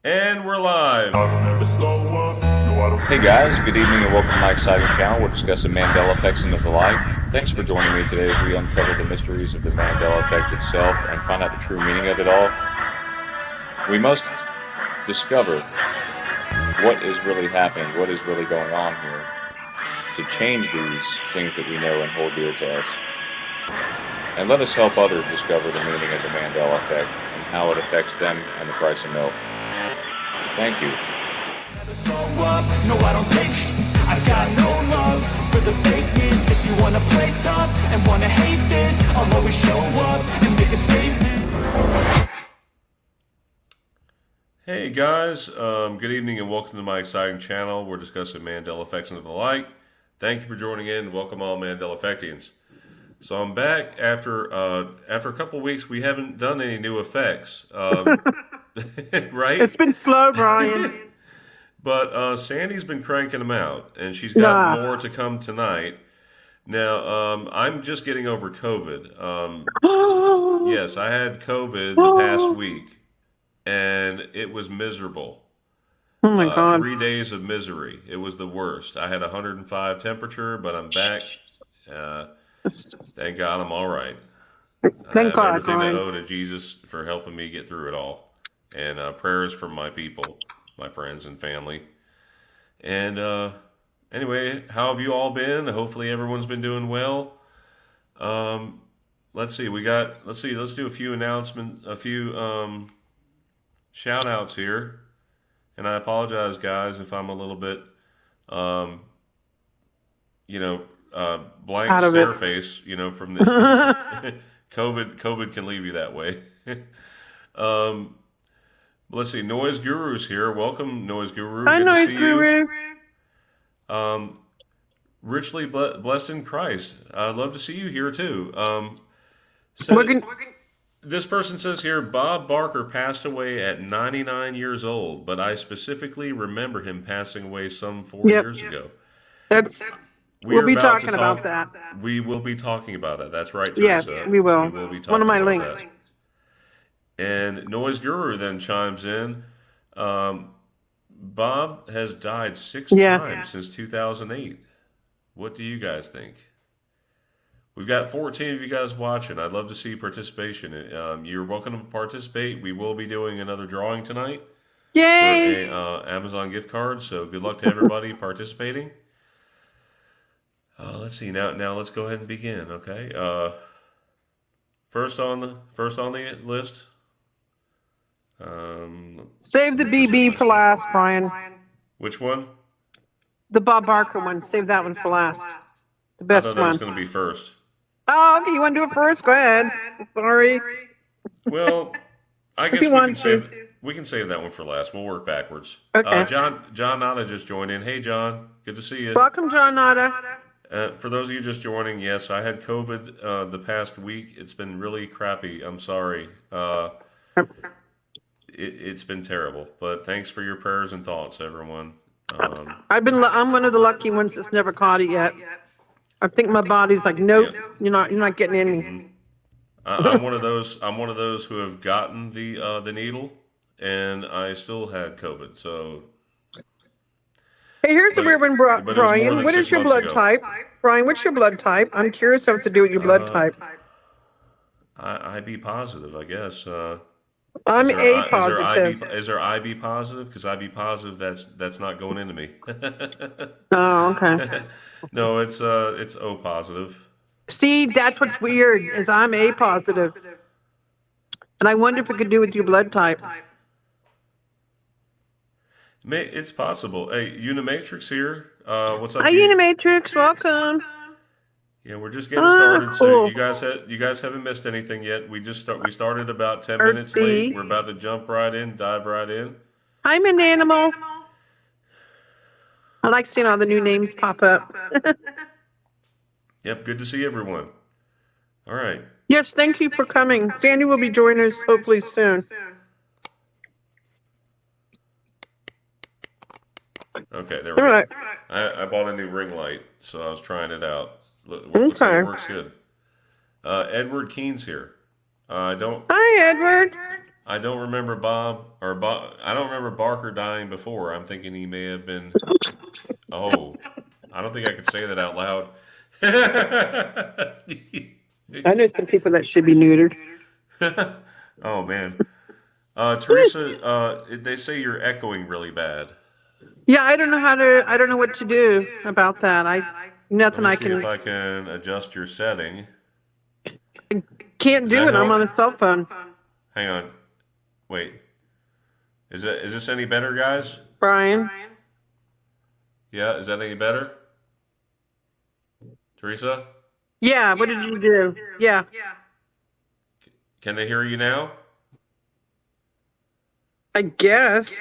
And we're live. Hey guys, good evening and welcome to my exciting channel. We're discussing Mandela Effects and the like. Thanks for joining me today as we uncover the mysteries of the Mandela Effect itself and find out the true meaning of it all. We must discover what is really happening, what is really going on here, to change these things that we know and hold dear to us. And let us help others discover the meaning of the Mandela Effect and how it affects them and the price of milk. Thank you. No, I don't take. I've got no love for the fakeness. If you wanna play tough and wanna hate this, I'll always show up and make a statement. Hey guys, good evening and welcome to my exciting channel. We're discussing Mandela Effects and the like. Thank you for joining in. Welcome all Mandela Effectians. So I'm back after a couple weeks. We haven't done any new effects, right? It's been slow, Brian. But Sandy's been cranking them out, and she's got more to come tonight. Now, I'm just getting over COVID. Yes, I had COVID the past week, and it was miserable. Oh my God. 3 days of misery. It was the worst. I had 105 temperature, but I'm back. Thank God I'm all right. Thank God, everything Brian. to owe to Jesus for helping me get through it all. And prayers from my people, my friends and family. And anyway, how have you all been? Hopefully everyone's been doing well. Let's see, let's do a few announcements, a few shout outs here. And I apologize, guys, if I'm a little bit, blank stare face, from the COVID can leave you that way. Let's see, Noise Guru's here. Welcome, Noise Guru. Hi, Good Noise to see Guru. you. Richly blessed in Christ. I'd love to see you here too. This person says here, Bob Barker passed away at 99 years old, but I specifically remember him passing away some 4 years ago. We'll be talking about that. We will be talking about that. That's right, Theresa. Yes, we will. We will be talking One of my about links. that. And Noise Guru then chimes in. Bob has died 6 times since 2008. What do you guys think? We've got 14 of you guys watching. I'd love to see participation. You're welcome to participate. We will be doing another drawing tonight. Yay! For a Amazon gift card. So good luck to everybody participating. Let's see now. Let's go ahead and begin. Okay. First on the list. Save the BB for last, Brian. Which one? The Bob Barker one. Save that one for last. The I best thought that one. was going to be first. Oh, okay. You want to do it first? Go ahead. Sorry. Well, I guess we can save that one for last. We'll work backwards. Okay. John Nada just joined in. Hey, John. Good to see you. Welcome, John Nada. For those of you just joining, yes, I had COVID the past week. It's been really crappy. I'm sorry. It's been terrible. But thanks for your prayers and thoughts, everyone. I'm one of the lucky ones that's never caught it yet. I think my body's like, nope, you're not getting any. I'm one of those who have gotten the needle, and I still had COVID. So, hey, here's a weird one, Brian. What is your blood type? Brian, what's your blood type? I'm curious how to do with your blood type. IB positive, I guess. I'm A positive. Is there IB positive? Because IB positive, that's not going into me. Oh, okay. No, it's O positive. See, that's what's weird, is I'm A positive. And I wonder if it could do with your blood type. It's possible. Hey, Unimatrix here. What's up? Hi, Unimatrix. Welcome. Yeah, we're just getting started. Cool. So you guys haven't missed anything yet. We started about 10 minutes late. We're about to jump right in, dive right in. I'm an animal. I like seeing all the new names pop up. Yep, good to see everyone. All right. Yes, thank you for coming. Sandy will be joining us hopefully soon. Okay, there we go. Right. I bought a new ring light, so I was trying it out. Looks like it works good. Edward Keen's here. Hi, Edward. I don't remember I don't remember Barker dying before. I'm thinking he may have been. Oh, I don't think I could say that out loud. I know some people that should be neutered. Oh man, Theresa, they say you're echoing really bad. Yeah, I don't know what to do about that. Nothing I See can. if I can adjust your setting. Can't do it. I'm on a cell phone. Hang on. Wait. Is this any better, guys? Brian. Yeah, is that any better? Theresa? Yeah, what did you do? Yeah. Can they hear you now? I guess.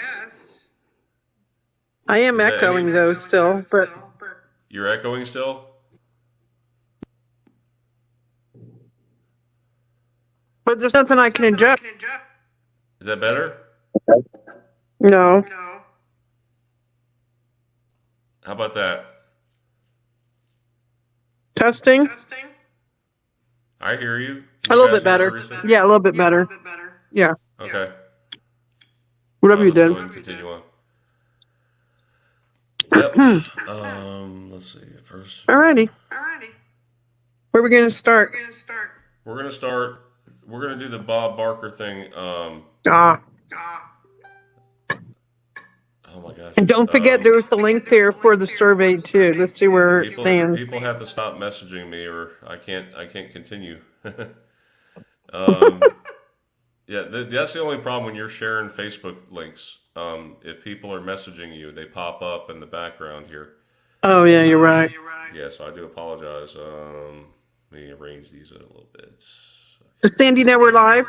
I am echoing though still, but you're echoing still? But there's nothing I can adjust. Is that better? No. How about that? Testing? I hear you. A little bit better. Yeah, a little bit better. Yeah. Okay. Whatever you did. Go ahead and continue on. Yep. Let's see first. Alrighty. Where are we going to start? We're going to do the Bob Barker thing. Oh my gosh. And don't forget there was a link there for the survey too. Let's see where it stands. People have to stop messaging me or I can't continue. Yeah, that's the only problem when you're sharing Facebook links. If people are messaging you, they pop up in the background here. Oh yeah, you're right. Yeah, so I do apologize. Let me arrange these a little bit. So Sandy, now we're live?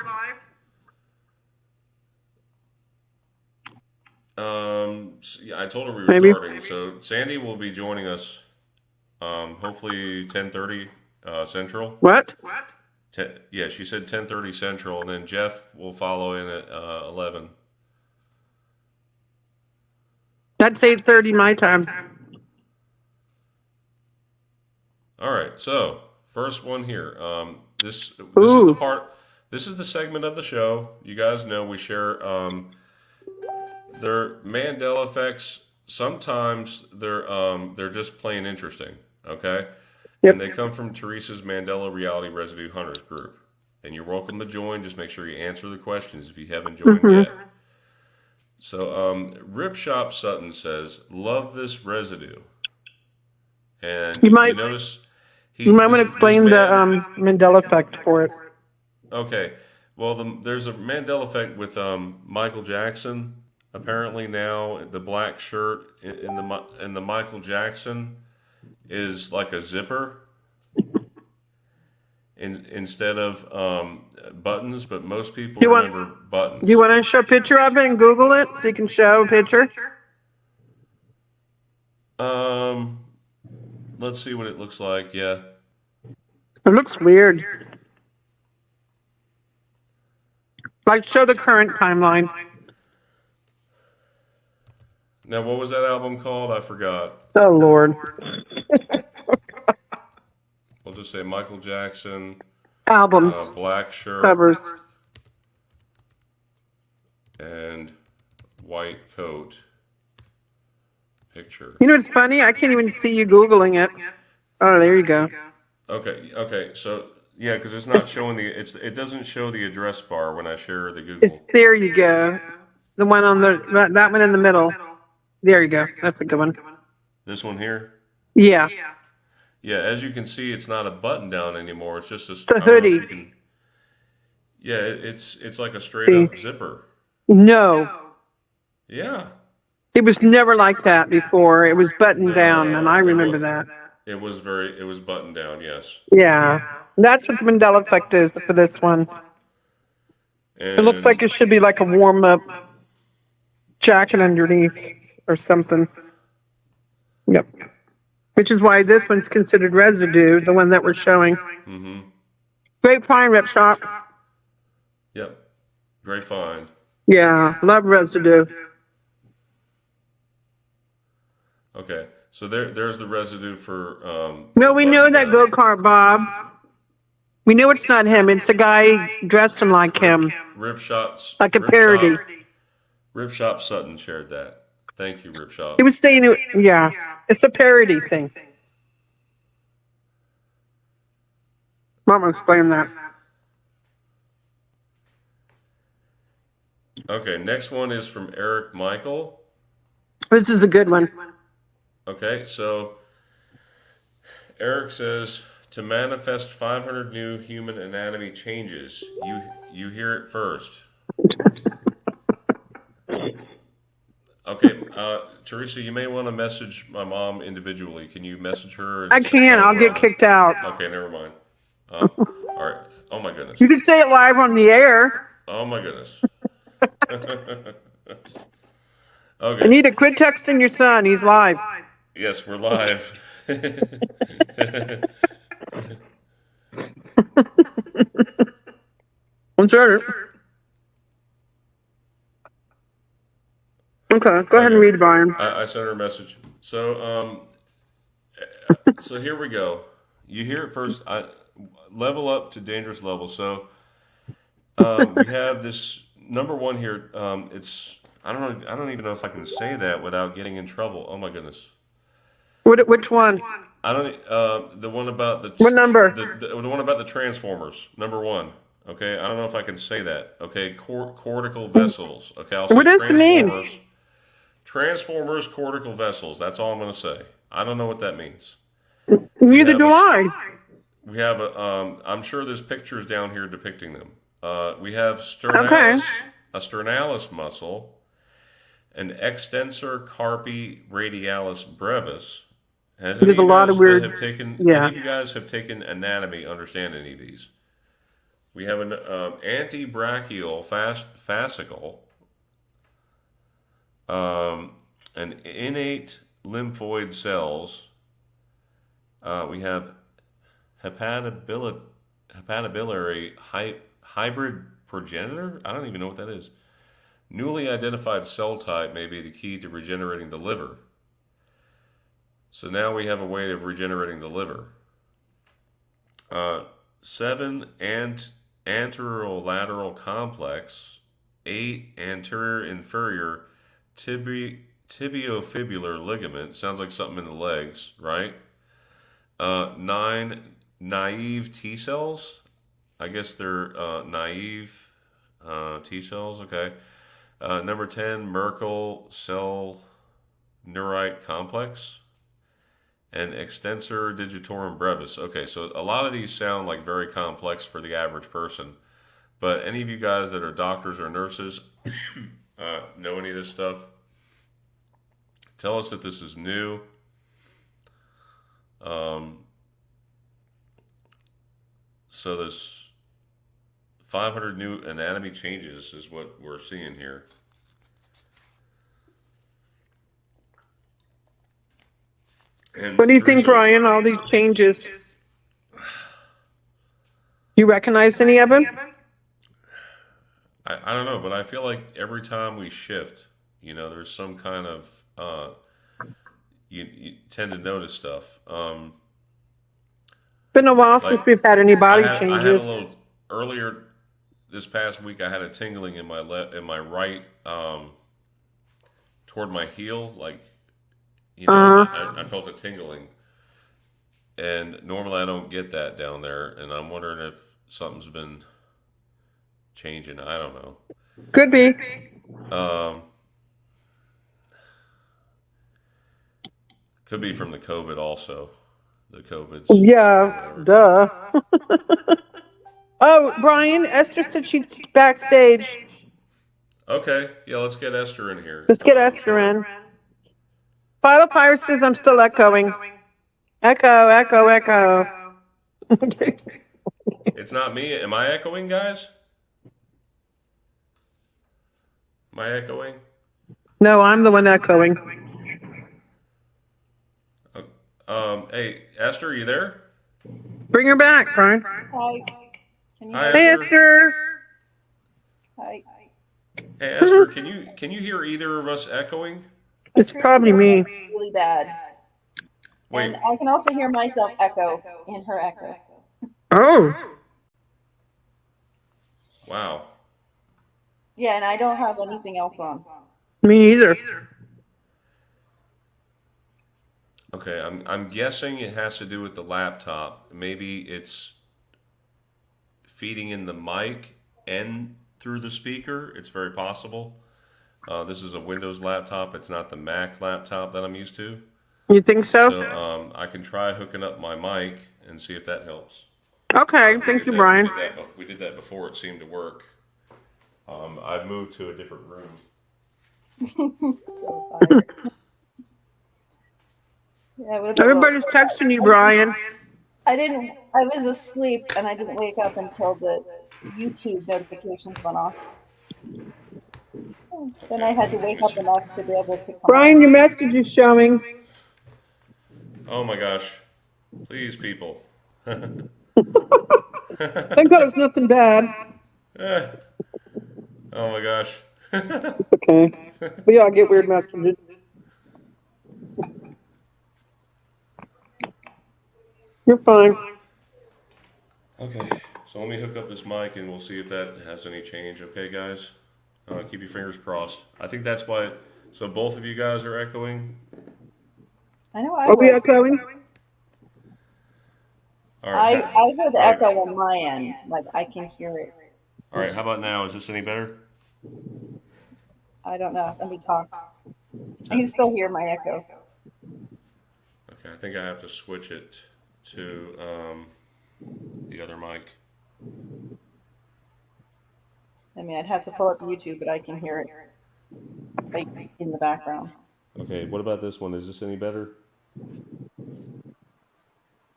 Yeah, I told her we were starting. So Sandy will be joining us, hopefully 10:30 Central. What? Yeah, she said 10:30 Central, and then Jeff will follow in at 11. That's 8:30 my time. All right, so first one here. This is the part. This is the segment of the show. You guys know we share their Mandela effects. Sometimes they're just plain interesting. Okay. Yep. And they come from Theresa's Mandela Reality Residue Hunters group. And you're welcome to join. Just make sure you answer the questions if you haven't joined yet. So, Ripshop Sutton says, "Love this residue." And you might notice you might want to explain the Mandela effect for it. Okay. Well, there's a Mandela effect with Michael Jackson. Apparently now the black shirt in the Michael Jackson is like a zipper instead of buttons, but most people remember buttons. Do you want to show a picture of it and Google it so you can show a picture? Let's see what it looks like. Yeah. It looks weird. Like, show the current timeline. Now, what was that album called? I forgot. Oh, Lord. We'll just say Michael Jackson. Albums. Black shirt. Covers. And white coat. Picture. You know what's funny? I can't even see you Googling it. Oh, there you go. Okay. So, yeah, because it's not showing it doesn't show the address bar when I share the Google. There you go. The one on that one in the middle. There you go. That's a good one. This one here? Yeah. Yeah, as you can see, it's not a button down anymore. It's just a hoodie. Yeah, it's like a straight up zipper. No. Yeah. It was never like that before. It was buttoned down, and I remember that. It was buttoned down, yes. Yeah. That's what the Mandela effect is for this one. And it looks like it should be like a warm-up jacket underneath or something. Yep. Which is why this one's considered residue, the one that we're showing. Mm-hmm. Great find, Ripshop. Yep. Great find. Yeah, love residue. Okay, so there's the residue for. No, we know that go-kart, Bob. We know it's not him. It's the guy dressing like him, Ripshop's like a parody. Ripshop Sutton shared that. Thank you, Ripshop. He was saying, yeah, it's a parody thing. Mama explain that. Okay, next one is from Erik Michael. This is a good one. Okay, so Erik says, to manifest 500 new human anatomy changes, you hear it first. Okay, Theresa, you may want to message my mom individually. Can you message her? I can't. I'll get kicked out. Okay, never mind. All right. Oh my goodness. You can say it live on the air. Oh my goodness. I Okay. need to quit texting your son. He's live. Yes, we're live. I'm sorry. Okay, go ahead and read, Brian. I sent her a message. So, so here we go. You hear it first. Level up to dangerous level. So, we have this number one here. It's I don't know. I don't even know if I can say that without getting in trouble. Oh my goodness. Which one? I don't. The one about the What number? The one about the Transformers. Number one. Okay. I don't know if I can say that. Okay. Cortical vessels. Okay. I'll say What does it mean? Transformers, cortical vessels. That's all I'm going to say. I don't know what that means. Neither do I. We have I'm sure there's pictures down here depicting them. We have a sternalis muscle, an extensor carpi radialis brevis. Has any There's a lot of weird. any of you guys have taken anatomy understand any of these? We have an antebrachial fascicle, an innate lymphoid cells. We have hepatobiliary hybrid progenitor. I don't even know what that is. Newly identified cell type may be the key to regenerating the liver. So now we have a way of regenerating the liver. 7 anterolateral complex, 8 anterior inferior tibiofibular ligament. Sounds like something in the legs, right? 9 naive T cells. I guess they're naive T cells. Okay. Number 10 Merkel cell neurite complex. And extensor digitorum brevis. Okay, so a lot of these sound like very complex for the average person. But any of you guys that are doctors or nurses know any of this stuff? Tell us if this is new. So this 500 new anatomy changes is what we're seeing here. And What do you think, Theresa, Brian? All these changes. You recognize any of them? I don't know, but I feel like every time we shift, there's some kind of you tend to notice stuff. Been a while since we've had any body changes. I had a little earlier this past week. I had a tingling in my right toward my heel, like I felt a tingling, and normally I don't get that down there, and I'm wondering if something's been changing. I don't know. Could be. Could be from the COVID also. The COVID's. Yeah, duh. Oh, Brian, Esther said she's backstage. Okay, yeah, let's get Esther in here. Let's get Esther in. Philophire says I'm still echoing. Echo, echo, echo. It's not me. Am I echoing, guys? Am I echoing? No, I'm the one echoing. Hey, Esther, are you there? Bring her back, Brian. Hi. Can you Hi, Hey, Esther. Esther. Hi. Hey, Esther, can you hear either of us echoing? It's probably me. Really bad. Wait, And I can also hear myself echo in her echo. Oh, Wow. Yeah, and I don't have anything else on. Me either. Okay, I'm guessing it has to do with the laptop. Maybe it's feeding in the mic and through the speaker. It's very possible. This is a Windows laptop. It's not the Mac laptop that I'm used to. You think so? So I can try hooking up my mic and see if that helps. Okay, We thank did you, that. Brian. We did that before. It seemed to work. I've moved to a different room. Yeah, what about Everybody's texting you, Brian. I was asleep and I didn't wake up until the YouTube notifications went off. Then I had to wake up enough to be able to come Brian, on. your message is showing. Oh my gosh! Please, people. Thank God it's nothing bad. Oh my gosh. Okay. But yeah, I get weird messages. You're fine. Okay, so let me hook up this mic and we'll see if that has any change. Okay, guys? Keep your fingers crossed. I think that's why. So both of you guys are echoing. I know I Are we would. echoing? All I right. heard the echo on my end. Like I can hear it. All right. How about now? Is this any better? I don't know. Let me talk. I can still hear my echo. Okay, I think I have to switch it to the other mic. I mean, I'd have to pull up YouTube, but I can hear it like in the background. Okay, what about this one? Is this any better?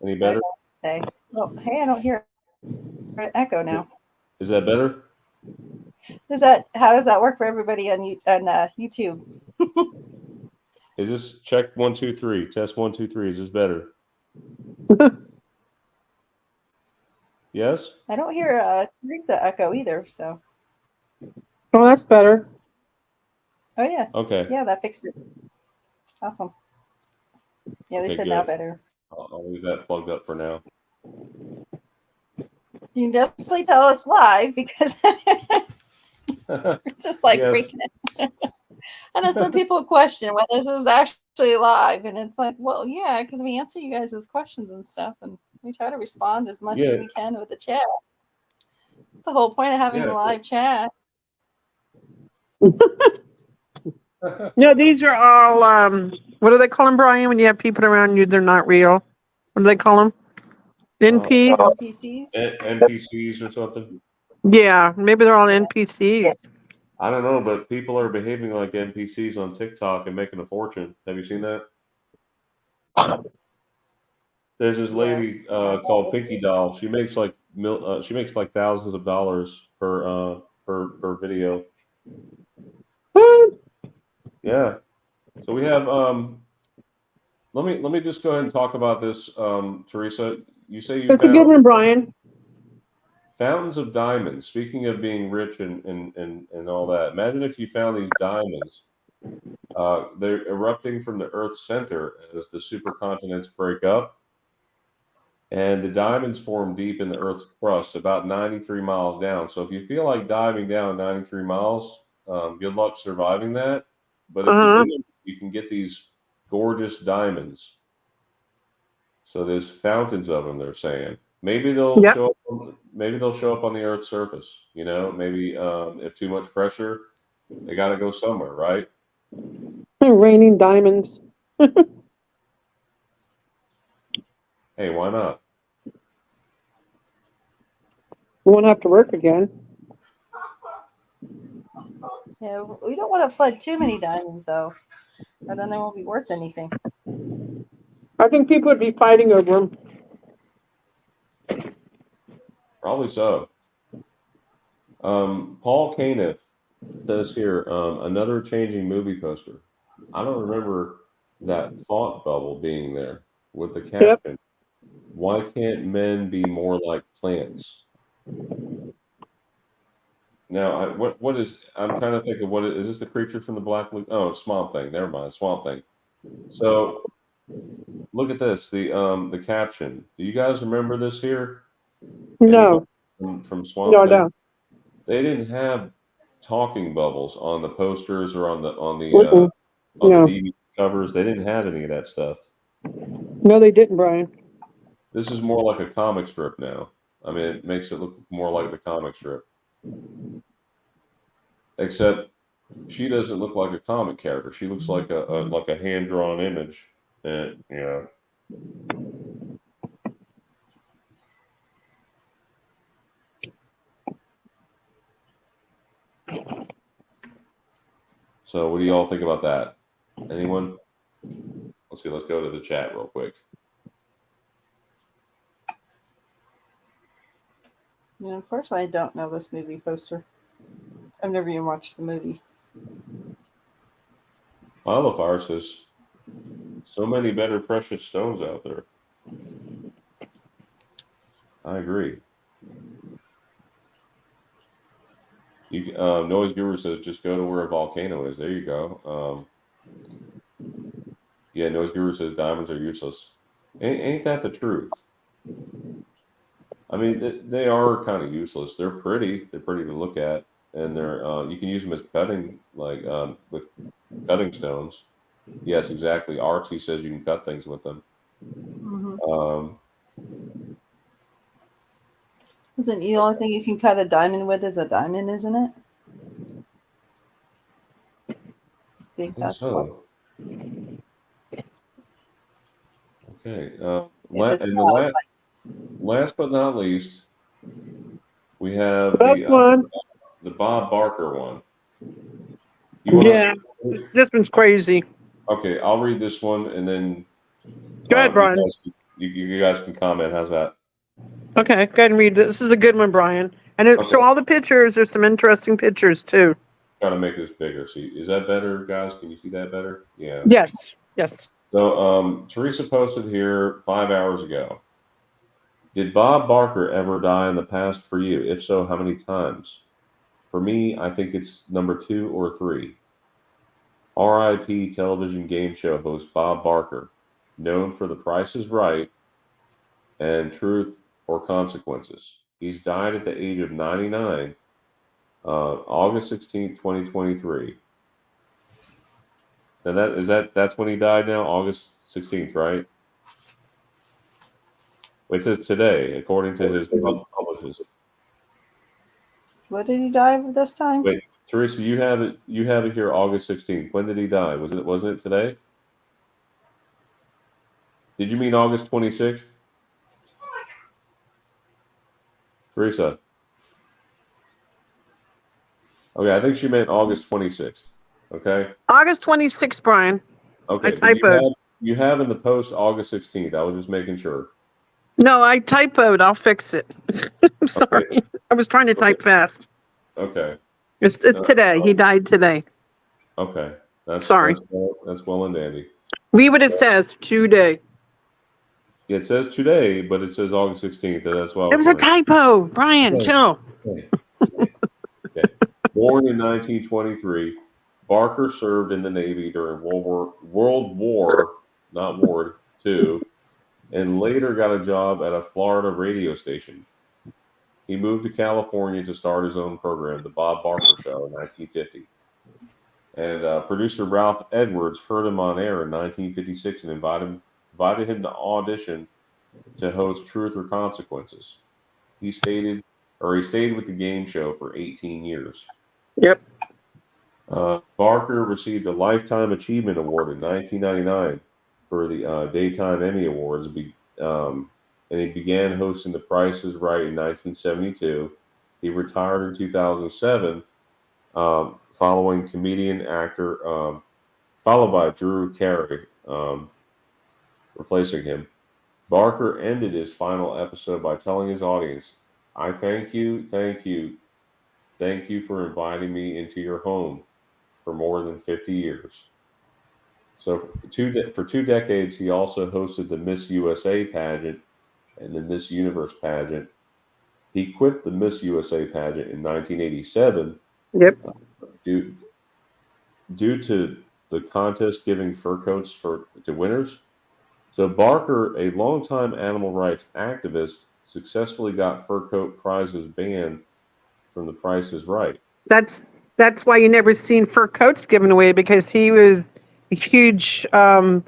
Any I better? don't say, well, hey, I don't hear an echo now. Is that better? How does that work for everybody on YouTube? Is this check 1 2 3? Test 1 2 3. Is this better? Yes? I don't hear Theresa echo either. So, Oh, that's better. oh yeah, Okay. yeah, that fixed it. Awesome. Yeah, they Okay, said good. now better. I'll leave that plugged up for now. You can definitely tell us live because it's just like Yes. breaking it. I know some people question when this is actually live, and it's like, well, yeah, because we answer you guys' questions and stuff, and we try to respond as much as we can with the chat. That's the whole point of having a live chat. No, these are all, what do they call them, Brian, when you have people around you, they're not real? What do they call them? NPs? NPCs? NPCs or something? Yeah, maybe they're all NPCs. I don't know, but people are behaving like NPCs on TikTok and making a fortune. Have you seen that? There's this lady called Pinky Doll. She makes like thousands of dollars per video. What? Yeah. So we have let me just go ahead and talk about this, Theresa. You say you That's a good found one, Brian. fountains of diamonds. Speaking of being rich and all that, imagine if you found these diamonds. They're erupting from the Earth's center as the supercontinents break up. And the diamonds form deep in the Earth's crust, about 93 miles down. So if you feel like diving down 93 miles, good luck surviving that. But if you do, you can get these gorgeous diamonds. So there's fountains of them. They're saying maybe they'll show up. Maybe they'll show up on the Earth's surface. You know, maybe if too much pressure, they got to go somewhere, right? Raining diamonds. Hey, why not? We won't have to work again. Yeah, we don't want to flood too many diamonds, though, or then they won't be worth anything. I think people would be fighting over them. Probably so. Paul Canniff says here, another changing movie poster. I don't remember that thought bubble being there with the caption. Why can't men be more like plants? Now, what is? I'm trying to think of is this the creature from the Black Lagoon? Oh, Swamp Thing. Never mind, Swamp Thing. So, look at this. The caption. Do you guys remember this here? No. From Swamp Thing? No. they didn't have talking bubbles on the posters or on the Mm-mm. on No. the DVD covers. They didn't have any of that stuff. No, they didn't, Brian. This is more like a comic strip now. I mean, it makes it look more like the comic strip. Except she doesn't look like a comic character. She looks like a hand drawn image, and So, what do y'all think about that? Anyone? Let's see. Let's go to the chat real quick. Yeah, unfortunately, I don't know this movie poster. I've never even watched the movie. Philophire says, so many better precious stones out there. I agree. Noise Guru says, just go to where a volcano is. There you go. Yeah, Noise Guru says diamonds are useless. Ain't that the truth? I mean, they are kind of useless. They're pretty. They're pretty to look at, and they're you can use them as cutting, like with cutting stones. Yes, exactly. Artsy says you can cut things with them. Isn't the only thing you can cut a diamond with is a diamond, isn't it? I think that's so. Okay. Last but not least, we have the Bob Barker one. This one's crazy. Okay, I'll read this one, and then go ahead, Brian. You guys can comment. How's that? Okay, go ahead and read this. This is a good one, Brian. And so all the pictures, there's some interesting pictures too. Try to make this bigger. See, is that better, guys? Can you see that better? Yeah. Yes. Yes. So, Theresa posted here 5 hours ago. Did Bob Barker ever die in the past for you? If so, how many times? For me, I think it's number 2 or 3. R.I.P. television game show host Bob Barker, known for The Price is Right and Truth or Consequences. He's died at the age of 99, August 16th, 2023. Now that's when he died now, August 16th, right? It says today, according to his publishers. What did he die of this time? Wait, Theresa, you have it here, August 16th. When did he die? Wasn't it today? Did you mean August 26th? Theresa. Okay, I think she meant August 26th. Okay. August 26th, Brian. Okay. I typoed. You have in the post August 16th. I was just making sure. No, I typoed. I'll fix it. I'm sorry. Okay. I was trying to type fast. Okay. It's today. He died today. Okay. Sorry. That's well and dandy. Read what it says. Today. It says today, but it says August 16th. That's why. It was a typo. Brian, chill. Okay. Born in 1923, Barker served in the Navy during World War II, and later got a job at a Florida radio station. He moved to California to start his own program, The Bob Barker Show, in 1950. And producer Ralph Edwards heard him on air in 1956 and invited him to audition to host Truth or Consequences. He stayed with the game show for 18 years. Yep. Barker received a Lifetime Achievement Award in 1999 for the Daytime Emmy Awards, and he began hosting The Price is Right in 1972. He retired in 2007, following comedian actor, followed by Drew Carey, replacing him. Barker ended his final episode by telling his audience, "I thank you for inviting me into your home for more than 50 years." So for 2 decades, he also hosted the Miss USA pageant and the Miss Universe pageant. He quit the Miss USA pageant in 1987. Yep. Due to the contest giving fur coats to winners. So Barker, a longtime animal rights activist, successfully got fur coat prizes banned from The Price is Right. That's why you never seen fur coats given away, because he was a huge PETA.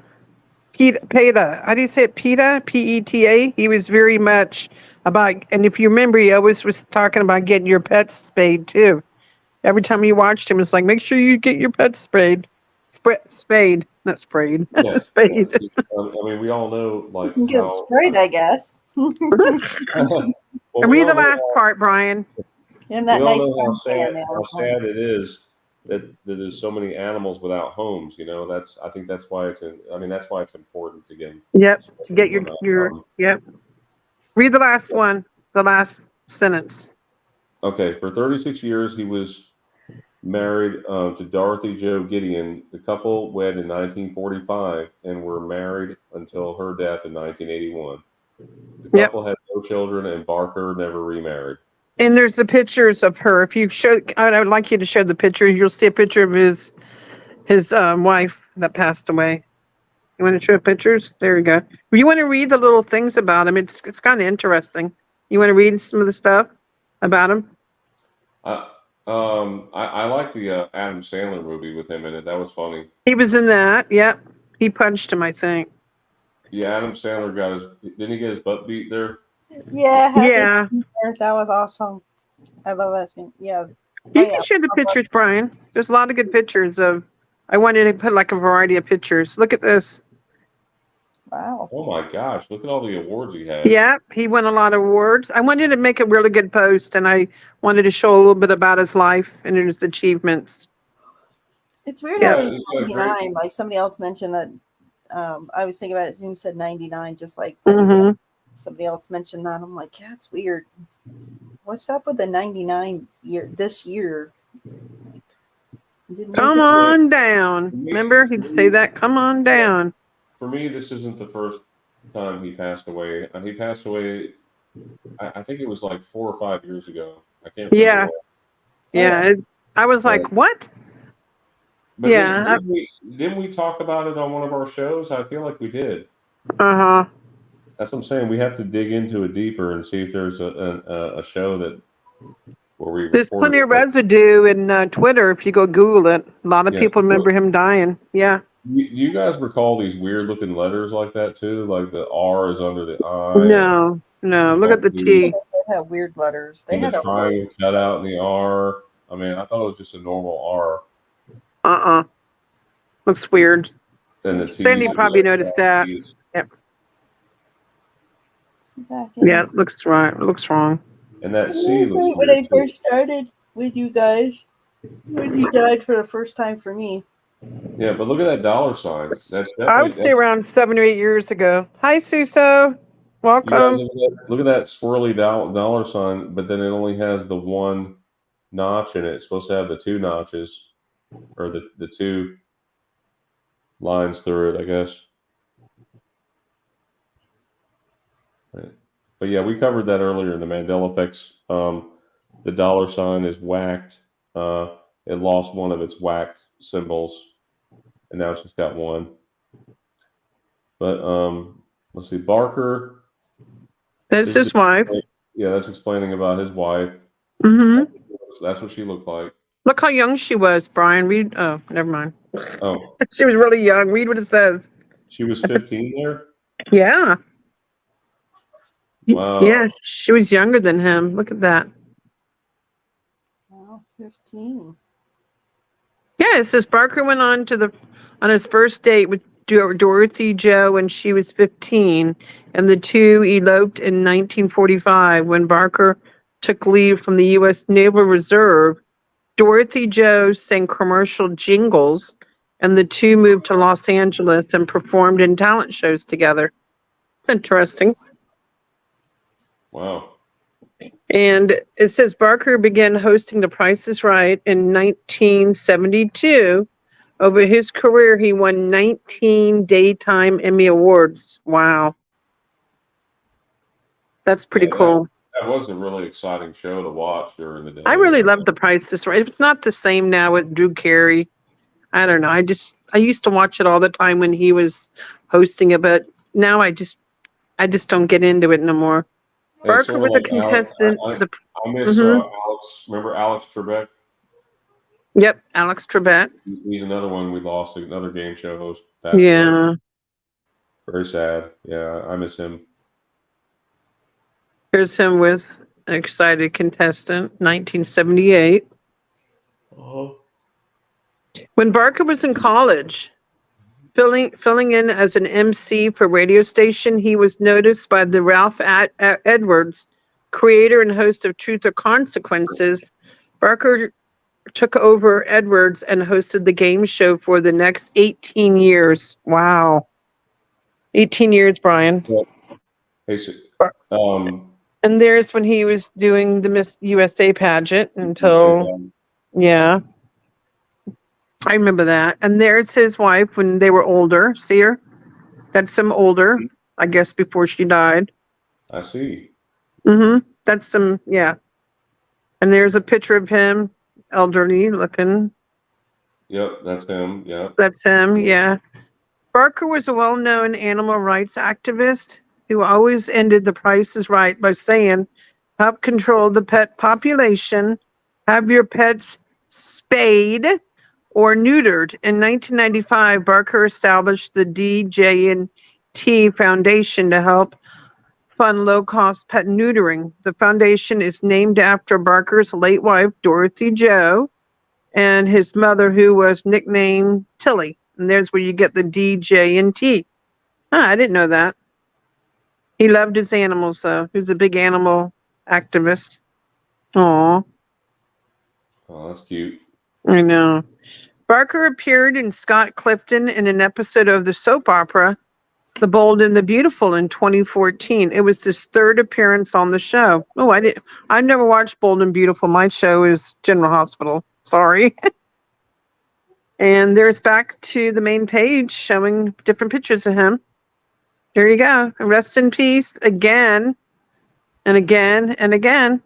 How do you say it? PETA? PETA? He was very much about, and if you remember, he always was talking about getting your pets spayed too. Every time you watched him, it's like, make sure you get your pets spayed. Spayed, not sprayed. Yeah. Spayed. I mean, we all know, like, You can get how, sprayed, I guess. well, And we read all the know last part, Brian. And we that all nice know suntan how sad it is that there's so many animals without homes. You know, I think that's why that's why it's important to get. Yep. Get your yep. Read the last one. The last sentence. Okay, for 36 years he was married to Dorothy Jo Gideon. The couple wed in 1945 and were married until her death in 1981. The couple had no children, and Barker never remarried. And there's the pictures of her. If you show, I would like you to show the pictures. You'll see a picture of his wife that passed away. You want to show pictures? There you go. You want to read the little things about him? It's kind of interesting. You want to read some of the stuff about him? I like the Adam Sandler movie with him in it. That was funny. He was in that. Yep. He punched him, I think. Yeah, Adam Sandler didn't he get his butt beat there? Yeah. Yeah. That was awesome. I love that scene. Yeah. You can show the pictures, Brian. There's a lot of good pictures of. I wanted to put like a variety of pictures. Look at this. Wow. Oh my gosh! Look at all the awards he had. Yeah, he won a lot of awards. I wanted to make a really good post, and I wanted to show a little bit about his life and his achievements. It's weird Yeah. how he's 99. Like somebody else mentioned that. I was thinking about it when you said 99, just like somebody else mentioned that. I'm like, yeah, it's weird. What's up with the 99 year this year? Come on down. Remember, he'd say that. Come on down. For me, this isn't the first time he passed away. He passed away, I think it was like 4 or 5 years ago. I can't remember. Yeah. I was like, what? But Yeah. Didn't we talk about it on one of our shows? I feel like we did. Uh-huh. That's what I'm saying. We have to dig into it deeper and see if there's a show where we. There's plenty of residue in Twitter if you go Google it. A lot of people remember him dying. Yeah. You guys recall these weird looking letters like that too? Like the R is under the I. No. Look at the T. They have weird letters. They And had the triangle cut out in the R. I mean, I thought it was just a normal R. Looks weird. And the T's Sandy probably noticed that. Yep. Yeah, it looks right. It looks wrong. And that C looks when weird I first started with you guys, when you died for the first time for me. Yeah, but look at that dollar sign. I would say around 7 or 8 years ago. Hi, Suso. Welcome. Look at that swirly dollar sign, but then it only has the one notch in it. It's supposed to have the two notches, or the two lines through it, I guess. Right. But yeah, we covered that earlier in the Mandela Effects. The dollar sign is whacked. It lost one of its whacked symbols, and now it's just got one. But let's see, Barker. That's his wife. Yeah, that's explaining about his wife. Mm-hmm. That's what she looked like. Look how young she was, Brian. Read. Oh, never mind. Oh, she was really young. Read what it says. She was 15 there? Yeah. Wow. Yeah, she was younger than him. Look at that. Wow, 15. Yeah, it says Barker went on his first date with Dorothy Jo when she was 15, and the two eloped in 1945 when Barker took leave from the U.S. Naval Reserve. Dorothy Jo sang commercial jingles, and the two moved to Los Angeles and performed in talent shows together. It's interesting. Wow. And it says Barker began hosting The Price is Right in 1972. Over his career, he won 19 Daytime Emmy Awards. Wow. That's pretty cool. That was a really exciting show to watch during the day. I really love The Price is Right. It's not the same now with Drew Carey. I don't know. I used to watch it all the time when he was hosting it, but now I just don't get into it no more. Hey, Barker was a contestant. I miss Alex Remember Alex Trebek? Yep, Alex Trebek. He's another one we lost. Another game show host passed away. Yeah. Very sad. Yeah, I miss him. Here's him with an excited contestant, 1978. When Barker was in college, filling in as an MC for radio station, he was noticed by the Ralph Edwards, creator and host of Truth or Consequences. Barker took over Edwards and hosted the game show for the next 18 years. Wow. 18 years, Brian. Hey, and there's when he was doing the Miss USA pageant until, yeah. I remember that. And there's his wife when they were older. See her? That's some older, I guess, before she died. I see. Mm-hmm. That's some, yeah. And there's a picture of him, elderly looking. Yep, that's him. Yep. That's him, yeah. Barker was a well-known animal rights activist who always ended The Price is Right by saying, help control the pet population, have your pets spayed or neutered. In 1995, Barker established the DJ&T Foundation to help fund low-cost pet neutering. The foundation is named after Barker's late wife, Dorothy Jo, and his mother, who was nicknamed Tilly. And there's where you get the DJ&T. I didn't know that. He loved his animals, though. He was a big animal activist. Aw. Oh, that's cute. I know. Barker appeared in Scott Clifton in an episode of the soap opera The Bold and the Beautiful in 2014. It was his third appearance on the show. Oh, I've never watched Bold and Beautiful. My show is General Hospital. Sorry. And there's back to the main page showing different pictures of him. There you go. Rest in peace again and again and again.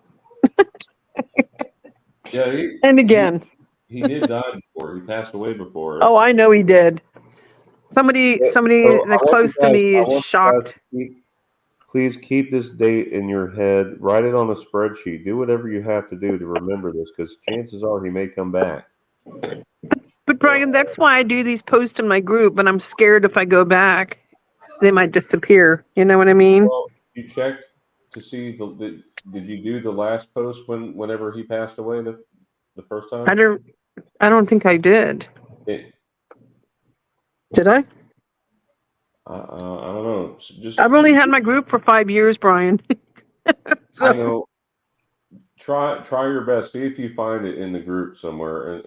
Yeah, and again. He did die before. He passed away before. Oh, I know he did. Somebody that close to me is shocked. Please keep this date in your head. Write it on a spreadsheet. Do whatever you have to do to remember this, because chances are he may come back. But Brian, that's why I do these posts in my group, but I'm scared if I go back, they might disappear. You know what I mean? Well, you checked to see did you do the last post whenever he passed away the first time? I don't think I did. Did I? I don't know. I've only had my group for 5 years, Brian. So, I know. Try your best. See if you find it in the group somewhere.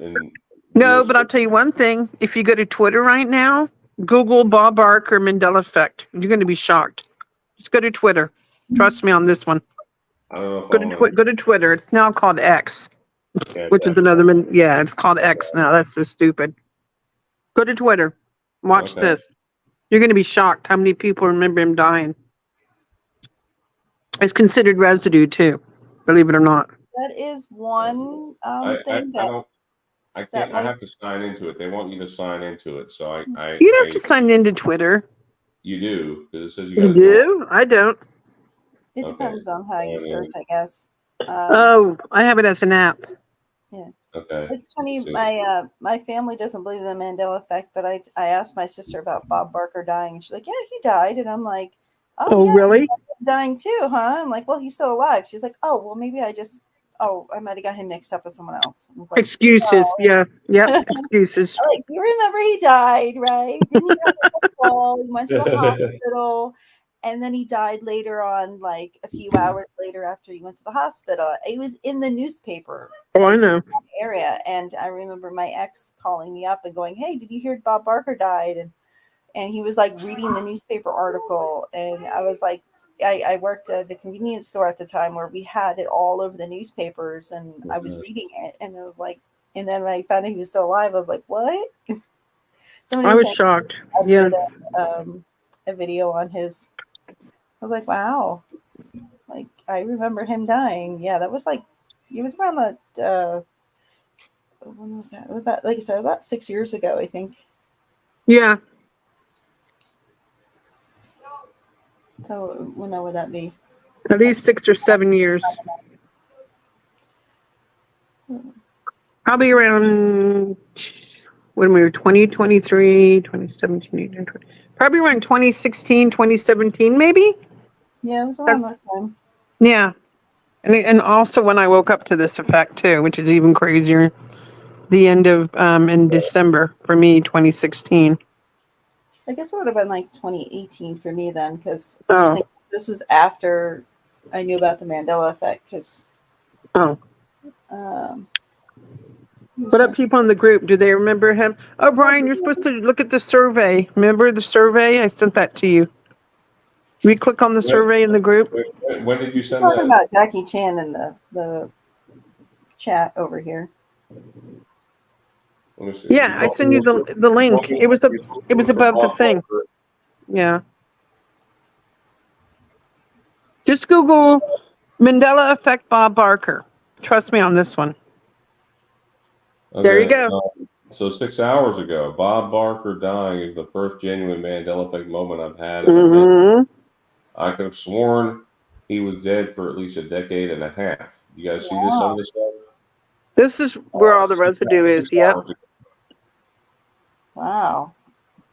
No, but I'll tell you one thing. If you go to Twitter right now, Google Bob Barker Mandela Effect. You're going to be shocked. Just go to Twitter. Trust me on this one. I don't know if go to Twitter. It's now called X, which is another. Yeah, it's called X now. That's so stupid. Go to Twitter. Watch this. You're going to be shocked how many people remember him dying. It's considered residue too, believe it or not. That is one thing I can't. I have to sign into it. They want you to sign into it, so You don't have to sign into Twitter. You do, because it says you do. I don't. It depends on how you search, I guess. I have it as an app. Yeah. Okay. It's funny. My family doesn't believe in the Mandela effect, but I asked my sister about Bob Barker dying, and she's like, "Yeah, he died," and I'm like, "Oh, yeah, really? Dying too, huh?" I'm like, "Well, he's still alive." She's like, "Oh, well, maybe I might have got him mixed up with someone else." I was like, excuses, yeah, excuses. I'm like, you remember he died, right? Didn't he have a fall? He went to the hospital. And then he died later on, like a few hours later after he went to the hospital. It was in the newspaper. Oh, I know. Area. And I remember my ex calling me up and going, "Hey, did you hear Bob Barker died?" And he was like reading the newspaper article. And I was like, I worked at the convenience store at the time where we had it all over the newspapers. And I was reading it. And I was like, and then when I found out he was still alive, I was like, what? I was shocked. Yeah. A video on his. I was like, wow. Like, I remember him dying. Yeah, that was like, it was around the, when was that? About, like I said, about 6 years ago, I think. Yeah. So, when would that be? At least 6 or 7 years. Probably around when we were 2023, 2017, 18, 20, probably around 2016, 2017, maybe. Yeah, it was around That's- that time. Yeah. And also when I woke up to this effect too, which is even crazier. The end of in December for me, 2016. I guess it would have been like 2018 for me then, because Oh. this was after I knew about the Mandela effect. Because Oh. um, What up, people in the group? Do they remember him? Oh, Brian, you're supposed to look at the survey. Remember the survey? I sent that to you. We click on the survey in the group. When did you send talking that? about Jackie Chan in the chat over here. Let me see. Yeah, I sent you the link. It was above the thing. Yeah. Just Google Mandela Effect Bob Barker. Trust me on this one. There you go. So 6 hours ago, Bob Barker dying is the first genuine Mandela Effect moment I've had. I could have sworn he was dead for at least a decade and a half. You guys see this on this stuff? This is where all the residue is. Yep. Wow.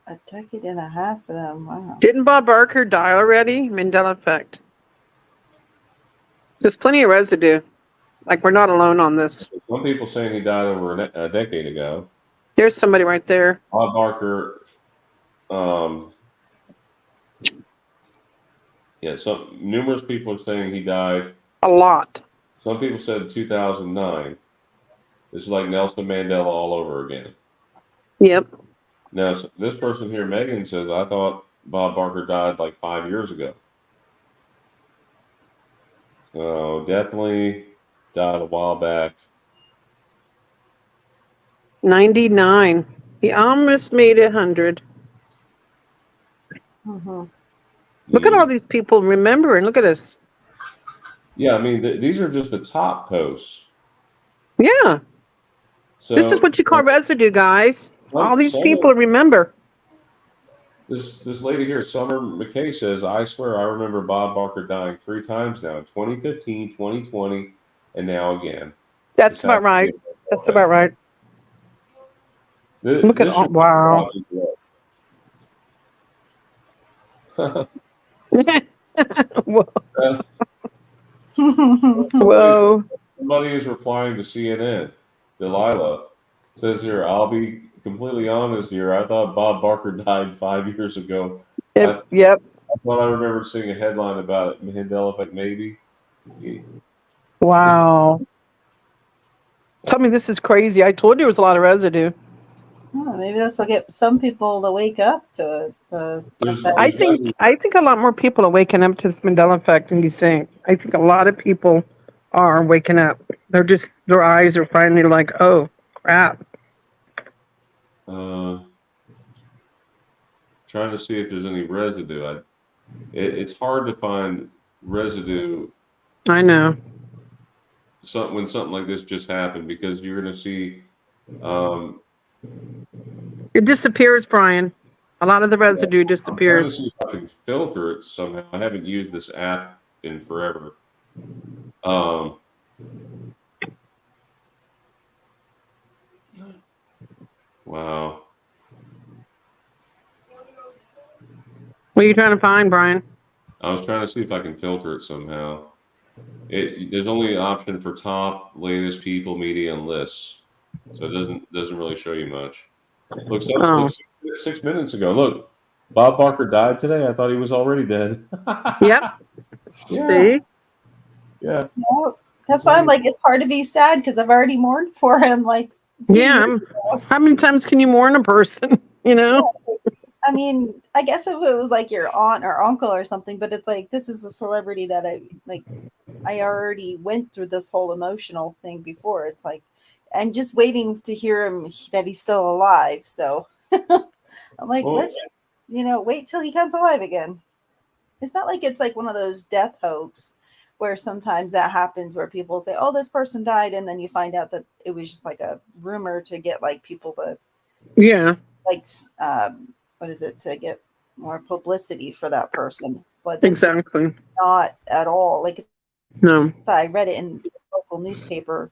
A decade and a half of them. Wow. Didn't Bob Barker die already? Mandela Effect. There's plenty of residue. Like, we're not alone on this. Some people saying he died over a decade ago. There's somebody right there. Bob Barker, numerous people are saying he died. A lot. Some people said 2009. This is like Nelson Mandela all over again. Yep. Now, this person here, Megan, says, I thought Bob Barker died like 5 years ago. So definitely died a while back. 99. He almost made 100. Look at all these people remembering. Look at us. Yeah, I mean, these are just the top posts. Yeah. So This is what you call residue, guys. All these people remember. This lady here, Summer McKay, says, I swear I remember Bob Barker dying 3 times now, 2015, 2020, and now again. That's about right. That's about right. Look at all, wow. Whoa. Whoa. Somebody is replying to CNN. Delilah says here, I'll be completely honest here. I thought Bob Barker died 5 years ago. Yep. I thought I remembered seeing a headline about it. Mandela Effect, maybe. Wow. Tell me this is crazy. I told you there was a lot of residue. Oh, maybe this will get some people to wake up to it. I think a lot more people are waking up to this Mandela Effect than you think. I think a lot of people are waking up. Their eyes are finally like, oh, crap. Trying to see if there's any residue. It's hard to find residue. I know. When something like this just happened, because you're going to see. It disappears, Brian. A lot of the residue disappears. I'm trying to see if I can filter it somehow. I haven't used this app in forever. Wow. What are you trying to find, Brian? I was trying to see if I can filter it somehow. There's only an option for top, latest, people, media, and lists, so it doesn't really show you much. Look, 6 minutes ago. Look, Bob Barker died today. I thought he was already dead. Yep. Yeah. See? Yeah. No, that's why I'm like, it's hard to be sad because I've already mourned for him. Like, yeah. How many times can you mourn a person? You know. I mean, I guess if it was like your aunt or uncle or something, but it's like, this is a celebrity that I already went through this whole emotional thing before. It's like, I'm just waiting to hear him that he's still alive. So I'm like, let's just, wait till he comes alive again. It's not like it's like one of those death hoax where sometimes that happens where people say, oh, this person died. And then you find out that it was just like a rumor to get like people to, what is it, to get more publicity for that person. But exactly not at all. Like, no, I read it in the local newspaper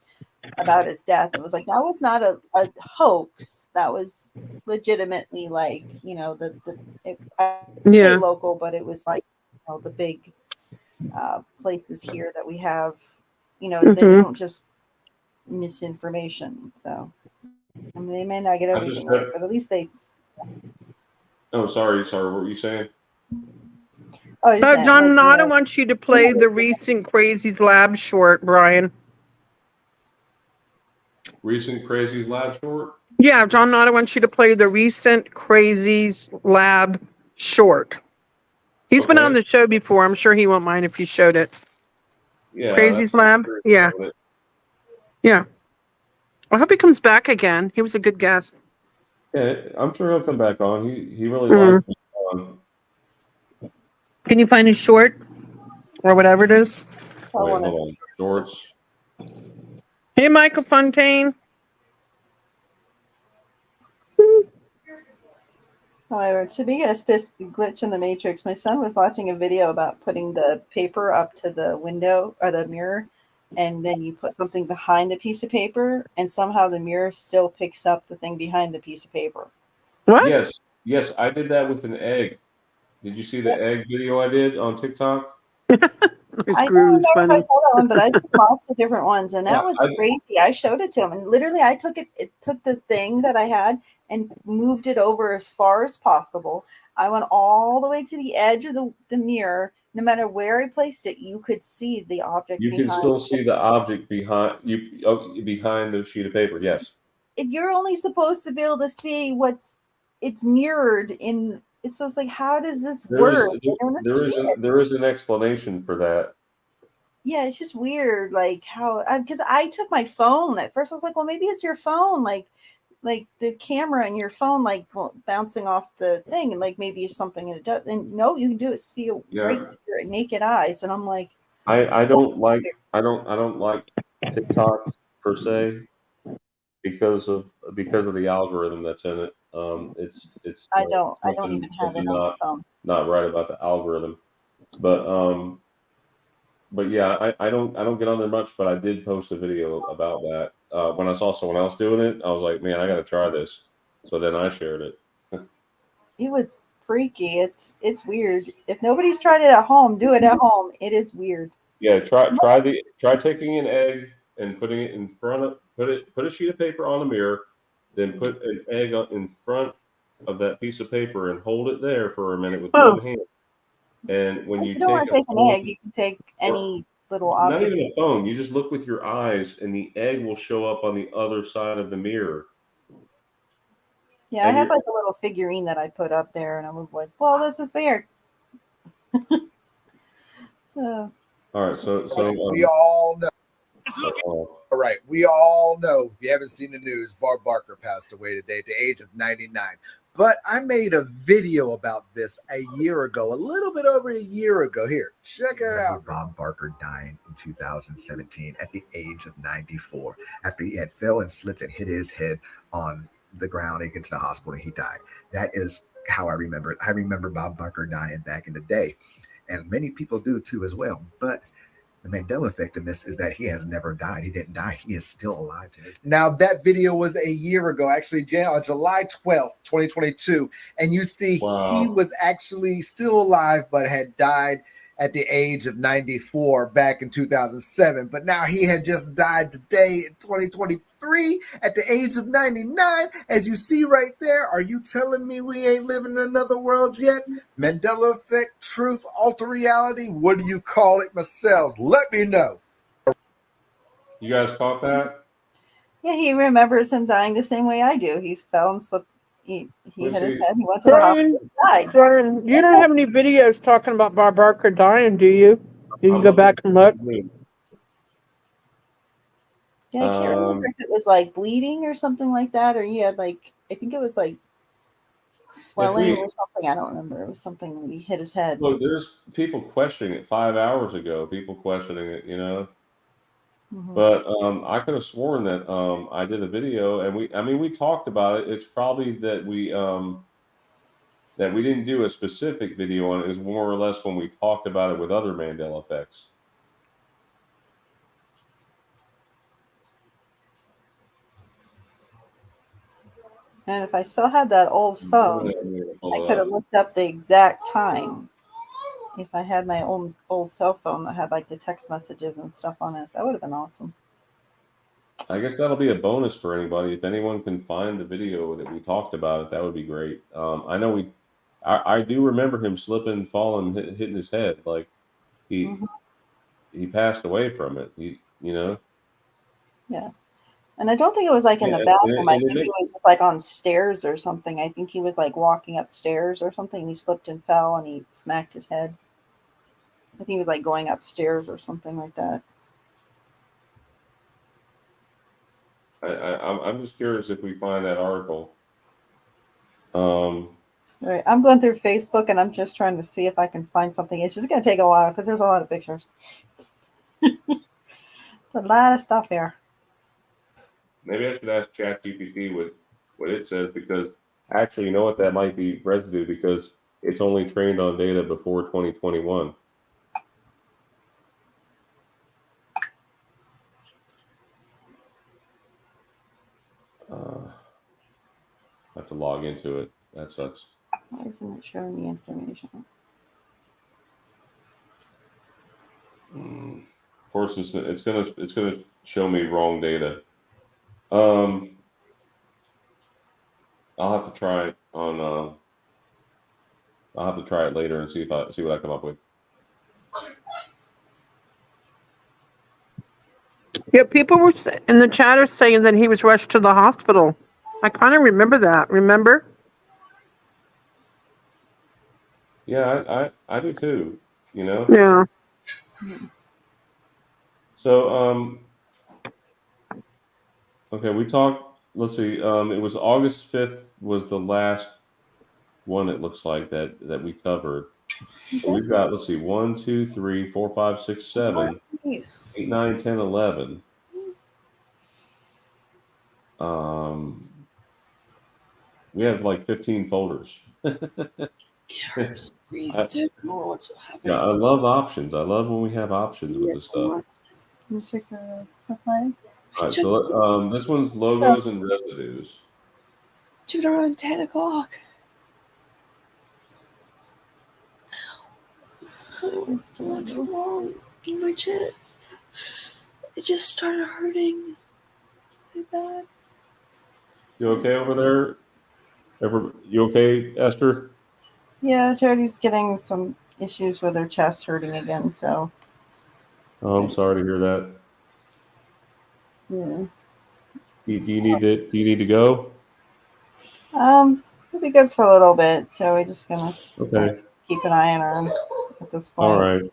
about his death. It was like that was not a hoax. That was legitimately like, you know, I would say Yeah. local, but it was like, you know, the big places here that we have, you know, they Mm-hmm. don't just misinformation. So I mean, they may not get I just everything got. right, but at least they. Oh, sorry. What were you saying? Oh, you're saying John like, you Nada know, wants you to play the recent Crazies Lab short, Brian. Recent Crazies Lab short. Yeah, John Nada wants you to play the recent Crazies Lab short. He's been on Okay. the show before. I'm sure he won't mind if you showed it. Yeah, Crazies Lab? Yeah. Yeah. I hope he comes back again. He was a good guest. Yeah, I'm sure he'll come back on. He really Mhm. liked me on. Can you find his short or whatever it is? Wait, hold on. Shorts. Hey, Michael Fontaine. however, to be a glitch in the matrix, my son was watching a video about putting the paper up to the window or the mirror, and then you put something behind the piece of paper, and somehow the mirror still picks up the thing behind the piece of paper. What? Yes, I did that with an egg. Did you see the egg video I did on TikTok? I don't Screw is remember if I funny. saw that one, but I've seen lots of different ones, and Yeah, that was crazy. I showed it to him, and literally, I took it. It took the thing that I had and moved it over as far as possible. I went all the way to the edge of the mirror. No matter where I placed it, you could see the object you can behind. still see the object behind you behind the sheet of paper. Yes. If you're only supposed to be able to see it's mirrored in. It's just like, how does this work? I don't understand. There is an explanation for that. Yeah, it's just weird, like how because I took my phone at first. I was like, well, maybe it's your phone, like the camera in your phone, like bouncing off the thing, and like maybe it's something and it does. And no, you can do it, see it right with your naked eyes. And I'm like, I don't like TikTok per se because of the algorithm that's in it. It's I don't even have it something on my phone. not right about the algorithm. But yeah, I don't get on there much, but I did post a video about that. When I saw someone else doing it, I was like, man, I got to try this. So then I shared it. It was freaky. It's weird. If nobody's tried it at home, do it at home. It is weird. Yeah, try taking an egg and putting it in front of put a sheet of paper on the mirror, then put an egg in front of that piece of paper and hold it there for a minute with one hand. And when If you you don't take want to take an egg, you can take or any little not object. even a phone, you just look with your eyes, and the egg will show up on the other side of the mirror. Yeah, I have like a little figurine that I put up there, and I was like, well, this is weird. All right, so we all know. All right, we all know. If you haven't seen the news, Bob Barker passed away today at the age of 99. But I made a video about this a year ago, a little bit over a year ago. Here, check it out. Bob Barker died in 2017 at the age of 94 after he had fell and slipped and hit his head on the ground. He gets to the hospital and he died. That is how I remember it. I remember Bob Barker dying back in the day, and many people do too as well. But the Mandela effect in this is that he has never died. He didn't die. He is still alive today. Now, that video was a year ago, actually, on July 12th, 2022. And you see he was actually still alive, but had died at the age of 94 back in 2007. But now he had just died today in 2023 at the age of 99. As you see right there, are you telling me we ain't living in another world yet? Mandela effect, truth, alter reality, what do you call it, myself? Let me know. You guys caught that? Yeah, he remembers him dying the same way I do. He fell and slipped. He hit his head. He went to the hospital and died. Brian, you don't have any videos talking about Bob Barker dying, do you? You can go back and look. Yeah, I can't remember if it was like bleeding or something like that, or he had like, I think it was like swelling or something. I don't remember. It was something when he hit his head. Look, there's people questioning it 5 hours ago. People questioning it, you know. Mm-hmm. But I could have sworn that I did a video, and we talked about it. It's probably that we didn't do a specific video on it. It was more or less when we talked about it with other Mandela effects. And if I still had that old phone, I could have looked up the exact time. If I had my old cell phone that had like the text messages and stuff on it, that would have been awesome. I guess that'll be a bonus for anybody. If anyone can find the video that we talked about it, that would be great. I know I do remember him slipping, falling, hitting his head. Like he passed away from it. Yeah. And I don't think it was like in the bathroom. I think he was just like on stairs or something. I think he was like walking upstairs or something. He slipped and fell and he smacked his head. I think he was like going upstairs or something like that. I'm just curious if we find that article. Right. I'm going through Facebook and I'm just trying to see if I can find something. It's just going to take a while because there's a lot of pictures. It's a lot of stuff here. Maybe I should ask ChatGPT what it says, because actually, you know what, that might be Residue, because it's only trained on data before 2021. I have to log into it. That sucks. Why isn't it showing me information? Of course, it's gonna show me wrong data. I'll have to try it on. I'll have to try it later and see what I come up with. Yeah, people were in the chat are saying that he was rushed to the hospital. I kind of remember that. Remember? Yeah, I do too. Yeah. So okay, we talked. Let's see. It was August 5th was the last one. It looks like that we covered. So we've got, let's see, 1, 2, 3, 4, 5, 6, 7, 8, 9, 10, 11. We have like 15 folders. Yeah, I love options. I love when we have options with this stuff. All right, so this one's logos and residues. Dude, around 10 o'clock. What's wrong in my chest? It just started hurting. So bad. You okay over there? You okay, Esther? Yeah, Jody's getting some issues with her chest hurting again, so. Oh, I'm sorry to hear that. Yeah. Do you need to go? It'll be good for a little bit, so we're just gonna keep an eye on her at this point. All right.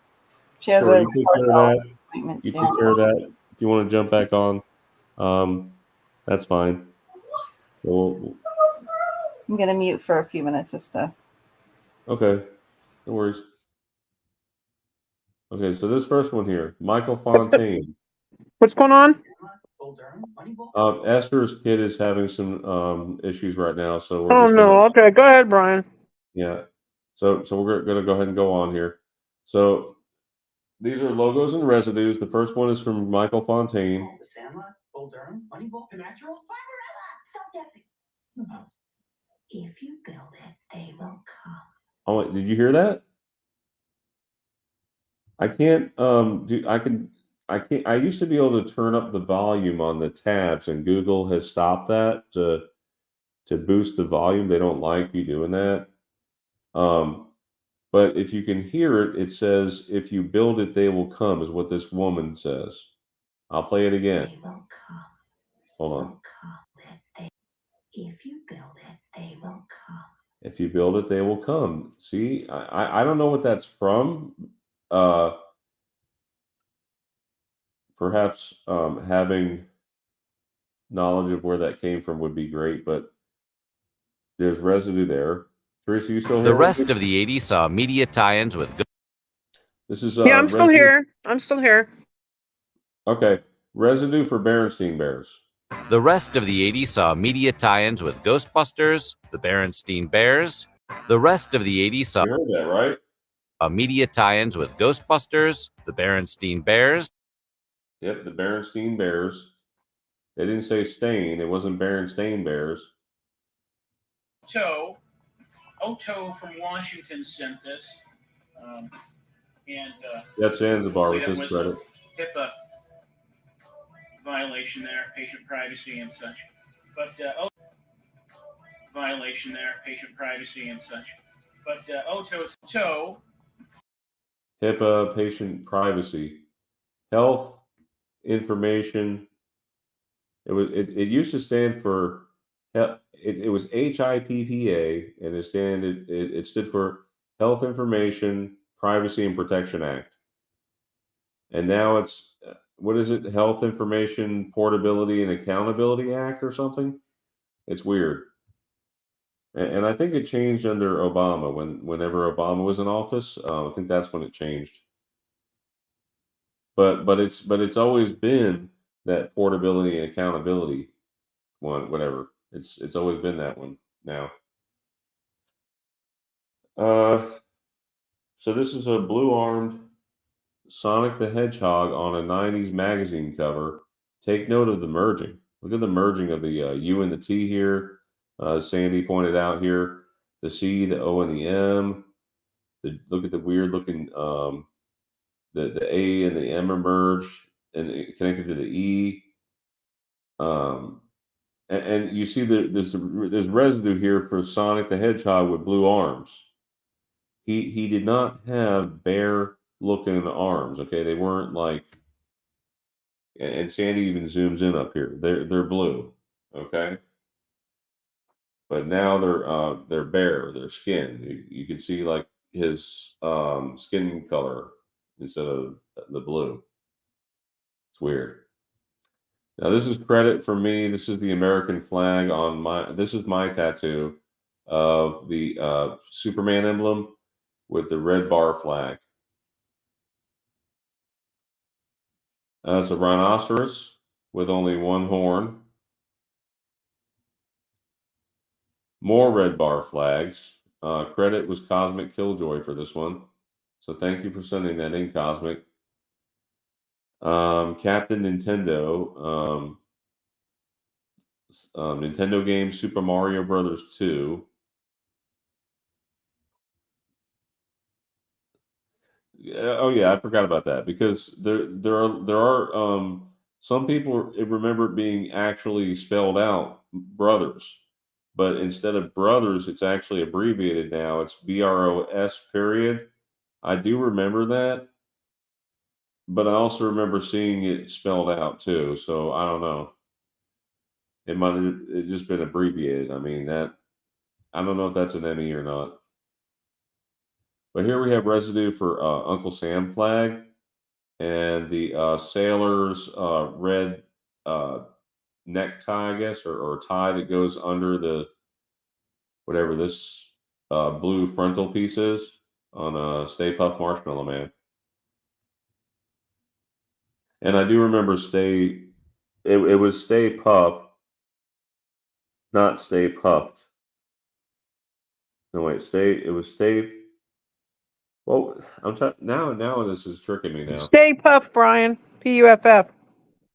She has you take care of that. appointment You soon. take care of that. If you want to jump back on, that's fine. I'm gonna mute for a few minutes just to. Okay, no worries. Okay, so this first one here, Michael Fontaine. What's going on? Esther's kid is having some issues right now, so we're Okay, go ahead, Brian. Yeah, so we're gonna go ahead and go on here. So these are logos and residues. The first one is from Michael Fontaine. If you build it, they will come. Oh, did you hear that? I can't I used to be able to turn up the volume on the tabs, and Google has stopped that to boost the volume. They don't like you doing that. But if you can hear it, it says, "If you build it, they will come," is what this woman says. I'll play it again. They will come. Hold on. If you build it, they will come. If you build it, they will come. See, I don't know what that's from. Perhaps having knowledge of where that came from would be great, but there's residue there. Theresa, you still here? The rest of the 80s saw media tie-ins with... This is yeah, I'm still here. I'm still here. Okay. Residue for Berenstein Bears. The rest of the 80s saw media tie-ins with Ghostbusters, the Berenstein Bears. The rest of the 80s saw... You heard that, right? Media tie-ins with Ghostbusters, the Berenstein Bears. Yep, the Berenstein Bears. They didn't say stain. It wasn't Berenstain Bears. Otto from Washington sent this. That's Zanzibar with this credit. HIPAA violation there, patient privacy and such. But violation there, patient privacy and such. But Otto. HIPAA, patient privacy, health information. It used to stand for it was HIPPA, and it stood for Health Information Privacy and Protection Act. And now it's what is it? Health Information Portability and Accountability Act or something. It's weird. And I think it changed under Obama. Whenever Obama was in office, I think that's when it changed. But it's always been that portability and accountability one, whatever. It's always been that one now. So this is a blue-armed Sonic the Hedgehog on a 90s magazine cover. Take note of the merging. Look at the merging of the U and the T here. Sandy pointed out here, the C, the O, and the M. Look at the weird looking, the A and the M are merged and connected to the E. And you see there's residue here for Sonic the Hedgehog with blue arms. He did not have bear looking arms. Okay, they weren't like. And Sandy even zooms in up here. They're blue. Okay. But now they're bare, their skin. You can see like his skin color instead of the blue. It's weird. Now this is credit for me. This is the American flag on this is my tattoo of the Superman emblem with the red bar flag. It's a rhinoceros with only one horn. More red bar flags. Credit was Cosmic Killjoy for this one. So thank you for sending that in, Cosmic. Captain Nintendo. Nintendo game Super Mario Brothers 2. Oh yeah, I forgot about that because there are some people remember it being actually spelled out brothers. But instead of brothers, it's actually abbreviated now. It's BROS period. I do remember that. But I also remember seeing it spelled out too. So I don't know. It might have just been abbreviated. I mean, I don't know if that's an ME or not. But here we have residue for Uncle Sam flag and the sailor's red necktie, I guess, or tie that goes under the whatever this blue frontal piece is on Stay Puft Marshmallow Man. And I do remember it was Stay Puft, not Stay Puffed. No wait, it was Stay. Well, now this is tricking me now. Stay Puft, Brian. Puff.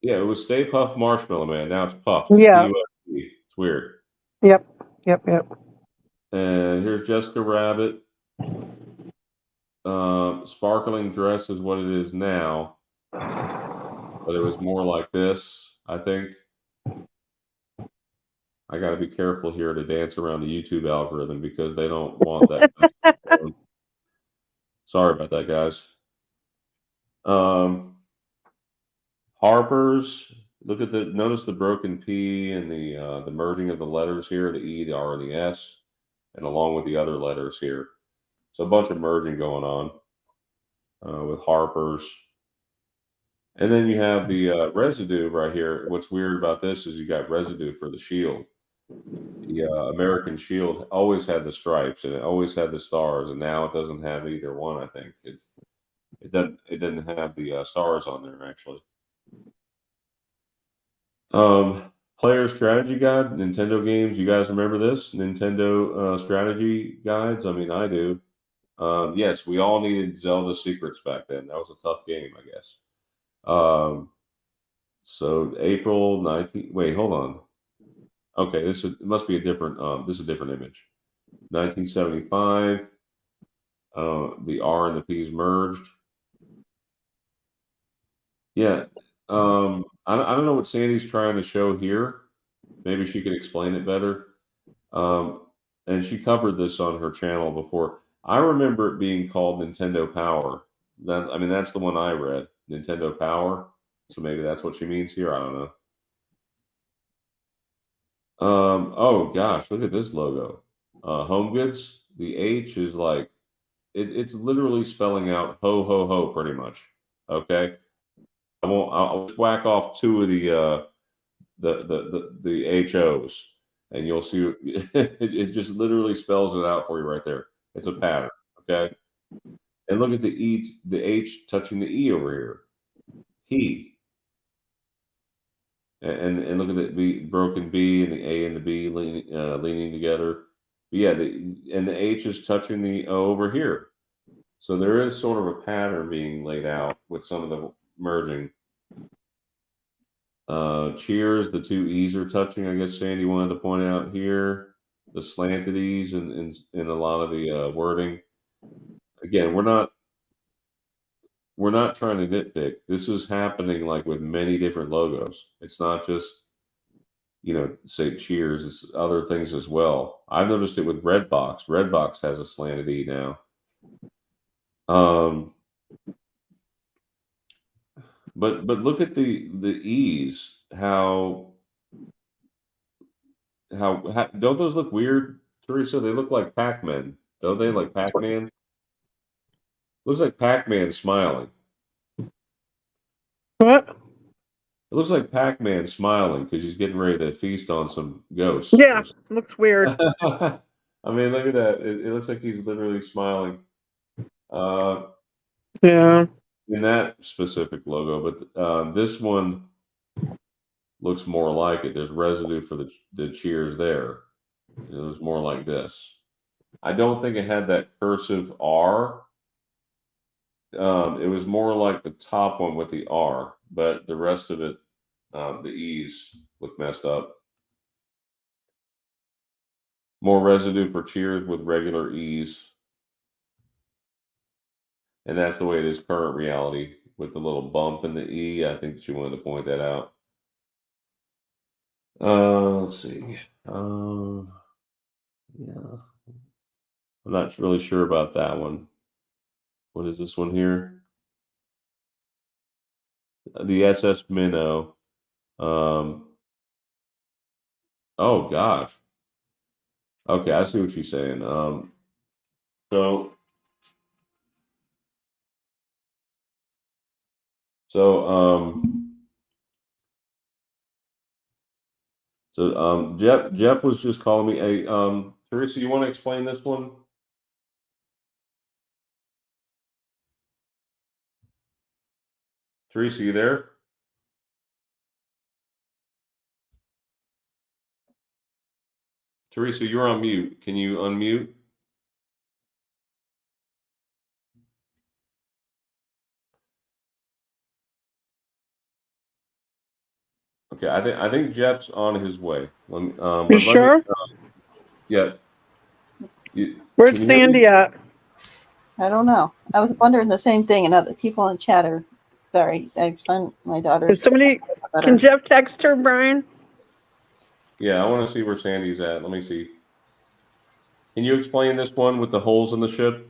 Yeah, it was Stay Puft Marshmallow Man. Now it's Puff. Yeah. It's weird. Yep. And here's Jessica Rabbit. Sparkling dress is what it is now. But it was more like this, I think. I got to be careful here to dance around the YouTube algorithm because they don't want that. Sorry about that, guys. Harper's. Notice the broken P and the merging of the letters here, the E, the R, and the S, and along with the other letters here. So a bunch of merging going on with Harper's. And then you have the residue right here. What's weird about this is you got residue for the shield. The American shield always had the stripes and it always had the stars, and now it doesn't have either one. I think it doesn't have the stars on there actually. Player strategy guide, Nintendo games. You guys remember this Nintendo strategy guides? I mean, I do. Yes, we all needed Zelda Secrets back then. That was a tough game, I guess. So April 19th. Wait, hold on. Okay, it must be a different. This is a different image. 1975. The R and the P's merged. Yeah. I don't know what Sandy's trying to show here. Maybe she could explain it better. And she covered this on her channel before. I remember it being called Nintendo Power. That's the one I read, Nintendo Power. So maybe that's what she means here. I don't know. Oh gosh, look at this logo. Home Goods. The H is like it's literally spelling out ho ho ho pretty much. Okay. I'll just whack off two of the HOs, and you'll see it just literally spells it out for you right there. It's a pattern. Okay. And look at the H touching the E over here. He. And look at the B, broken B and the A and the B leaning together. But yeah, the H is touching the O over here. So there is sort of a pattern being laid out with some of the merging. Cheers, the two E's are touching. I guess Sandy wanted to point out here the slanted E's in a lot of the wording. Again, we're not trying to nitpick. This is happening like with many different logos. It's not just, say Cheers. It's other things as well. I've noticed it with Redbox. Redbox has a slanted E now. But look at the E's. How don't those look weird, Theresa? They look like Pac-Man, don't they? Like Pac-Man. Looks like Pac-Man smiling. What? It looks like Pac-Man smiling because he's getting ready to feast on some ghosts. Yeah, looks weird. I mean, look at that. It looks like he's literally smiling. Yeah. In that specific logo, but this one looks more like it. There's residue for the cheers there. It was more like this. I don't think it had that cursive R. It was more like the top one with the R, but the rest of it, the E's look messed up. More residue for cheers with regular E's. And that's the way it is current reality with the little bump in the E. I think she wanted to point that out. Let's see. Yeah. I'm not really sure about that one. What is this one here? The SS Minnow. Oh gosh. Okay, I see what she's saying. Jeff was just calling me. Hey, Theresa, you want to explain this one? Theresa, you there? Theresa, you're on mute. Can you unmute? Okay, I think Jeff's on his way. You sure? Yeah. Where's Sandy at? I don't know. I was wondering the same thing, and other people in chat are sorry. I find my daughter. Can Jeff text her, Brian? Yeah, I want to see where Sandy's at. Let me see. Can you explain this one with the holes in the ship?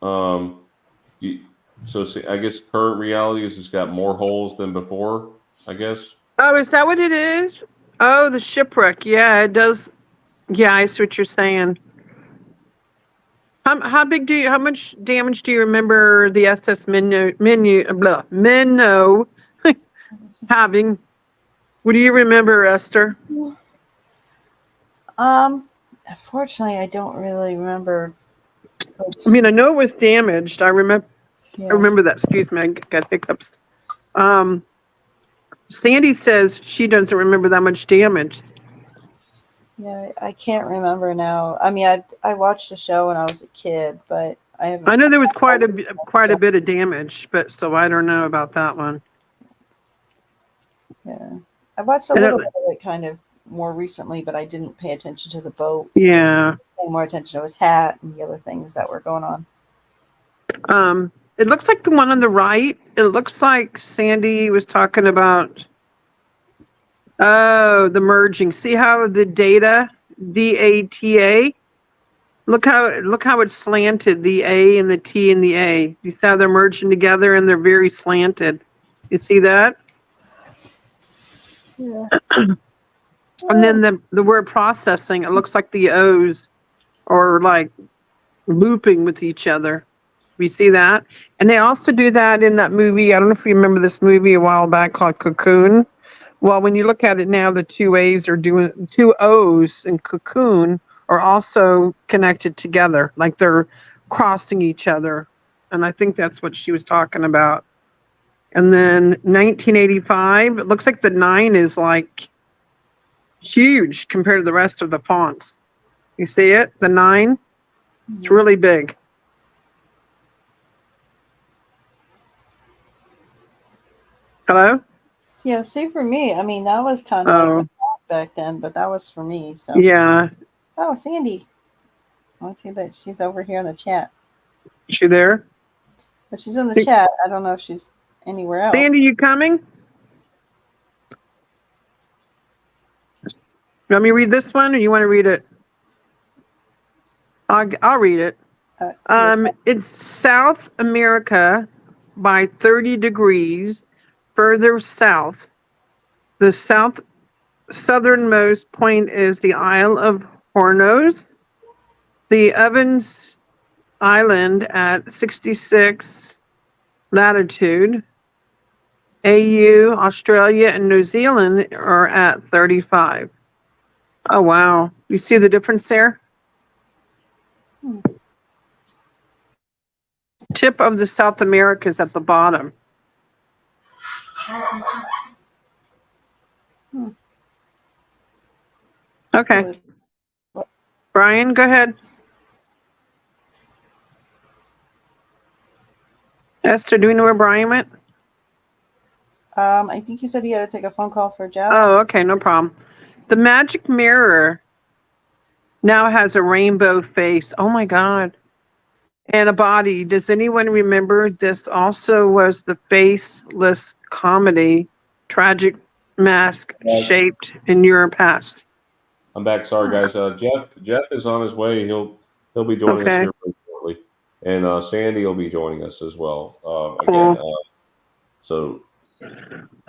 So I guess current reality is it's got more holes than before, I guess. Oh, is that what it is? Oh, the shipwreck. Yeah, it does. Yeah, I see what you're saying. How much damage do you remember the SS Minnow having? What do you remember, Esther? Unfortunately, I don't really remember. I mean, I know it was damaged. I remember. Yeah. I remember that. Excuse me, I got hiccups. Sandy says she doesn't remember that much damage. Yeah, I can't remember now. I mean, I watched the show when I was a kid, but I know there was quite a bit of damage, but so I don't know about that one. Yeah, I watched a little bit of it, kind of more recently, but I didn't pay attention to the boat. Yeah. Pay more attention to his hat and the other things that were going on. It looks like the one on the right. It looks like Sandy was talking about the merging. See how the data, DATA, look how it's slanted, the A and the T and the A. You see how they're merging together and they're very slanted. You see that? Yeah. And then the word processing, it looks like the O's are like looping with each other. You see that? And they also do that in that movie. I don't know if you remember this movie a while back called Cocoon. Well, when you look at it now, the two A's are doing, two O's in Cocoon are also connected together, like they're crossing each other. And I think that's what she was talking about. And then 1985, it looks like the 9 is like huge compared to the rest of the fonts. You see it? The 9? It's really big. Hello? Yeah, see, for me, I mean, that was kind of like the font back then, but that was for me. So Yeah. Oh, Sandy. I want to see that she's over here in the chat. Is she there? But she's in the chat. I don't know if she's anywhere else. Sandy, you coming? You want me to read this one, or you want to read it? I'll read it. It's South America by 30 degrees further south. The southernmost point is the Isle of Hornos. The Ovens Island at 66 latitude. AU, Australia, and New Zealand are at 35. Oh, wow. You see the difference there? Tip of the South America is at the bottom. Okay. Brian, go ahead. Esther, do we know where Brian went? I think you said he had to take a phone call for Jeff. Oh, okay, no problem. The magic mirror now has a rainbow face. Oh my God. And a body. Does anyone remember this also was the faceless comedy, tragic mask shaped in your past? I'm back. Sorry, guys. Jeff is on his way. He'll be joining us here very shortly, and Sandy will be joining us as well. Again, so.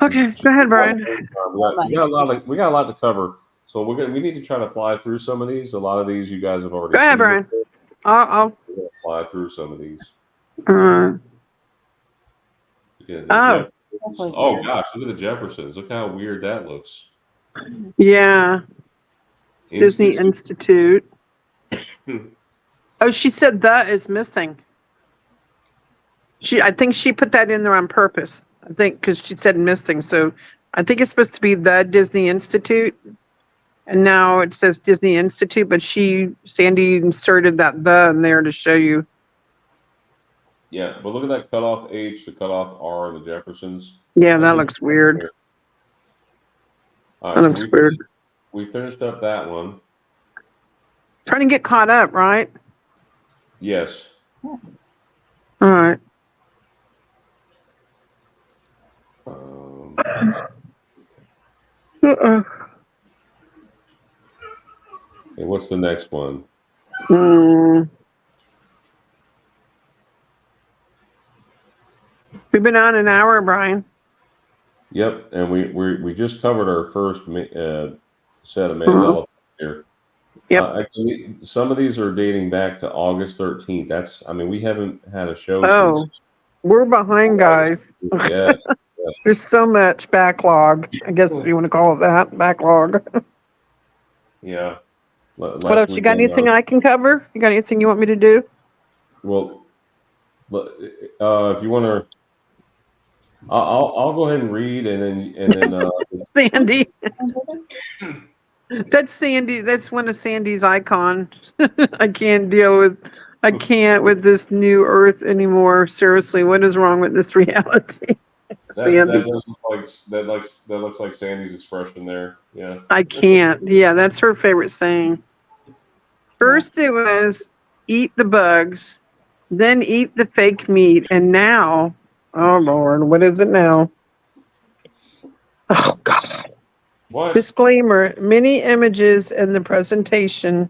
Okay, go ahead, Brian. We got a lot to cover, so we need to try to fly through some of these. A lot of these you guys have already. Go ahead, Brian. I'll fly through some of these. Oh gosh, look at the Jeffersons. Look how weird that looks. Yeah. Disney Institute. Oh, she said the is missing. I think she put that in there on purpose. I think because she said missing. So I think it's supposed to be the Disney Institute. And now it says Disney Institute, but Sandy inserted that the in there to show you. Yeah, but look at that cutoff H, the cutoff R, the Jeffersons. Yeah, that looks weird. Right, that looks weird. We finished up that one. Trying to get caught up, right? Yes. All right. Okay, what's the next one? We've been on an hour, Brian. Yep, and we just covered our first set of Mandela here. Yep. Some of these are dating back to August 13th. We haven't had a show since. We're behind, guys. Yes. There's so much backlog. I guess you want to call it that, backlog. Yeah. What else? You got anything I can cover? You got anything you want me to do? Well, if you want to, I'll go ahead and read, and then Sandy. That's Sandy. That's one of Sandy's icons. I can't with this new Earth anymore. Seriously, what is wrong with this reality? That Sandy. does look like that looks like Sandy's expression there. Yeah. I can't. Yeah, that's her favorite saying. First it was eat the bugs, then eat the fake meat, and now, oh Lord, what is it now? Oh God. What? Disclaimer, many images in the presentation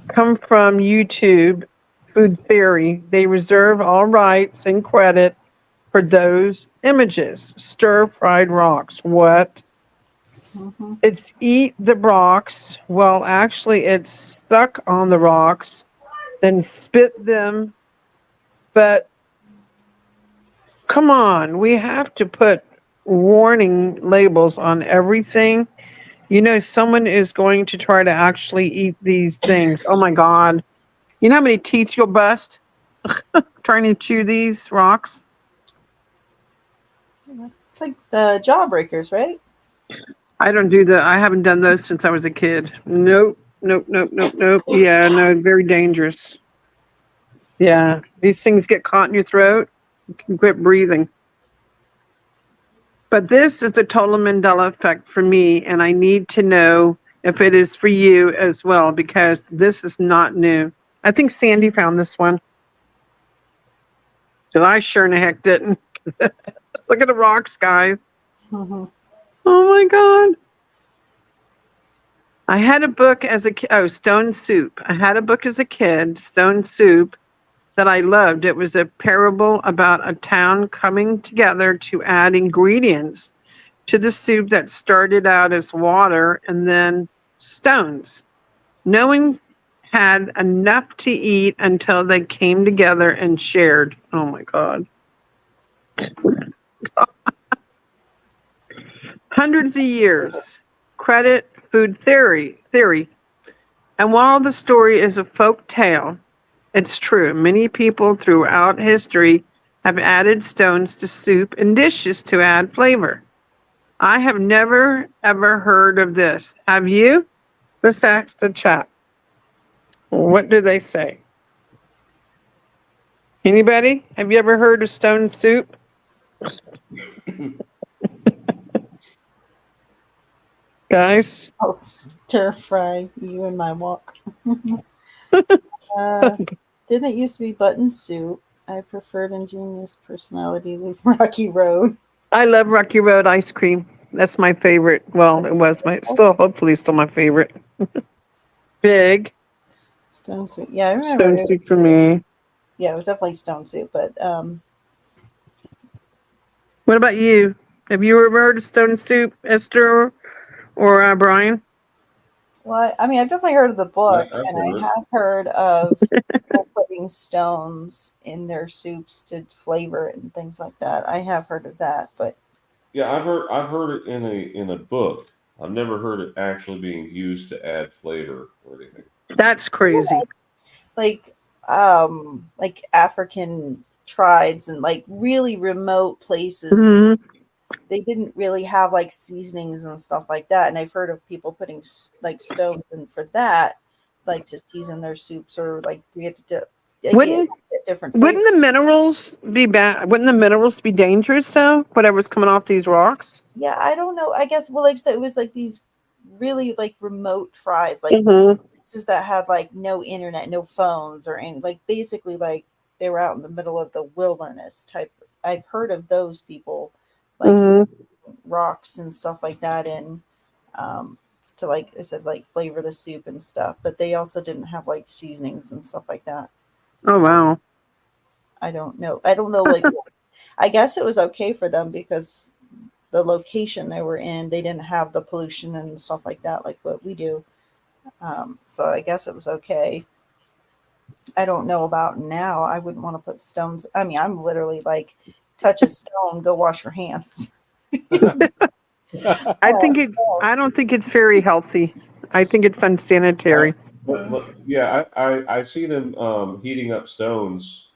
come from YouTube Food Theory. They reserve all rights and credit for those images. Stir-fried rocks. What? Mm-hmm. It's eat the rocks. Well, actually, it's suck on the rocks, then spit them. But come on, we have to put warning labels on everything. You know, someone is going to try to actually eat these things. Oh my God. You know how many teeth you'll bust trying to chew these rocks? It's like the jawbreakers, right? I don't do that. I haven't done those since I was a kid. Nope. Yeah, no, very dangerous. Yeah, these things get caught in your throat. You can quit breathing. But this is a total Mandela effect for me, and I need to know if it is for you as well, because this is not new. I think Sandy found this one. But I sure in the heck didn't. Look at the rocks, guys. Mm-hmm. Oh my God. I had a book as a kid. Oh, Stone Soup. I had a book as a kid, Stone Soup, that I loved. It was a parable about a town coming together to add ingredients to the soup that started out as water and then stones. No one had enough to eat until they came together and shared. Oh my God. Hundreds of years. Credit food theory. And while the story is a folk tale, it's true. Many people throughout history have added stones to soup and dishes to add flavor. I have never, ever heard of this. Have you? Let's ask the chat. What do they say? Anybody? Have you ever heard of stone soup? Guys? I'll stir fry you in my walk. Didn't it used to be button soup? I preferred ingenious personality, leave Rocky Road. I love Rocky Road ice cream. That's my favorite. Well, it was hopefully still my favorite. Big. Stone soup. Yeah, I remember. Stone soup for me. Yeah, it was definitely stone soup, but what about you? Have you ever heard of stone soup, Esther or Brian? well, I mean, I've definitely heard of the book, Yeah, and I have heard of people putting stones in their soups to flavor it and things like that. I have heard of that, but Yeah, I've heard it in a book. I've never heard it actually being used to add flavor or anything. That's crazy. like African tribes and like really remote places, Mm-hmm. they didn't really have like seasonings and stuff like that. And I've heard of people putting like stones in for that, like to season their soups or like to get Wouldn't different. Wouldn't the minerals be bad? Wouldn't the minerals be dangerous though? Whatever's coming off these rocks? Yeah, I don't know. I guess, well, like I said, it was like these really like remote tribes, like places that had like no internet, no phones or any, like basically like they were out in the middle of the wilderness type. I've heard of those people, like rocks and stuff like that, and to, like I said, like flavor the soup and stuff. But they also didn't have like seasonings and stuff like that. Oh wow. I don't know. Like, I guess it was okay for them because the location they were in, they didn't have the pollution and stuff like that, like what we do. So I guess it was okay. I don't know about now. I wouldn't want to put stones. I mean, I'm literally like, touch a stone, go wash your hands. I don't think it's very healthy. I think it's unsanitary. Yeah, I see them heating up stones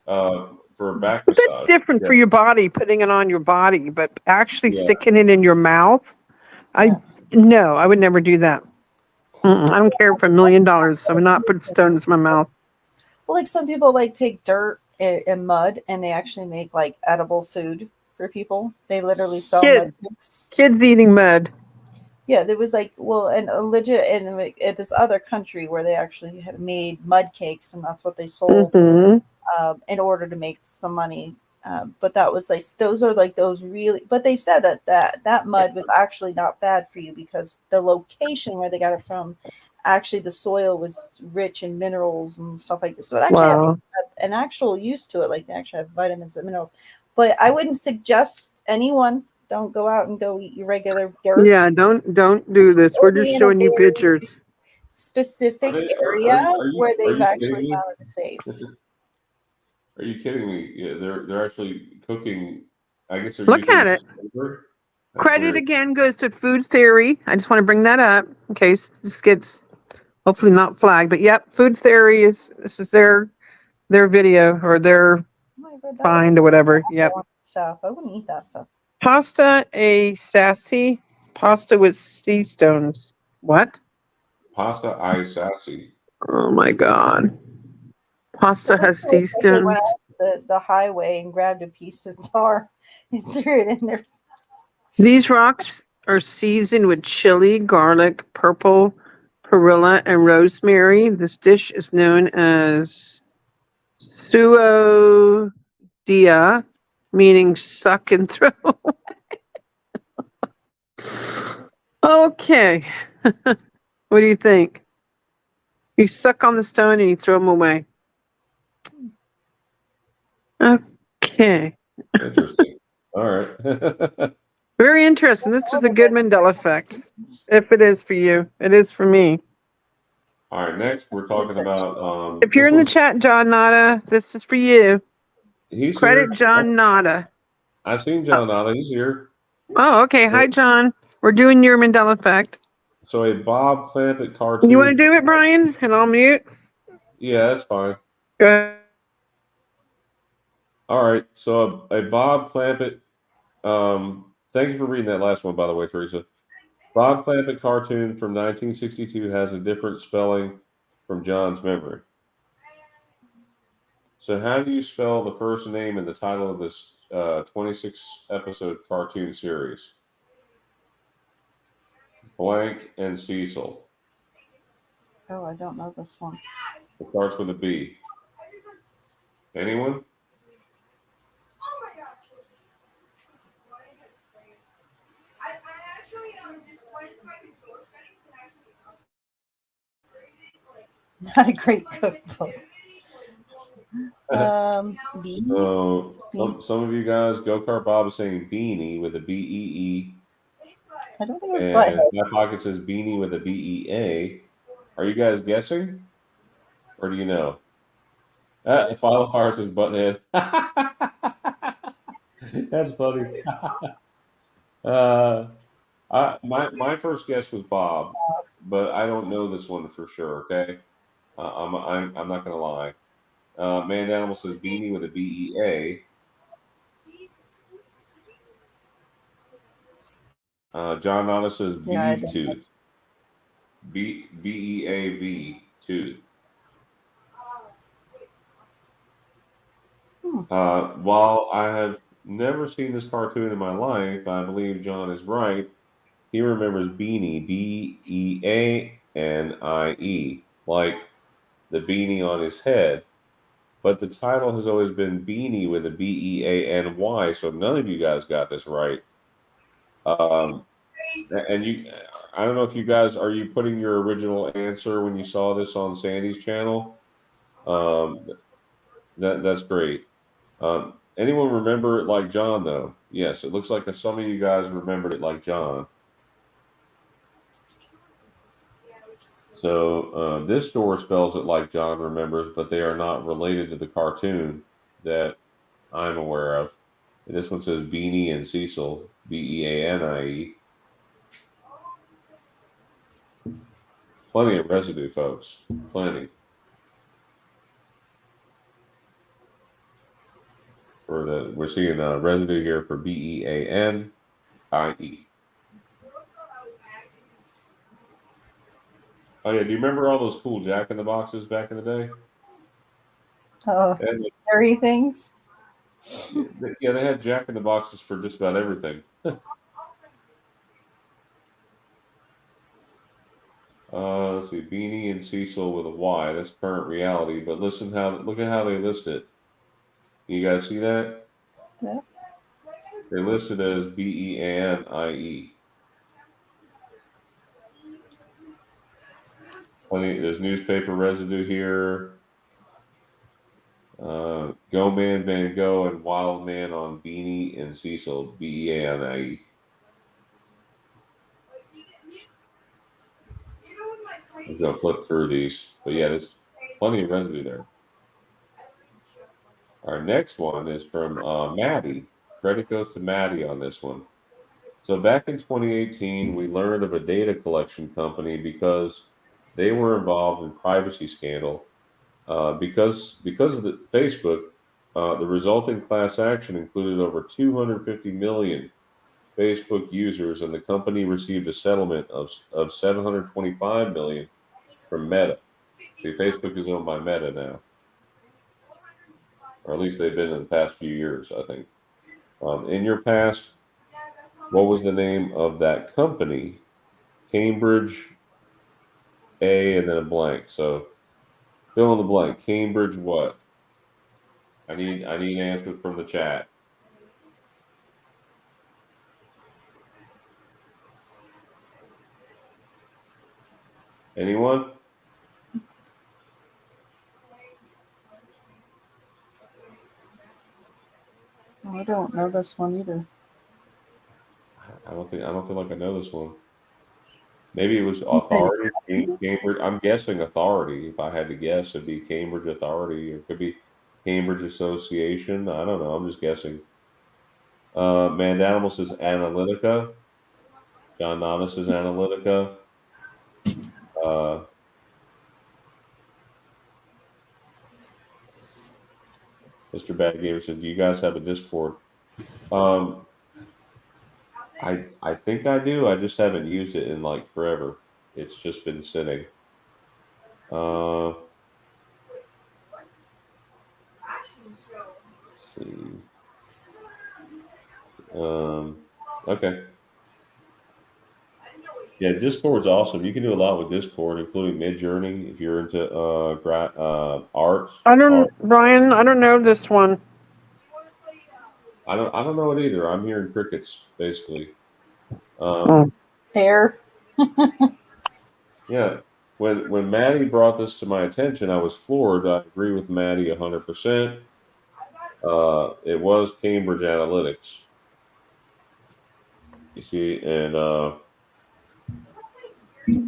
for back But that's massage. different for your body, putting it on your body, but actually sticking it in your mouth. I would never do that. I don't care for $1 million. I would not put stones in my mouth. Well, like some people like take dirt and mud and they actually make like edible food for people. They literally sell mud Kids. cakes. Kids eating mud. Yeah, there was like, well, and a legit in this other country where they actually had made mud cakes, and that's what they sold in order to make some money. But that was like, those are like those really, but they said that mud was actually not bad for you because the location where they got it from, actually the soil was rich in minerals and stuff like this. So it actually had an actual use to it, like they actually have vitamins and minerals. But I wouldn't suggest anyone, don't go out and go eat your regular dirt. Yeah, don't do this. We're just showing you pictures. Specific area where they've actually found it safe. Are you kidding me? Yeah, they're actually cooking. I guess they're Look at it. Credit weird. again goes to Food Theory. I just want to bring that up in case this gets hopefully not flagged. But yep, Food Theory is their video or their find or whatever. Yep. Stuff. I wouldn't eat that stuff. Pasta a sassy. Pasta with sea stones. What? Pasta I sassy. Oh my god. Pasta has sea stones. Went out the highway and grabbed a piece of tar and threw it in there. These rocks are seasoned with chili, garlic, purple, perilla, and rosemary. This dish is known as suo dia, meaning suck and throw. Okay. What do you think? You suck on the stone and you throw them away. Okay. Interesting. All right. Very interesting. This was a good Mandela effect. If it is for you, it is for me. All right. Next, we're talking about. If you're in the chat, John Nada, this is for you. He's Credit here. John Nada. I've seen John Nada. He's here. Oh, okay. Hi, John. We're doing your Mandela effect. So a Bob Clampett cartoon. You want to do it, Brian? And I'll mute. Yeah, that's fine. Go ahead. All right. So a Bob Clampett. Thank you for reading that last one, by the way, Theresa. Bob Clampett cartoon from 1962 has a different spelling from John's memory. So how do you spell the first name and the title of this 26-episode cartoon series? Blank and Cecil. Oh, I don't know this one. It starts with a B. Anyone? Not a great cookbook. Beanie? So some of you guys, Go-Kart Bob is saying Beanie with a B-E-E. I don't think it was And Butthead. my pocket says Beanie with a B-E-A. Are you guys guessing? Or do you know? Philophire says Butthead. That's funny. My first guess was Bob, but I don't know this one for sure. Okay, I'm not gonna lie. Man Animal says Beanie with a B-E-A. John Nada says Beef Tooth. B-E-A-V Tooth. While I have never seen this cartoon in my life, I believe John is right. He remembers Beanie, B-E-A-N-I-E, like the beanie on his head. But the title has always been Beanie with a B-E-A-N-Y, so none of you guys got this right. And I don't know if you guys, are you putting your original answer when you saw this on Sandy's channel? That's great. Anyone remember it like John, though? Yes, it looks like some of you guys remembered it like John. So this store spells it like John remembers, but they are not related to the cartoon that I'm aware of. And this one says Beanie and Cecil, B-E-A-N-I-E. Plenty of residue, folks. Plenty. We're seeing residue here for B-E-A-N-I-E. Oh yeah, do you remember all those cool Jack in the Boxes back in the day? Oh, scary things. Yeah, they had Jack in the Boxes for just about everything. Let's see, Beanie and Cecil with a Y. That's current reality. But look at how they list it. You guys see that? Yeah. They listed it as BEANIE. There's newspaper residue here. Go Man Van Gogh and Wild Man on Beanie and Cecil, BEANIE. I'm gonna flip through these, but yeah, there's plenty of residue there. Our next one is from Matty. Credit goes to Matty on this one. So back in 2018, we learned of a data collection company because they were involved in privacy scandal. Because of the Facebook, the resulting class action included over 250 million Facebook users, and the company received a settlement of 725 million from Meta. See, Facebook is owned by Meta now, or at least they've been in the past few years, I think. In your past, what was the name of that company? Cambridge A and then a blank. So fill in the blank. Cambridge what? I need answers from the chat. Anyone? I don't know this one either. I don't feel like I know this one. Maybe it was Authority. Cambridge. I'm guessing Authority. If I had to guess, it'd be Cambridge Authority. It could be Cambridge Association. I don't know. I'm just guessing. Man Animal says Analytica. John Nana says Analytica. Mr. Bad Gamer said, "Do you guys have a Discord?" I think I do. I just haven't used it in like forever. It's just been sitting. Let's see. Okay. Yeah, Discord's awesome. You can do a lot with Discord, including Midjourney if you're into arts. Brian, I don't know this one. I don't know it either. I'm hearing crickets basically. Hair. Yeah. When Matty brought this to my attention, I was floored. I agree with Matty 100%. It was Cambridge Analytics. You see, and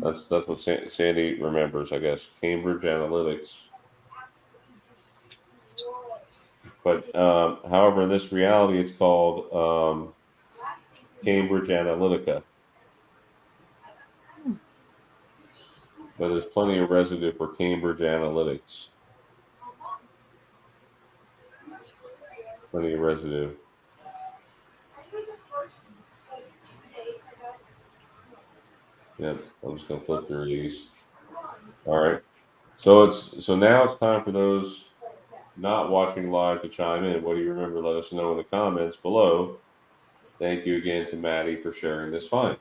that's what Sandy remembers, I guess. Cambridge Analytics. But however, in this reality, it's called Cambridge Analytica. But there's plenty of residue for Cambridge Analytics. Plenty of residue. Yep, I'm just gonna flip through these. All right. So now it's time for those not watching live to chime in. What do you remember? Let us know in the comments below. Thank you again to Matty for sharing this find.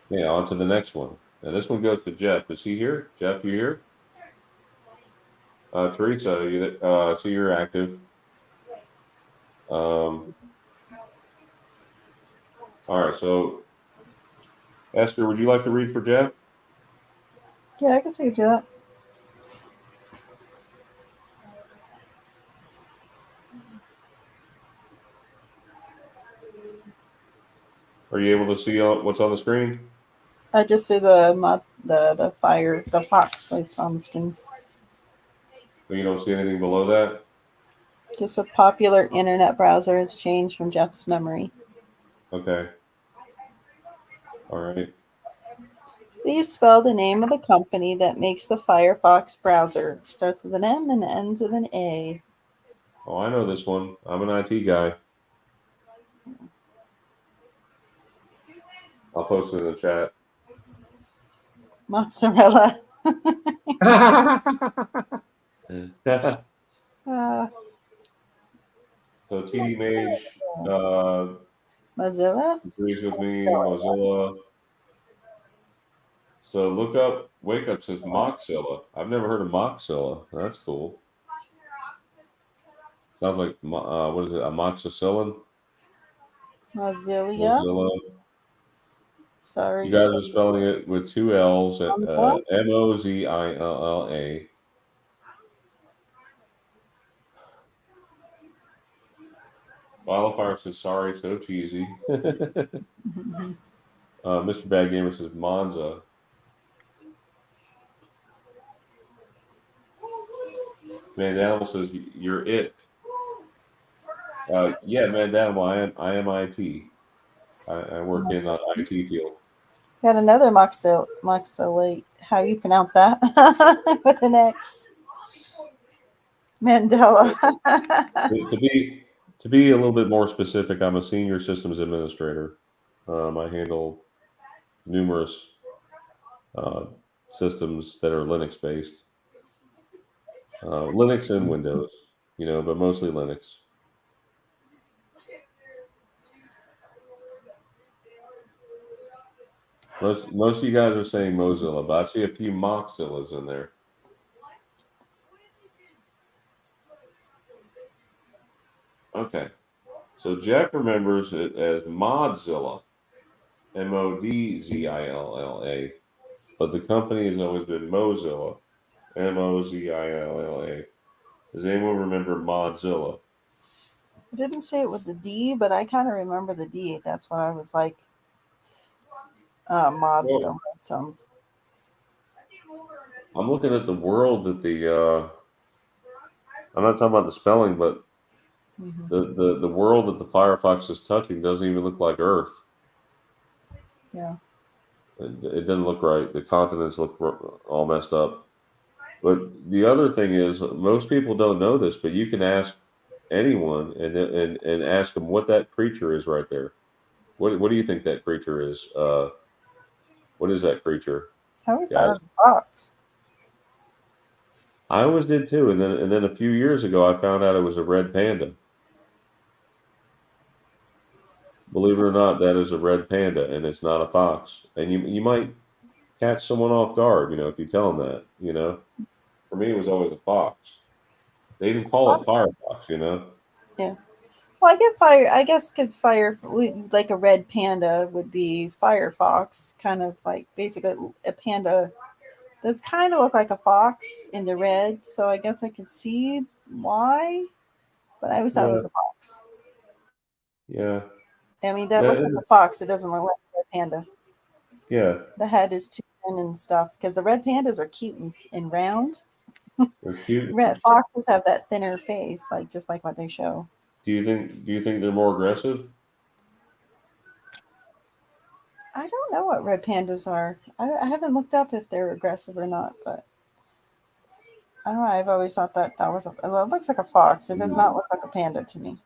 Yeah, on to the next one. Now this one goes to Jeff. Is he here? Jeff, you here? Theresa, see you're active. All right, so Esther, would you like to read for Jeff? Yeah, I can see that. Are you able to see what's on the screen? I just see the Firefox lights on the screen. So you don't see anything below that? Just a popular internet browser has changed from Jeff's memory. Okay. All right. Please spell the name of the company that makes the Firefox browser. Starts with an M and ends with an A. Oh, I know this one. I'm an IT guy. I'll post it in the chat. Mozzarella. So TD Mage Mozilla? agrees with me. Mozilla. So look up. Wake Up says Modzilla. I've never heard of Modzilla. That's cool. Sounds like what is it? Amoxicillin. Mozilla. Mozilla. Sorry. You guys are spelling it with two L's at Mozilla. Philophire says sorry, so cheesy. Mr. Bad Gamer says Monza. Mandela says you're it. Yeah, Mandela, I am IT. I work in the IT field. Got another Moxilate. How you pronounce that? With an X. Mandela. To be a little bit more specific, I'm a senior systems administrator. I handle numerous systems that are Linux based. Linux and Windows, but mostly Linux. Most of you guys are saying Mozilla, but I see a few Moxillas in there. Okay, so Jeff remembers it as Modzilla, Modzilla, but the company has always been Mozilla, Mozilla. Does anyone remember Modzilla? I didn't say it with the D, but I kind of remember the D. That's why I was like, Modzilla. That sounds. I'm looking at the world that I'm not talking about the spelling, but the world that the Firefox is touching doesn't even look like Earth. Yeah. It doesn't look right. The continents look all messed up. But the other thing is, most people don't know this, but you can ask anyone and ask them what that creature is right there. What do you think that creature is? What is that creature? I always thought it was a fox. I always did too, and then a few years ago, I found out it was a red panda. Believe it or not, that is a red panda, and it's not a fox. And you might catch someone off guard, if you tell them that. For me, it was always a fox. They even call it Firefox, Yeah. Well, I guess because like a red panda would be Firefox, kind of like basically a panda does kind of look like a fox in the red. So I guess I could see why, but I always thought it was a fox. Yeah. I mean, that looks like a fox. It doesn't look like a red panda. Yeah. The head is too thin and stuff because the red pandas are cute and round. They're cute. Red foxes have that thinner face, just like what they show. Do you think they're more aggressive? I don't know what red pandas are. I haven't looked up if they're aggressive or not, but I don't know. I've always thought that was it looks like a fox. It does not look like a panda to me.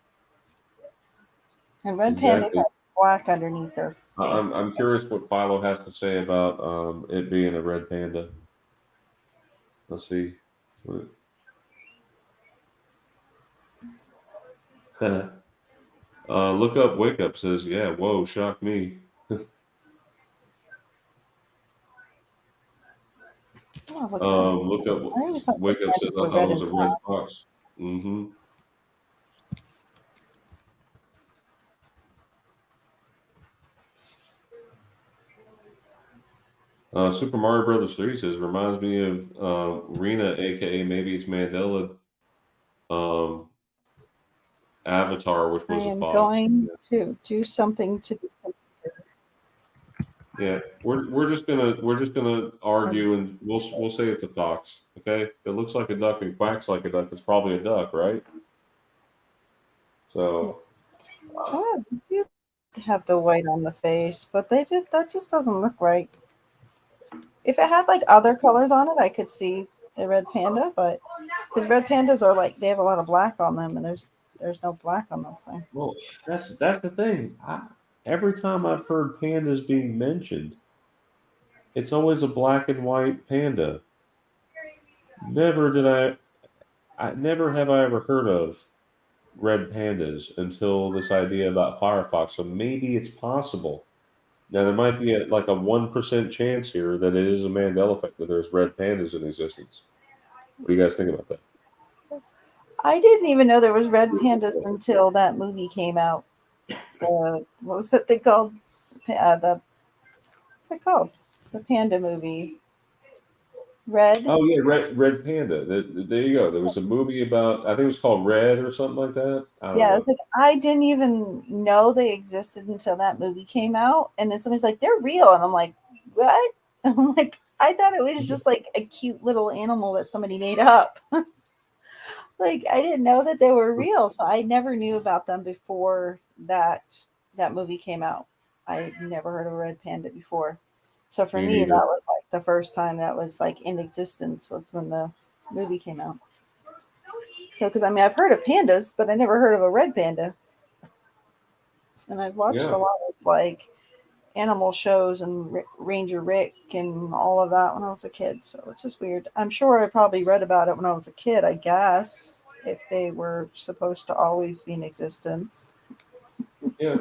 And red pandas have black underneath their face. I'm curious what Philo has to say about it being a red panda. Let's see. Look up Wake Up says, yeah, whoa, shocked me. Look up Wake Up says, I thought it was a red fox. Mm-hmm. Super Mario Brothers 3 says, reminds me of Rena, aka maybe it's Mandela avatar, which was a fox. I am going to do something to this computer. Yeah, we're just gonna argue, and we'll say it's a fox. Okay, if it looks like a duck and quacks like a duck, it's probably a duck, right? So. They do have the white on the face, but that just doesn't look right. If it had other colors on it, I could see a red panda, but because red pandas are they have a lot of black on them, and there's no black on those things. Well, that's the thing. Every time I've heard pandas being mentioned, it's always a black and white panda. Never did never have I ever heard of red pandas until this idea about Firefox. So maybe it's possible. Now there might be like a 1% chance here that it is a Mandela effect that there's red pandas in existence. What do you guys think about that? I didn't even know there was red pandas until that movie came out. What was that thing called? What's it called? The panda movie. Red. Oh yeah, Red Panda. There you go. There was a movie about, I think it was called Red or something like that. I don't Yeah, know. it's like I didn't even know they existed until that movie came out, and then somebody's like, "They're real," and I'm like, "What?" I'm like, I thought it was just like a cute little animal that somebody made up. Like I didn't know that they were real, so I never knew about them before that movie came out. I never heard of a red panda before. So for Me me, that neither. was like the first time that was like in existence was when the movie came out. So because I mean I've heard of pandas, but I never heard of a red panda. And I've watched Yeah. a lot of like animal shows and Ranger Rick and all of that when I was a kid. So it's just weird. I'm sure I probably read about it when I was a kid, I guess, if they were supposed to always be in existence. Yeah.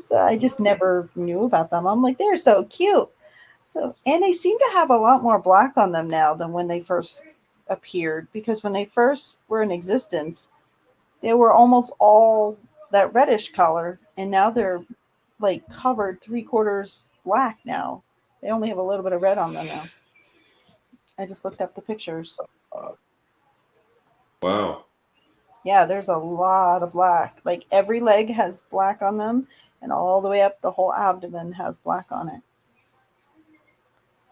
So I just never knew about them. I'm like, they're so cute. So and they seem to have a lot more black on them now than when they first appeared, because when they first were in existence, they were almost all that reddish color, and now they're like covered 3/4 black now. They only have a little bit of red on them now. I just looked up the pictures. Wow. Yeah, there's a lot of black. Like every leg has black on them, and all the way up the whole abdomen has black on it.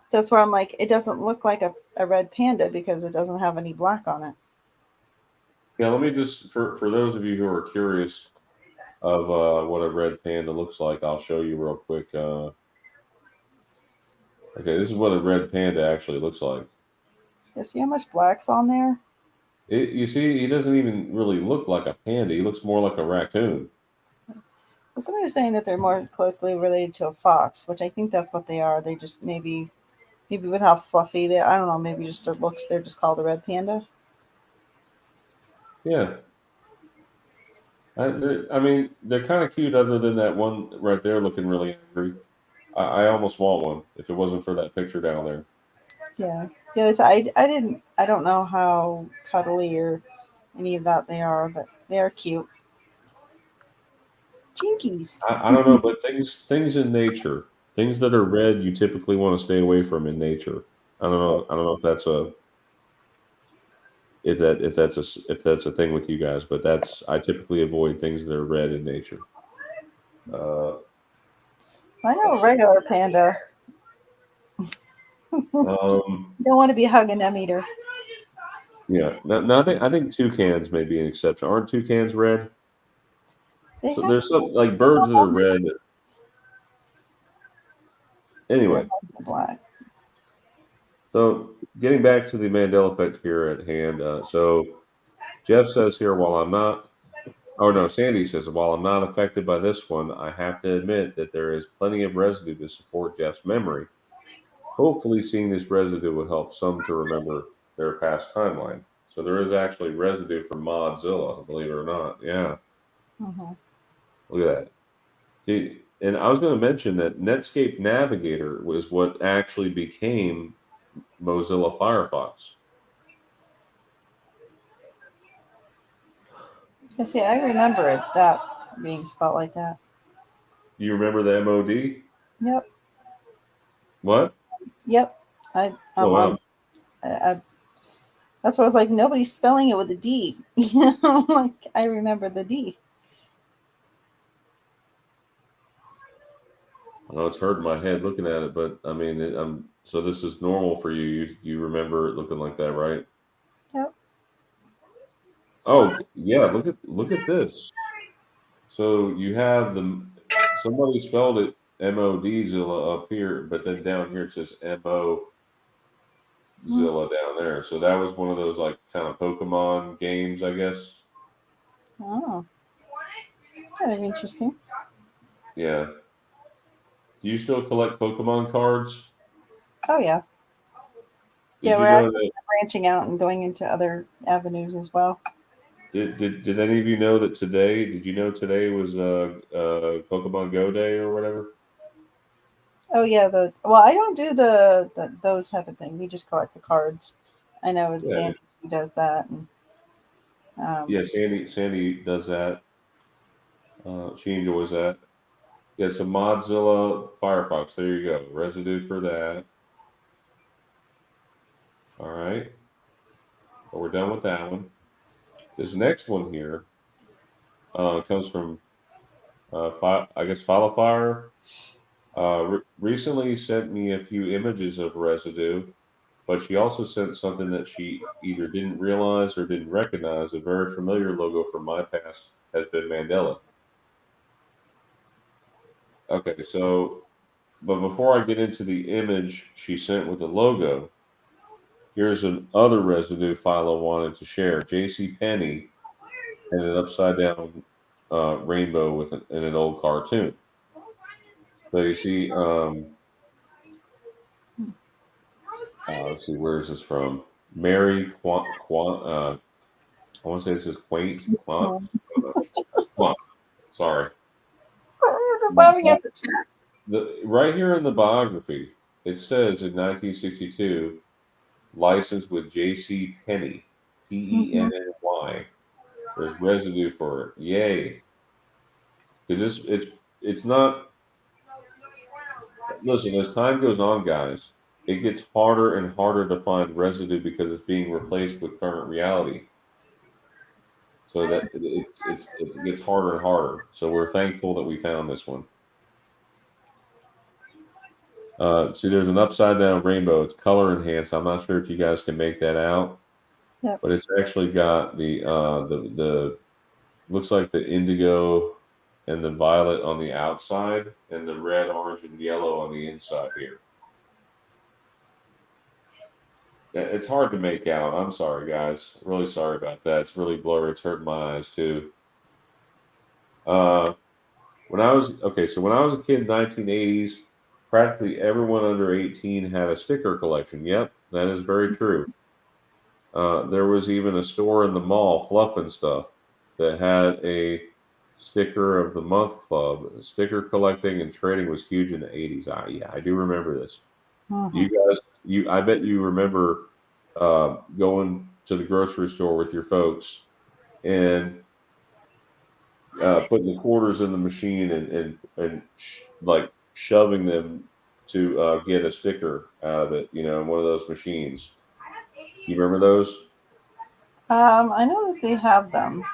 So that's where I'm like, it doesn't look like a red panda because it doesn't have any black on it. Yeah, let me just, for those of you who are curious of what a red panda looks like, I'll show you real quick. Okay, this is what a red panda actually looks like. You see how much black's on there? You see, he doesn't even really look like a panda. He looks more like a raccoon. Well, somebody was saying that they're more closely related to a fox, which I think that's what they are. They just maybe with how fluffy they are. I don't know, maybe just their looks, they're just called a red panda. Yeah. I mean, they're kind of cute other than that one right there looking really angry. I almost want one if it wasn't for that picture down there. Yeah. Yeah, I don't know how cuddly or any of that they are, but they are cute. Jinkies. I don't know, but things in nature, things that are red, you typically want to stay away from in nature. I don't know. I don't know if that's a if that's a thing with you guys, but that's I typically avoid things that are red in nature. I know Let's a see. regular panda. Um, You don't want to be hugging them either. yeah. Now I think toucans may be an exception. Aren't toucans red? They So have there's some like birds that are red. yeah, Anyway, black. so getting back to the Mandela effect here at hand. So Jeff says here, while I'm not, oh no, Sandy says, while I'm not affected by this one, I have to admit that there is plenty of residue to support Jeff's memory. Hopefully, seeing this residue will help some to remember their past timeline. So there is actually residue from Modzilla, believe it or not. Yeah, Mm-hmm. look at that. See, and I was going to mention that Netscape Navigator was what actually became Mozilla Firefox. Yeah, see, I remember it that being spelled like that. You remember the MOD? Yep. What? Yep. Oh I'm wow. on. I, that's why I was like, nobody's spelling it with a D. Like I remember the D. I know it's hurting my head looking at it, but I mean, so this is normal for you. You remember it looking like that, right? Yep. Oh yeah, look at this. So you have somebody spelled it Modzilla up here, but then down here it says Mozilla down there. So that was one of those like kind of Pokemon games, I guess. Oh, kind of interesting. Yeah. Do you still collect Pokemon cards? Oh yeah. Yeah, you we're know actually that? branching out and going into other avenues as well. Did any of you know that today? Did you know today was Pokemon Go Day or whatever? Oh yeah, I don't do the those type of thing. We just collect the cards. I know it's Yeah, Sandy who does that, and yeah. Sandy does that. She enjoys that. Yeah, so Modzilla, Firefox. There you go. Residue for that. All right. Well, we're done with that one. This next one here comes from, I guess, Philophire. Recently sent me a few images of Residue, but she also sent something that she either didn't realize or didn't recognize. A very familiar logo from my past has been Mandela. Okay, so, but before I get into the image she sent with the logo, here's an other Residue Philo wanted to share. JCPenny and an upside down rainbow with in an old cartoon. So you see, let's see, where is this from? Mary I want to say this is Quant. Sorry. we're just laughing at the chat. Right here in the biography, it says in 1962, licensed with J.C. Penney, Penny. There's residue for it. Yay! Because it's not. Listen, as time goes on, guys, it gets harder and harder to find residue because it's being replaced with current reality. So that it gets harder and harder. So we're thankful that we found this one. See, there's an upside down rainbow. It's color enhanced. I'm not sure if you guys can make that out, Yep. but it's actually got the looks like the indigo and the violet on the outside, and the red, orange, and yellow on the inside here. It's hard to make out. I'm sorry, guys. Really sorry about that. It's really blurry. It's hurting my eyes too. When I was a kid in the 1980s, practically everyone under 18 had a sticker collection. Yep, that is very true. There was even a store in the mall, Fluff and Stuff, that had a sticker of the month club. Sticker collecting and trading was huge in the 80s. I do remember this. You guys, I bet you remember going to the grocery store with your folks and putting the quarters in the machine and like shoving them to get a sticker out of it, in one of those machines. You remember those? I know that they have them.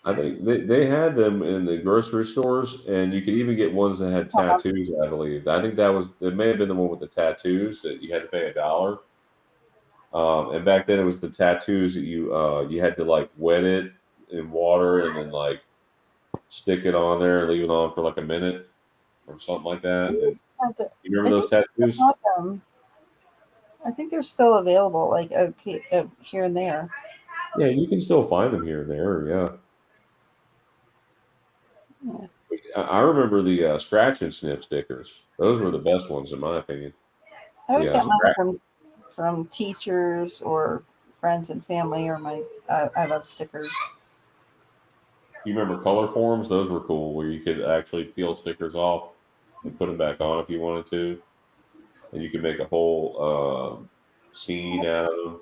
I think they had them in the grocery stores, and you could even get ones that had tattoos, I believe. I think it may have been the one with the tattoos that you had to pay $1. And back then it was the tattoos that you had to like wet it in water and then like stick it on there and leave it on for like a minute or something like that. You remember those tattoos? I think they're still available, like here and there. Yeah, you can still find them here and there. Yeah. I remember the scratch and sniff stickers. Those were the best ones, in my opinion. I always got mine from teachers or friends and family, or I love stickers. You remember color forms? Those were cool, where you could actually peel stickers off and put them back on if you wanted to, and you could make a whole scene out of them.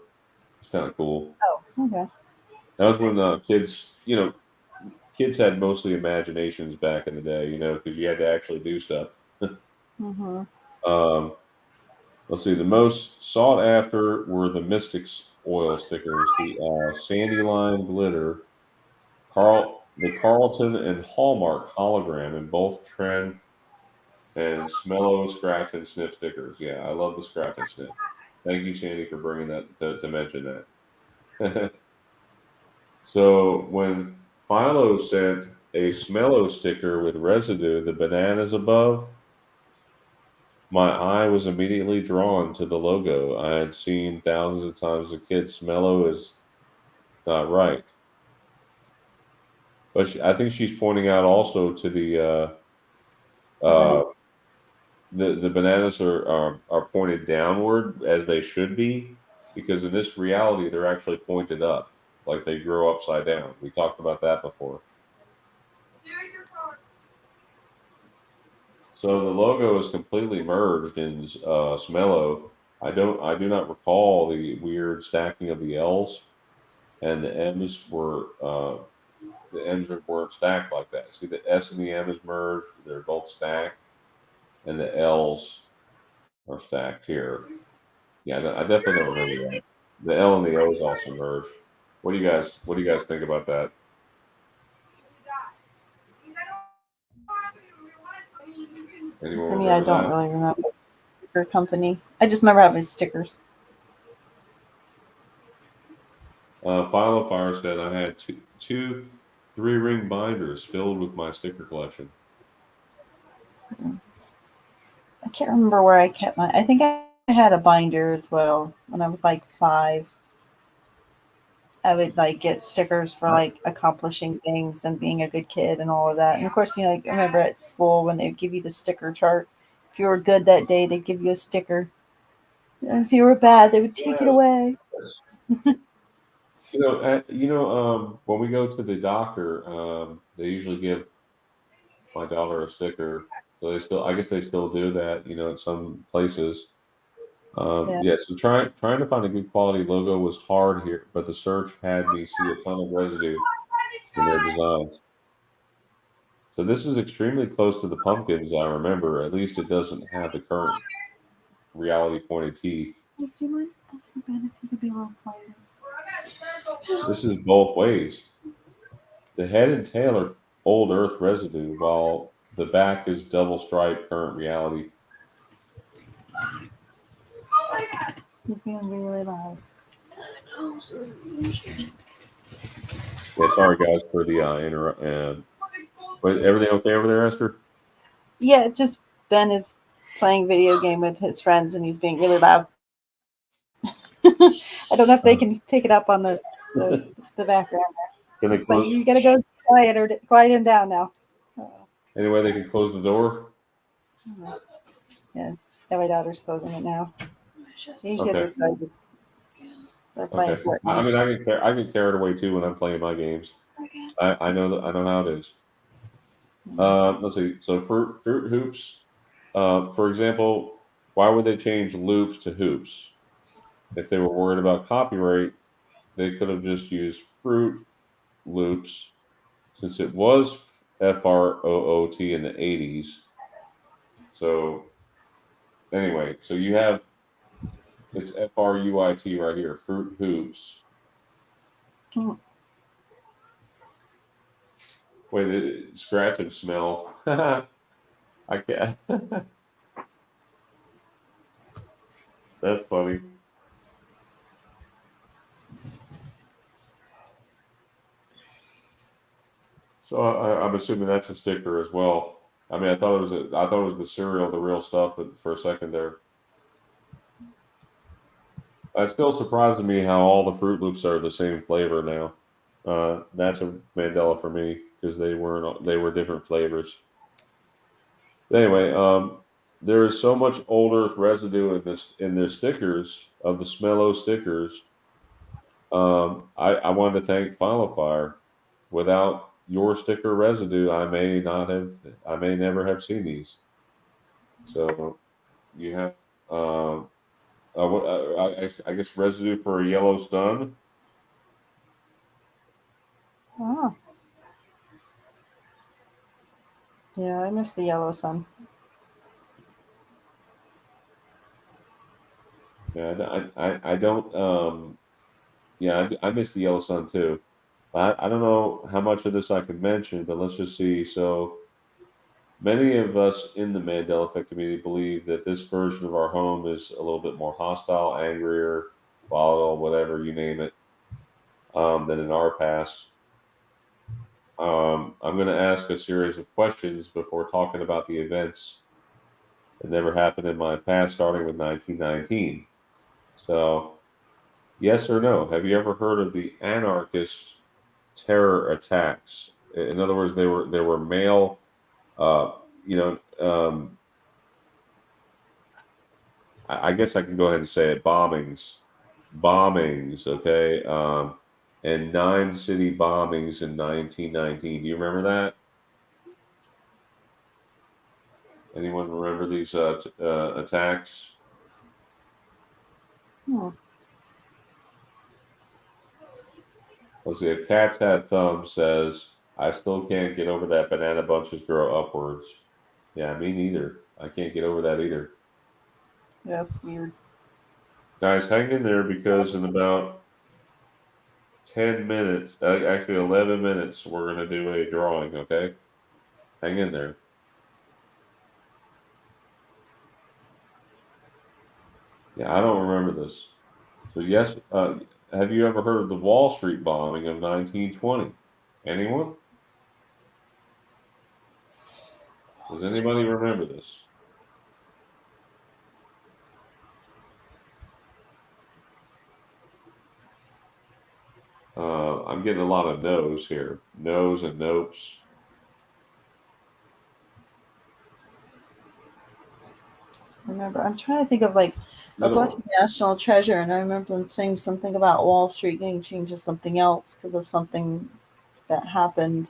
It's kind of cool. Oh, okay. That was when kids had mostly imaginations back in the day, because you had to actually do stuff. Let's see. The most sought after were the Mystics oil stickers, the Sandy Line glitter, the Carlton and Hallmark hologram in both trend and Smello scratch and sniff stickers. Yeah, I love the scratch and sniff. Thank you, Sandy, for bringing that to mention that. So when Philo sent a Smello sticker with residue, the bananas above, my eye was immediately drawn to the logo. I had seen thousands of times a kid. Smello is not right. But I think she's pointing out also to the the bananas are pointed downward as they should be, because in this reality they're actually pointed up, like they grow upside down. We talked about that before. So the logo is completely merged in Smello. I do not recall the weird stacking of the L's, and the M's weren't stacked like that. See, the S and the M is merged; they're both stacked, and the L's are stacked here. Yeah, I definitely don't remember that. The L and the O is also merged. What do you guys think about that? Anyone For me, I remember don't that? really remember sticker company. I just remember having stickers. Philophire said I had two 3-ring binders filled with my sticker collection. I can't remember where I kept my. I think I had a binder as well when I was like 5. I would like get stickers for like accomplishing things and being a good kid and all of that. And of course, like I remember at school when they'd give you the sticker chart. If you were good that day, they'd give you a sticker. And if you were bad, they would take it away. When we go to the doctor, they usually give my daughter a sticker. So I guess they still do that, at some places. Yeah. Yeah, so trying to find a good quality logo was hard here, but the search had me see a ton of residue in their designs. So this is extremely close to the pumpkins I remember. At least it doesn't have the current reality pointed teeth. Do you mind asking Ben if you could be a little quieter? This is both ways. The head and tail are old Earth residue, while the back is double stripe current reality. He's being really loud. Yeah, sorry guys for the interrupt. But everything okay over there, Esther? Yeah, just Ben is playing video game with his friends and he's being really loud. I don't know if they can pick it up on the background. Can they It's like close? you gotta go quiet him down now. Anyway, they can close the door. Yeah, my daughter's closing it now. He Okay. gets excited. They're playing Okay. Fortnite. I mean, I get carried away too when I'm playing my games. I know how it is. Let's see. So fruit hoops. For example, why would they change loops to hoops? If they were worried about copyright, they could have just used fruit loops, since it was FROOT in the 80s. So anyway, so you have it's FRUIT right here, fruit hoops. Wait, scratch and smell. I can't. That's funny. So I'm assuming that's a sticker as well. I mean, I thought it was the cereal, the real stuff, but for a second there. It's still surprising me how all the Fruit Loops are the same flavor now. That's a Mandela for me because they were different flavors. Anyway, there is so much old Earth residue in their stickers of the Smello stickers. I wanted to thank Philophire. Without your sticker residue, I may never have seen these. So you have, I guess residue for a yellow sun. Oh. Yeah, I miss the yellow sun. Yeah, I don't. Yeah, I miss the yellow sun too. I don't know how much of this I can mention, but let's just see. So many of us in the Mandela Effect community believe that this version of our home is a little bit more hostile, angrier, volatile, whatever you name it, than in our past. I'm going to ask a series of questions before talking about the events that never happened in my past, starting with 1919. So, yes or no? Have you ever heard of the Anarchist terror attacks? In other words, they were male, uh, you know, um, I guess I can go ahead and say it, bombings, okay, and 9 city bombings in 1919. Do you remember that? Anyone remember these attacks? Hmm. Let's see. If Cats Had Thumbs says, I still can't get over that banana bunches grow upwards. Yeah, me neither. I can't get over that either. Yeah, that's weird. Guys, hang in there because in about 10 minutes, actually 11 minutes, we're going to do a drawing, okay? Hang in there. Yeah, I don't remember this. So, yes, have you ever heard of the Wall Street bombing of 1920? Anyone? Does anybody remember this? I'm getting a lot of no's here. No's and nopes. Remember, I'm trying to think of like I was watching National Treasure, and I remember them saying something about Wall Street getting changed to something else because of something that happened,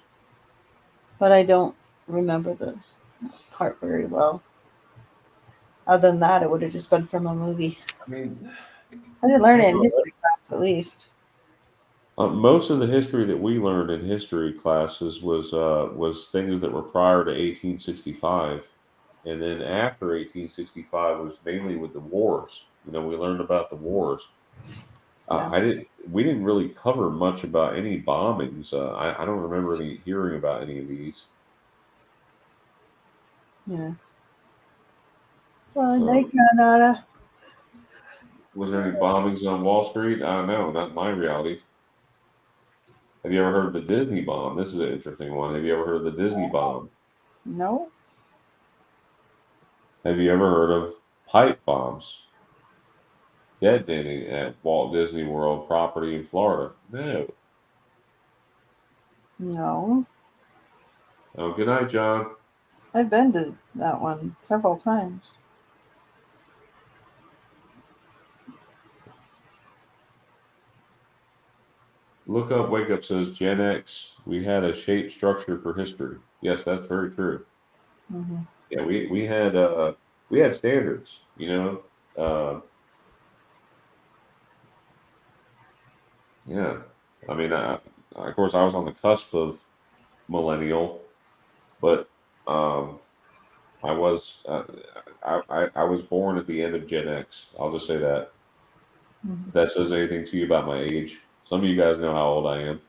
but I don't remember the part very well. Other than that, it would have just been from a movie. I mean, I didn't learn it in history class, at least. Most of the history that we learned in history classes was things that were prior to 1865, and then after 1865 was mainly with the wars. You know, we learned about the wars. Yeah. We didn't really cover much about any bombings. I don't remember hearing about any of these. Yeah. Well, night, Canada. Was there any bombings on Wall Street? No, not my reality. Have you ever heard of the Disney bomb? This is an interesting one. Have you ever heard of the Disney bomb? No. Have you ever heard of pipe bombs detonating at Walt Disney World property in Florida? No. No. Oh, good night, John. I've been to that one several times. Look up, Wake Up says Gen X. We had a shape structure for history. Yes, that's very true. Mm-hmm. Yeah, we had standards. You know, yeah. I mean, of course, I was on the cusp of millennial, but I was I was born at the end of Gen X. I'll just say that. Mm-hmm. If that says anything to you about my age. Some of you guys know how old I am.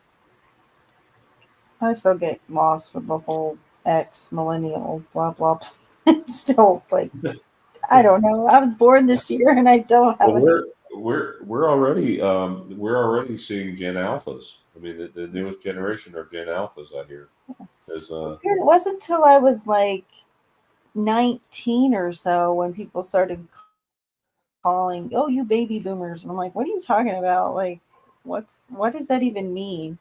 I still get lost with the whole X millennial blah blah. It's still like I don't know. I was born this year and I don't have Well, any. we're already seeing Gen Alphas. I mean, the newest generation are Gen Alphas out here. There's It wasn't until I was like 19 or so when people started calling, "Oh, you baby boomers," and I'm like, "What are you talking about? Like, what does that even mean?"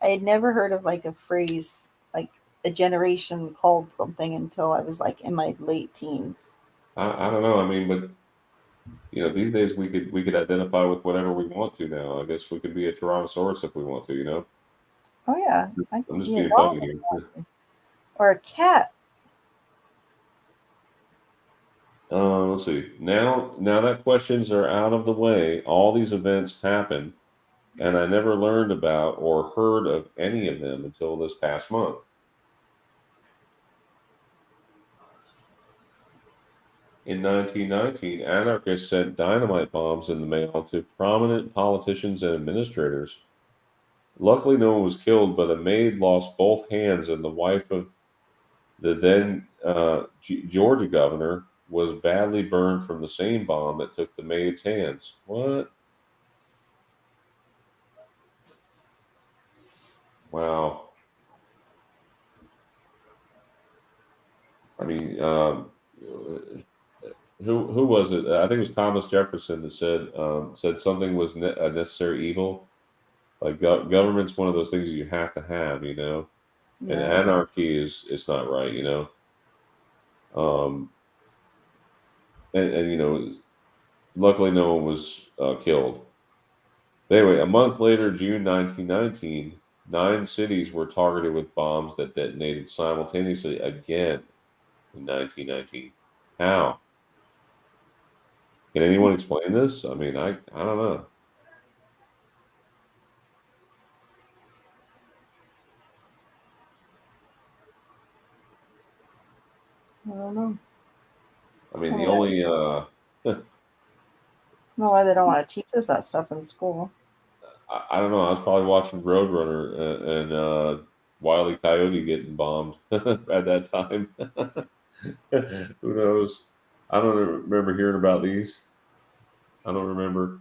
I had never heard of like a phrase like a generation called something until I was like in my late teens. I don't know. I mean, but you know, these days we could identify with whatever we want to now. I guess we could be a Tyrannosaurus if we want to. You know. Oh yeah, I I'm could just be a being dog funny here. or a cat. Let's see. Now that questions are out of the way, all these events happen, and I never learned about or heard of any of them until this past month. In 1919, anarchists sent dynamite bombs in the mail to prominent politicians and administrators. Luckily, no one was killed, but a maid lost both hands, and the wife of the then Georgia governor was badly burned from the same bomb that took the maid's hands. What? Wow. I mean, who was it? I think it was Thomas Jefferson that said something was a necessary evil. Like government's one of those things that you have to have, you know. And Yeah. anarchy is it's not right, you know. And you know, luckily, no one was killed. Anyway, a month later, June 1919, 9 cities were targeted with bombs that detonated simultaneously again in 1919. How? Can anyone explain this? I mean, I don't know. I don't know. I mean, the only I don't know why they don't want to teach us that stuff in school. I don't know. I was probably watching Roadrunner and Wile E. Coyote getting bombed at that time. Who knows? I don't remember hearing about these. I don't remember.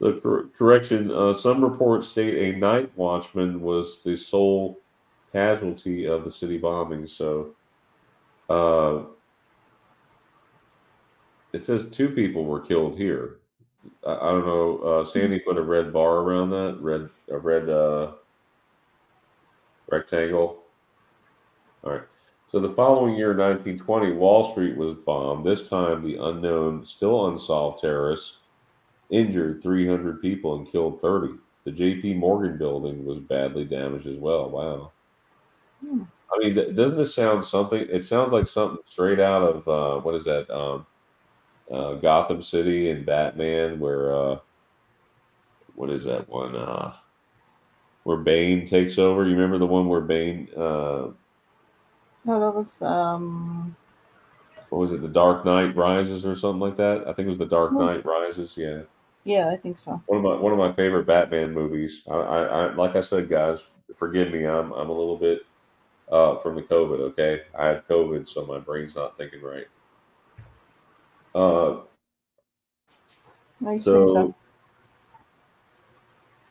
The correction, some reports state a night watchman was the sole casualty of the city bombing. So uh, it says 2 people were killed here. I don't know. Sandy put a red bar around that, a red rectangle. All right. So the following year, 1920, Wall Street was bombed. This time, the unknown, still unsolved terrorists injured 300 people and killed 30. The J.P. Morgan building was badly damaged as well. Wow. I mean, doesn't this sound something? It sounds like something straight out of what is that? Gotham City and Batman, where what is that one? Where Bane takes over. You remember the one where Bane? No, that was What was it? The Dark Knight Rises or something like that. I think it was The Dark Knight Rises. Yeah. Yeah, I think so. One of my favorite Batman movies. I like I said, guys, forgive me. I'm a little bit from the COVID. Okay, I had COVID, so my brain's not thinking right. Nice, So, Theresa.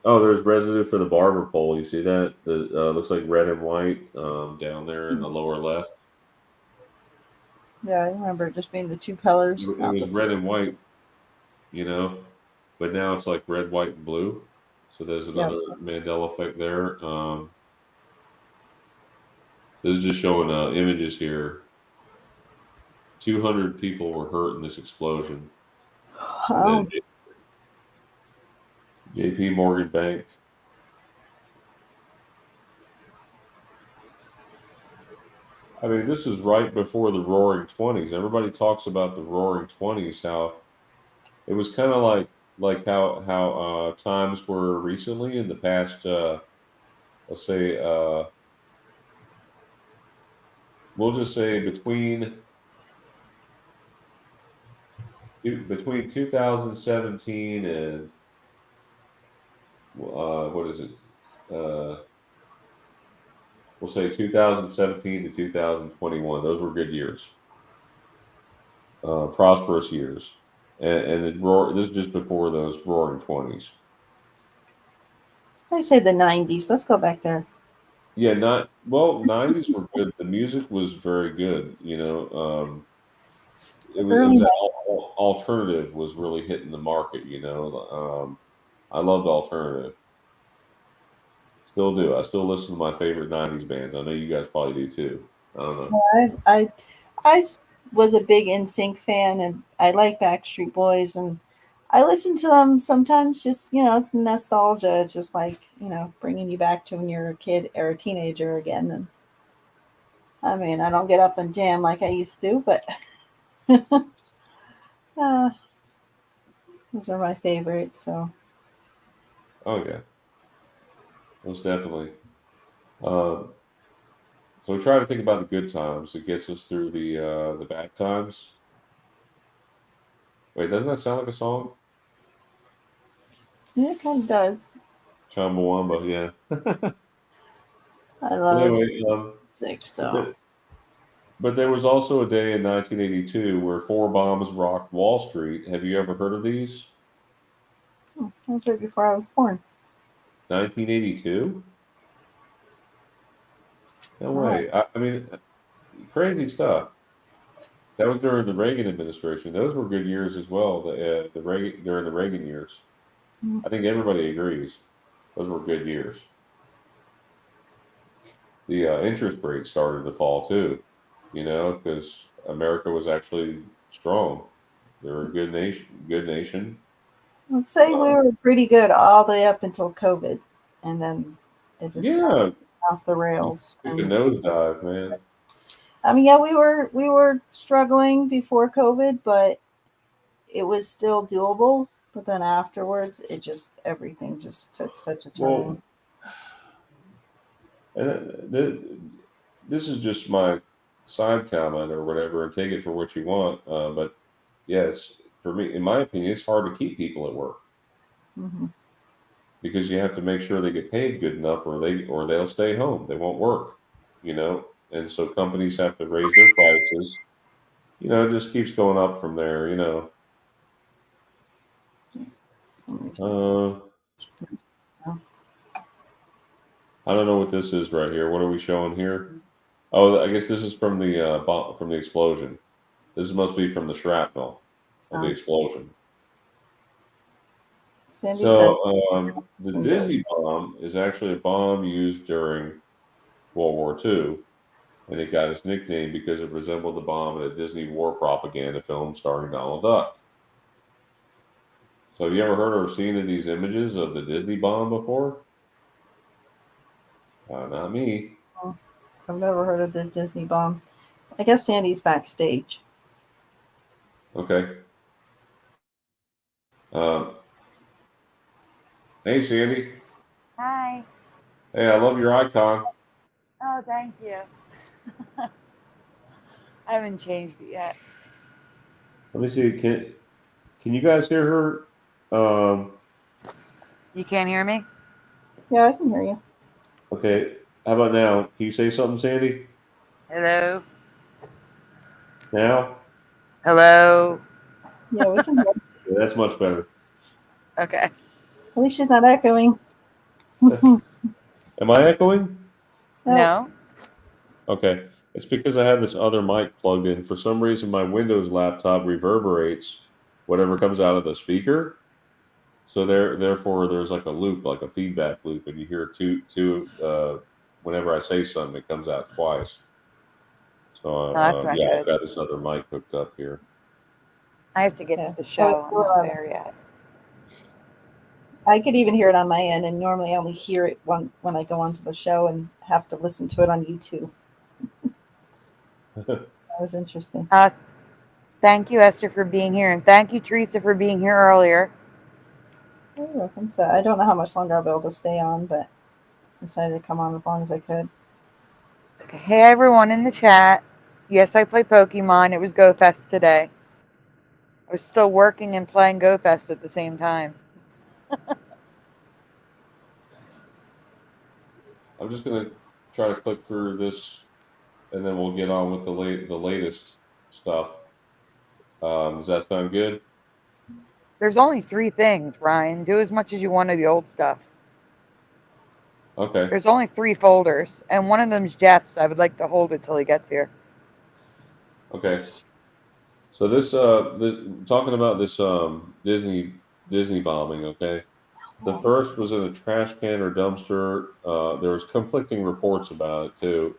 oh, there's residue for the barber pole. You see that? The looks like red and white down there in the lower left. Yeah, I remember it just being the 2 colors. It was red and white, but now it's like red, white, and blue. So there's another Mandela effect there. This is just showing images here. 200 people were hurt in this explosion. Oh. J.P. Morgan Bank. I mean, this is right before the Roaring '20s. Everybody talks about the Roaring '20s, how it was kind of like how times were recently in the past. Let's say we'll just say between 2017 and what is it? We'll say 2017 to 2021. Those were good years, prosperous years, and this is just before those Roaring '20s. I say the 90s. Let's go back there. Yeah, 90s were good. The music was very good. It was alternative was really hitting the market. I loved alternative. Still do. I still listen to my favorite '90s bands. I know you guys probably do too. I don't know. I was a big NSYNC fan, and I like Backstreet Boys, and I listen to them sometimes. Just it's nostalgia. It's just like bringing you back to when you're a kid or a teenager again. And I mean, I don't get up and jam like I used to, but those are my favorites. So. Oh yeah, most definitely. So we try to think about the good times. It gets us through the bad times. Wait, doesn't that sound like a song? Yeah, it kind of does. Chumbawamba, yeah. I love it. But there was also a day in 1982 where 4 bombs rocked Wall Street. Have you ever heard of these? That was right before I was born. 1982? No way. I mean, crazy stuff. That was during the Reagan administration. Those were good years as well. During the Reagan years. I think everybody agrees. Those were good years. The interest rates started to fall too, because America was actually strong. They're a good nation. Good nation. Let's say we were pretty good all the way up until COVID, and then it just got off the rails. Took a nosedive, man. I mean, yeah, we were struggling before COVID, but it was still doable. But then afterwards, everything just took such a turn. And this is just my side comment or whatever, and take it for what you want. But yes, for me, in my opinion, it's hard to keep people at work because you have to make sure they get paid good enough, or they'll stay home. They won't work, And so companies have to raise their prices. It just keeps going up from there. I don't know what this is right here. What are we showing here? Oh, I guess this is from the explosion. This must be from the shrapnel of the explosion. The Disney bomb is actually a bomb used during World War II, and it got its nickname because it resembled the bomb in a Disney war propaganda film starring Donald Duck. So have you ever heard or seen of these images of the Disney bomb before? Not me. I've never heard of the Disney bomb. I guess Sandy's backstage. Okay. Hey, Sandy. Hi. Hey, I love your icon. Oh, thank you. I haven't changed it yet. Let me see. Can you guys hear her? You can't hear me? Yeah, I can hear you. Okay. How about now? Can you say something, Sandy? Hello? Now? Hello? Yeah, we can hear you. Yeah, that's much better. Okay. At least she's not echoing. Am I echoing? No. Okay. It's because I have this other mic plugged in. For some reason, my Windows laptop reverberates whatever comes out of the speaker. So therefore, there's like a loop, like a feedback loop, and you hear two. Whenever I say something, it comes out twice. So that's not yeah, good. I've got this other mic hooked up here. I have to get to the show. I'm not there yet. I could even hear it on my end, and normally I only hear it when I go onto the show and have to listen to it on YouTube. That was interesting. Thank you, Esther, for being here, and thank you, Theresa, for being here earlier. You're welcome. So I don't know how much longer I'll be able to stay on, but I decided to come on as long as I could. Okay. Hey, everyone in the chat. Yes, I play Pokemon. It was GoFest today. I was still working and playing GoFest at the same time. I'm just gonna try to click through this, and then we'll get on with the latest stuff. Does that sound good? There's only 3 things, Ryan. Do as much as you want of the old stuff. Okay. There's only 3 folders, and one of them's Jeff's. I would like to hold it till he gets here. Okay. So this talking about this Disney bombing. Okay. The first was in a trash can or dumpster. There was conflicting reports about it too.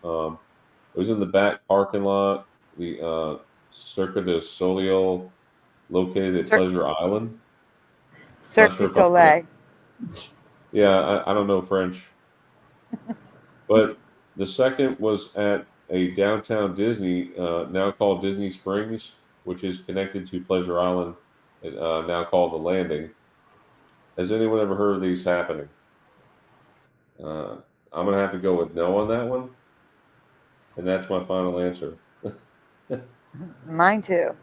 It was in the back parking lot, the Cirque du Soleil, located at Pleasure Island. Cirque du Soleil. Yeah, I don't know French. But the second was at a downtown Disney, now called Disney Springs, which is connected to Pleasure Island, now called The Landing. Has anyone ever heard of these happening? I'm going to have to go with no on that one. And that's my final answer. Mine too.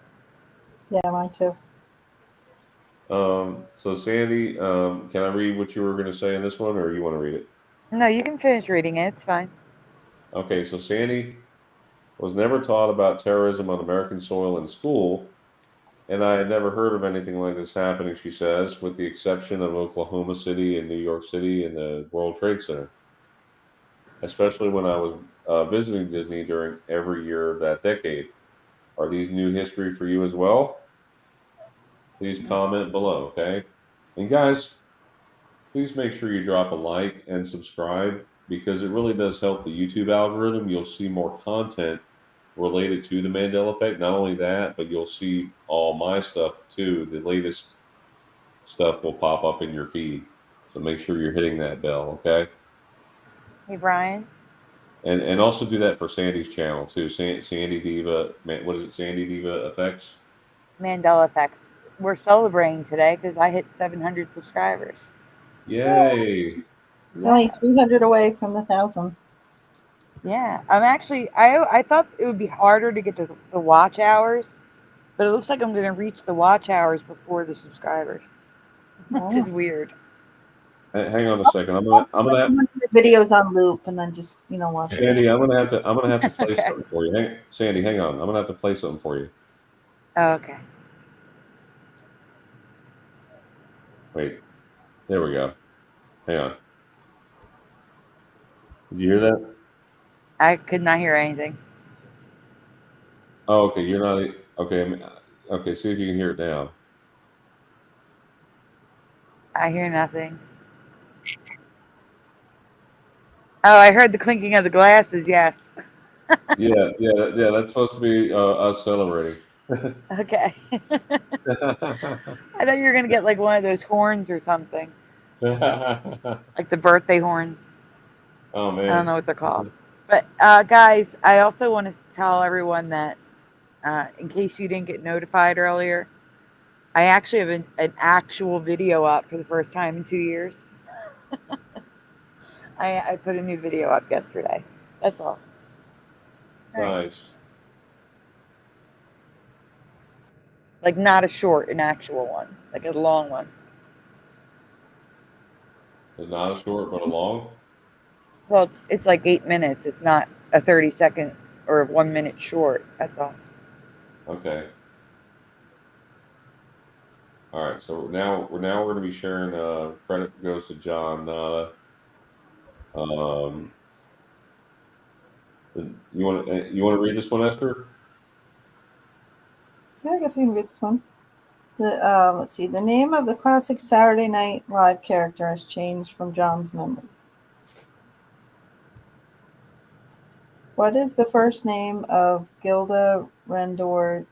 Yeah, mine too. So Sandy, can I read what you were going to say in this one, or you want to read it? No, you can finish reading it. It's fine. Okay, so Sandy was never taught about terrorism on American soil in school, and I had never heard of anything like this happening, she says, with the exception of Oklahoma City and New York City and the World Trade Center. Especially when I was visiting Disney during every year of that decade. Are these new history for you as well? Please comment below, okay? And guys, please make sure you drop a like and subscribe because it really does help the YouTube algorithm. You'll see more content related to the Mandela effect. Not only that, but you'll see all my stuff too. The latest stuff will pop up in your feed. So make sure you're hitting that bell, okay? Hey, Brian. And also do that for Sandy's channel too. Sandy Diva, what is it? Sandy Diva Effects. Mandela Effects. We're celebrating today because I hit 700 subscribers. Yay! It's only 300 away from 1,000. Yeah, I'm actually. I thought it would be harder to get to the watch hours, but it looks like I'm going to reach the watch hours before the subscribers, which is weird. Hang on a second. I'm gonna have videos on loop and then just watch it. Sandy, I'm gonna have to play Okay. something for you. Sandy, hang on. I'm gonna have to play something for you. Okay. Wait. There we go. Hang on. Did you hear that? I could not hear anything. Oh, okay. You're not. Okay. Okay. See if you can hear it now. I hear nothing. Oh, I heard the clinking of the glasses. Yes. Yeah. That's supposed to be us celebrating. Okay. I thought you were gonna get like one of those horns or something, like the birthday horns. Oh man. I don't know what they're called. But guys, I also want to tell everyone that in case you didn't get notified earlier, I actually have an actual video up for the first time in 2 years. I put a new video up yesterday. That's all. Nice. Like not a short, an actual one, like a long one. It's not a short, but a long. Well, it's like 8 minutes. It's not a 30-second or a 1 minute short. That's all. Okay. All right. So now we're going to be sharing. Credit goes to John Nada. You want to read this one, Esther? Yeah, I guess we can read this one. Let's see. The name of the classic Saturday Night Live character has changed from John's memory. What is the first name of Gilda Redorn's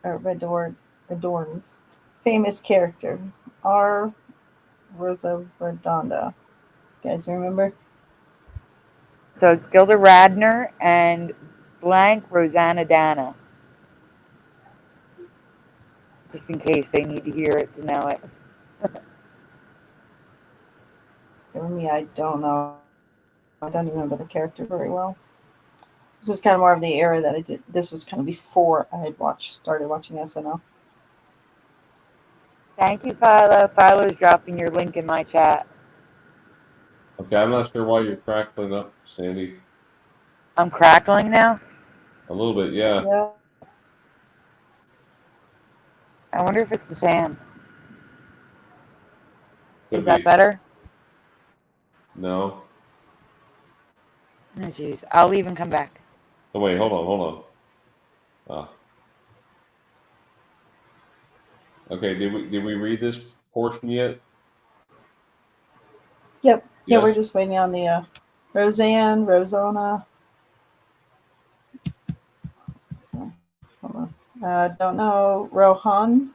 famous character? R. Rosaradanda. You guys remember? So it's Gilda Radner and blank Roseanna just in case they need to hear it to know it. For me, I don't know. I don't even remember the character very well. This is kind of more of the era that I did. This was kind of before I had started watching SNL. Thank you, Philo. Philo's dropping your link in my chat. Okay, I'm not sure why you're crackling up, Sandy. I'm crackling now? A little bit, yeah. Yeah. I wonder if it's the fan. Could Is that be. better? No. Oh, jeez. I'll leave and come back. Oh, wait, hold on. Okay, did we read this portion yet? Yep. Yeah, Yes? we're just waiting on the Roseanne, Rosanna. So, hold on. Don't know. Rohan,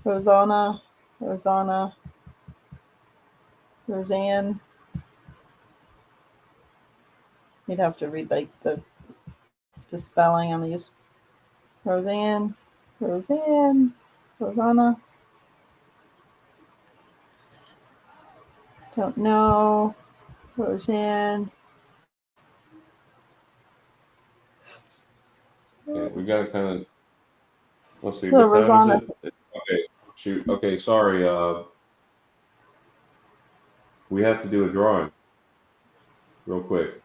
Rosanna, Roseanne. You'd have to read like the spelling on these. Roseanne, Rosanna. Don't know. Roseanne. Okay, we got to kind of. Let's see. No, What time Rosanna. is it? Okay, shoot. Okay, sorry. We have to do a drawing, real quick.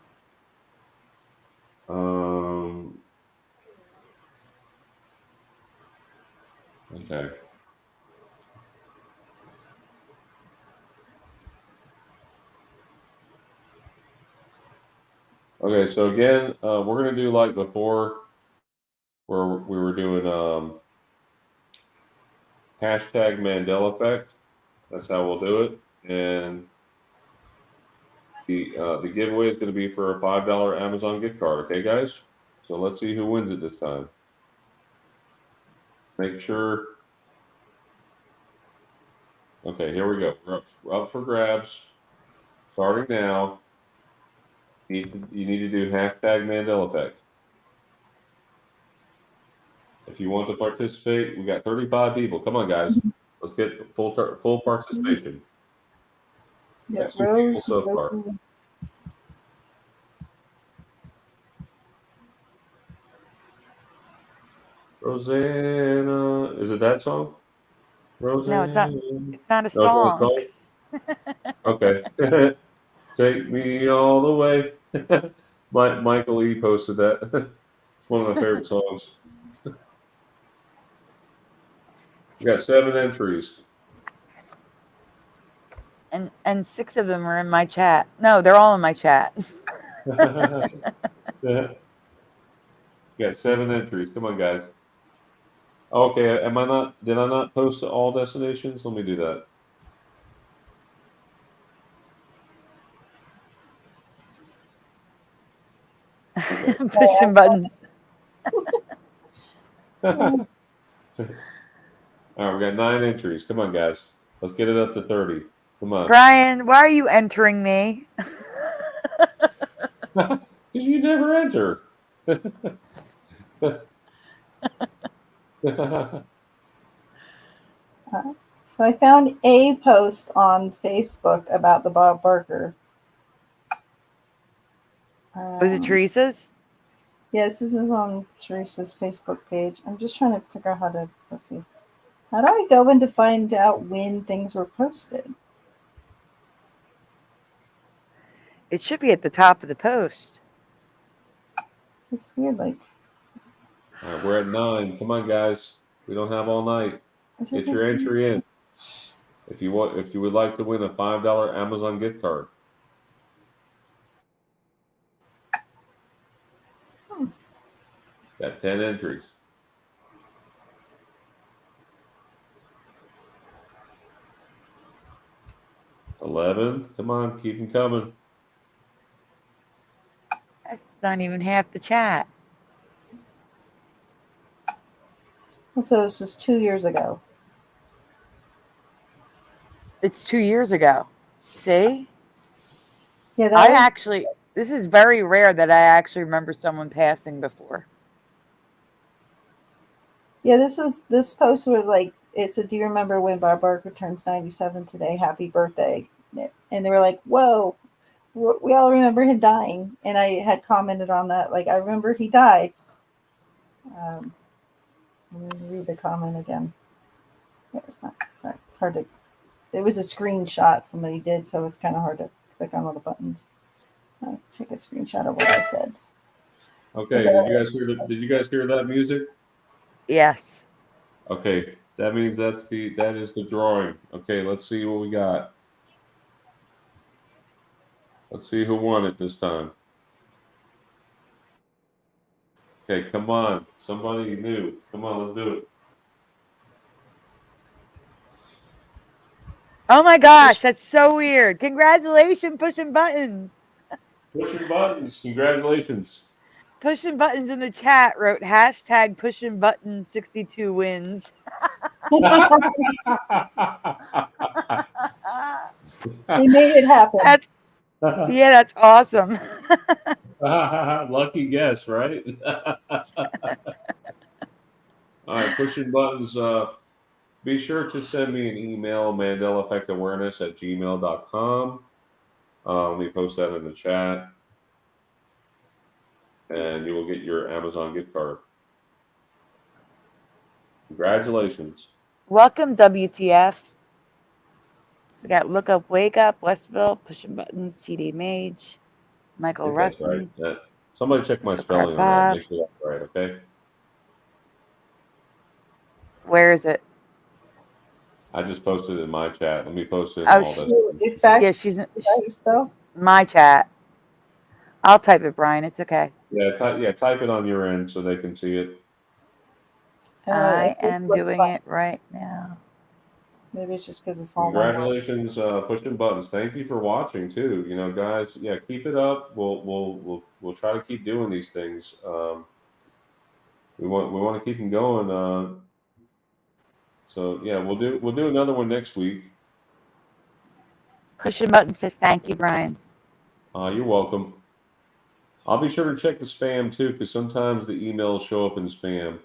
Okay. Okay, so again, we're gonna do like before, where we were doing hashtag Mandela Effect. That's how we'll do it, and the giveaway is going to be for a $5 Amazon gift card. Okay, guys. So let's see who wins it this time. Make sure. Okay, here we go. We're up for grabs. Starting now. You need to do hashtag Mandela Effect. If you want to participate, we got 35 people. Come on, guys. Let's get full participation. Yeah, Got 2 people so far. Rosie. Roseanna, is it that song? Roseanne. No, it's not. It's not a No, song. Okay. Take me all the way. Michael E. posted that. It's one of my favorite songs. We got 7 entries. And 6 of them are in my chat. No, they're all in my chat. Got 7 entries. Come on, guys. Okay, did I not post to all destinations? Let me do that. Pushing buttons. All right, we got 9 entries. Come on, guys. Let's get it up to 30. Come on. Brian, why are you entering me? Because you never enter. So I found a post on Facebook about the Bob Barker. Was it Teresa's? Yes, this is on Teresa's Facebook page. I'm just trying to figure out how to, let's see. How do I go in to find out when things were posted? It should be at the top of the post. It's weird, like. All right, we're at 9. Come on, guys. We don't have all night. Get your entry in. If you would like to win a $5 Amazon gift card. Got 10 entries. $11. Come on, keep them coming. That's not even half the chat. So this is 2 years ago. It's 2 years ago. See? Yeah, this is very rare that I actually remember someone passing before. Yeah, this post was like, it said, do you remember when Bob Barker turns 97 today? Happy birthday. And they were like, whoa, we all remember him dying. And I had commented on that, like, I remember he died. Let me read the comment again. It's hard to, it was a screenshot somebody did, so it's kind of hard to click on all the buttons. I'll take a screenshot of what I said. Okay, did you guys hear that music? Yes. Okay, that means that is the drawing. Okay, let's see what we got. Let's see who won it this time. Okay, come on. Somebody new. Come on, let's do it. Oh my gosh, that's so weird. Congratulations, pushing buttons. Pushing buttons. Congratulations. Pushing buttons in the chat wrote hashtag pushing button 62 wins. They made it happen. That's awesome. Lucky guess, right? All right, pushing buttons. Be sure to send me an email, mandelaeffectawareness@gmail.com. Let me post that in the chat. And you will get your Amazon gift card. Congratulations. Welcome, WTF. We got Look Up, Wake Up, Westville, Pushing Buttons, TD Mage, Michael Russin. Right. Somebody check my spelling on that. Make sure that's right, okay? Where is it? I just posted it in my chat. Let me post it in all this. Yeah, she's in my chat. I'll type it, Brian. It's okay. Yeah, type it on your end so they can see it. I am doing it right now. Maybe it's just because it's all. Congratulations, pushing buttons. Thank you for watching too. You know, guys, yeah, keep it up. We'll try to keep doing these things. We want to keep them going. So yeah, we'll do another one next week. Pushing button says thank you, Brian. You're welcome. I'll be sure to check the spam too, because sometimes the emails show up in spam.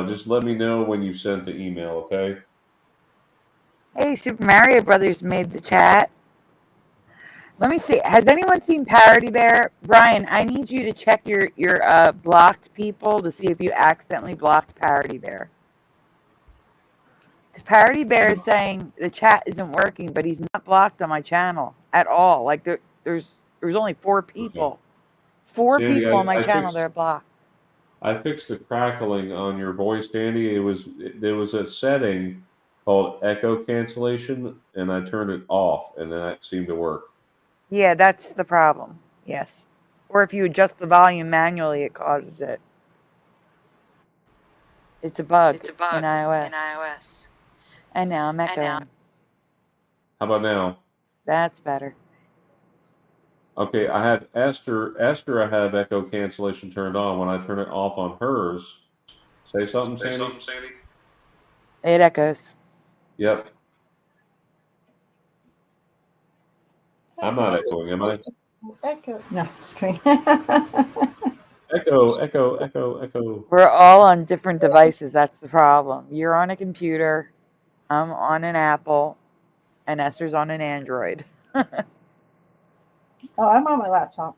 Just let me know when you sent the email, okay? Hey, Super Mario Brothers made the chat. Let me see. Has anyone seen Parody Bear? Brian, I need you to check your blocked people to see if you accidentally blocked Parody Bear. Because Parody Bear is saying the chat isn't working, but he's not blocked on my channel at all. Like there's only 4 people. Okay. Four Sandy, people on my channel that are blocked. I fixed the crackling on your voice, Sandy. There was a setting called echo cancellation, and I turned it off, and that seemed to work. Yeah, that's the problem. Yes. Or if you adjust the volume manually, it causes it. It's a bug, in iOS. And now I'm echoing. How about now? That's better. Okay, I have Esther. I have echo cancellation turned on. When I turn it off on hers, say something, Sandy. It echoes. Yep. I'm not echoing, am I? Echo. No, just kidding. Echo. We're all on different devices. That's the problem. You're on a computer. I'm on an Apple. And Esther's on an Android. Oh, I'm on my laptop.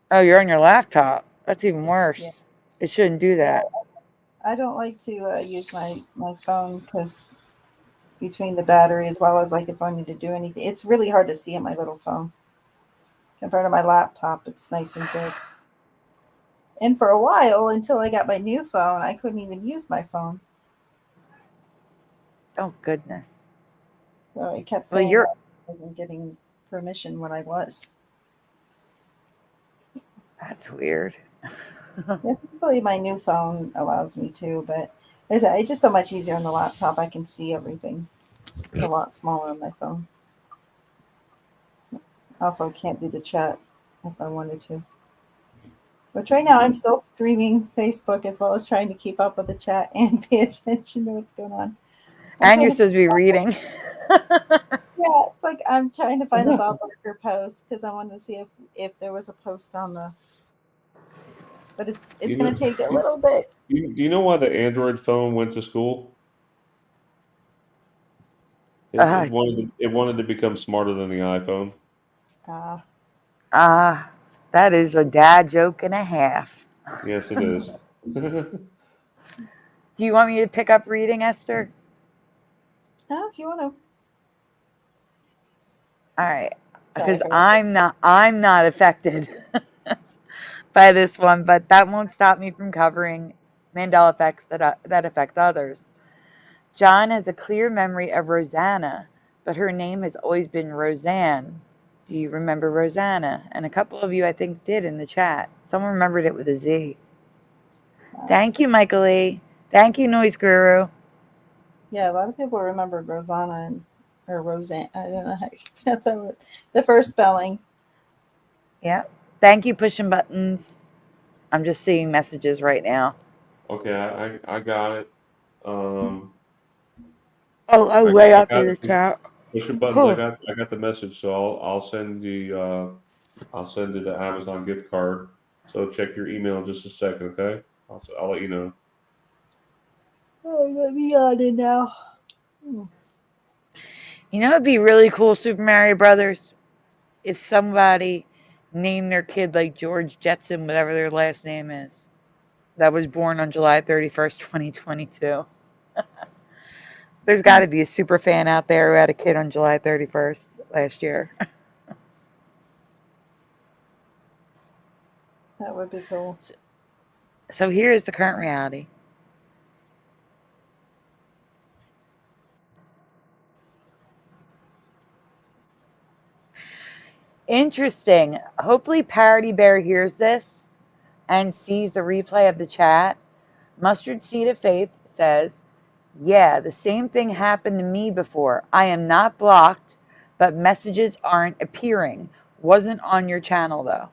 Oh, you're on your laptop. That's even worse. Yeah. It shouldn't do that. I don't like to use my phone because between the battery as well as like if I need to do anything, it's really hard to see on my little phone. Compared to my laptop, it's nice and big. And for a while, until I got my new phone, I couldn't even use my phone. Oh, goodness. So I kept saying I wasn't getting permission when I was. That's weird. Hopefully my new phone allows me to, but it's just so much easier on the laptop. I can see everything. It's a lot smaller on my phone. Also, can't do the chat if I wanted to. But right now, I'm still streaming Facebook as well as trying to keep up with the chat and pay attention to what's going on. And you're supposed to be reading. Yeah, it's like I'm trying to find the Bob Barker post because I wanted to see if there was a post on the. But it's going to take a little bit. Do you know why the Android phone went to school? It wanted to become smarter than the iPhone. That is a dad joke and a half. Yes, it is. Do you want me to pick up reading, Esther? No, if you want to. All right, because I'm not affected by this one, but that won't stop me from covering Mandela effects that affect others. John has a clear memory of Rosanna, but her name has always been Roseanne. Do you remember Rosanna? And a couple of you, I think, did in the chat. Someone remembered it with a Z. Thank you, Michael E. Thank you, Noise Guru. Yeah, a lot of people remember Rosanna or Roseanne. I don't know how you pronounce that. The first spelling. Yeah. Thank you, Pushing Buttons. I'm just seeing messages right now. Okay, I got it. Way up in the chat. Pushing Buttons. I got the message, so I'll send you the Amazon gift card. So check your email in just a second, okay? I'll let you know. Oh, let me on it now. You know, it'd be really cool, Super Mario Brothers, if somebody named their kid like George Jetson, whatever their last name is, that was born on July 31st, 2022. There's got to be a super fan out there who had a kid on July 31st last year. That would be cool. So here is the current reality. Interesting. Hopefully Parody Bear hears this and sees the replay of the chat. Mustard Seed of Faith says, yeah, the same thing happened to me before. I am not blocked, but messages aren't appearing. Wasn't on your channel, though.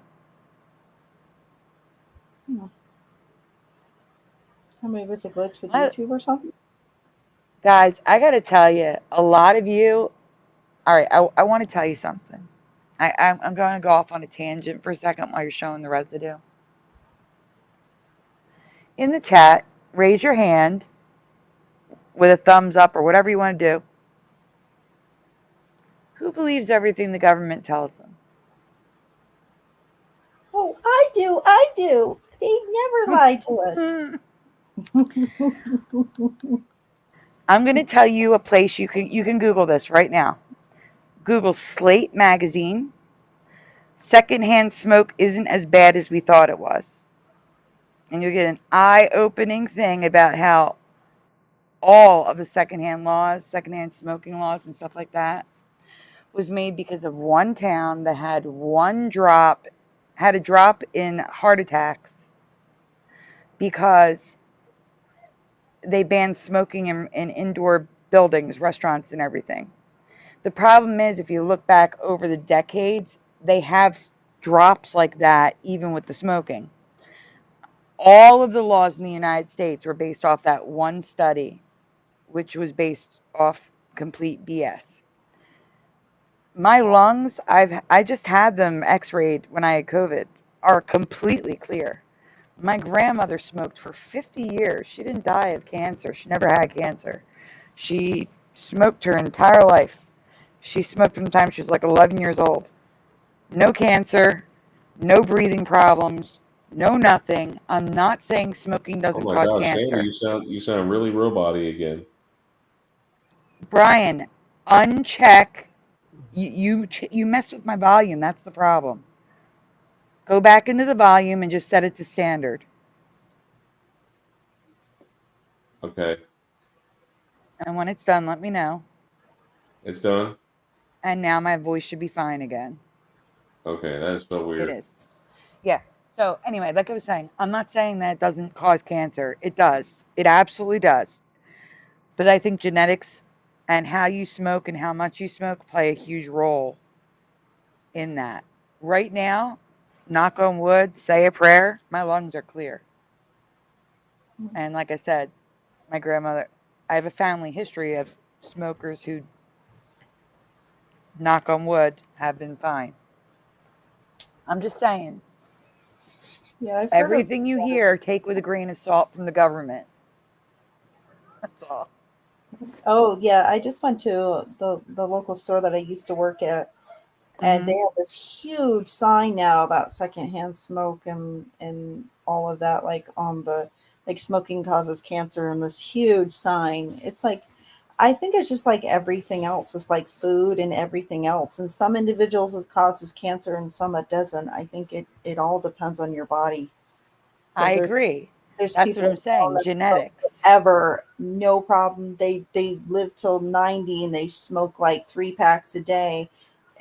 Maybe it's a glitch with YouTube or something? Guys, I got to tell you, a lot of you. All right, I want to tell you something. I'm going to go off on a tangent for a second while you're showing the residue. In the chat, raise your hand with a thumbs up or whatever you want to do. Who believes everything the government tells them? Oh, I do. I do. They never lie to us. I'm going to tell you a place you can Google this right now. Google Slate magazine. Secondhand smoke isn't as bad as we thought it was. And you'll get an eye-opening thing about how all of the secondhand smoking laws and stuff like that was made because of one town that had a drop in heart attacks because they banned smoking in indoor buildings, restaurants, and everything. The problem is, if you look back over the decades, they have drops like that even with the smoking. All of the laws in the United States were based off that one study, which was based off complete BS. My lungs, I just had them x-rayed when I had COVID, are completely clear. My grandmother smoked for 50 years. She didn't die of cancer. She never had cancer. She smoked her entire life. She smoked from the time she was like 11 years old. No cancer, no breathing problems, no nothing. I'm not saying smoking Oh doesn't my cause gosh, cancer. Sandy, you sound really robot-y again. Brian, uncheck. You messed with my volume. That's the problem. Go back into the volume and just set it to standard. Okay. And when it's done, let me know. It's done? And now my voice should be fine again. Okay, that is so weird. It is. Yeah. So anyway, like I was saying, I'm not saying that it doesn't cause cancer. It does. It absolutely does. But I think genetics and how you smoke and how much you smoke play a huge role in that. Right now, knock on wood, say a prayer, my lungs are clear. And like I said, my grandmother, I have a family history of smokers who, knock on wood, have been fine. I'm just saying. Yeah, I've heard Everything you hear, take with a grain of salt from the government. That's all. Oh yeah, I just went to the local store that I used to work at, and they have this huge sign now about secondhand smoke and all of that, like on the like smoking causes cancer, and this huge sign. It's like, I think it's just like everything else. It's like food and everything else. And some individuals it causes cancer and some it doesn't. I think it all depends on your body. I agree. There's That's people what I'm saying. that Genetics. smoke forever, no problem. They live till 90 and they smoke like 3 packs a day,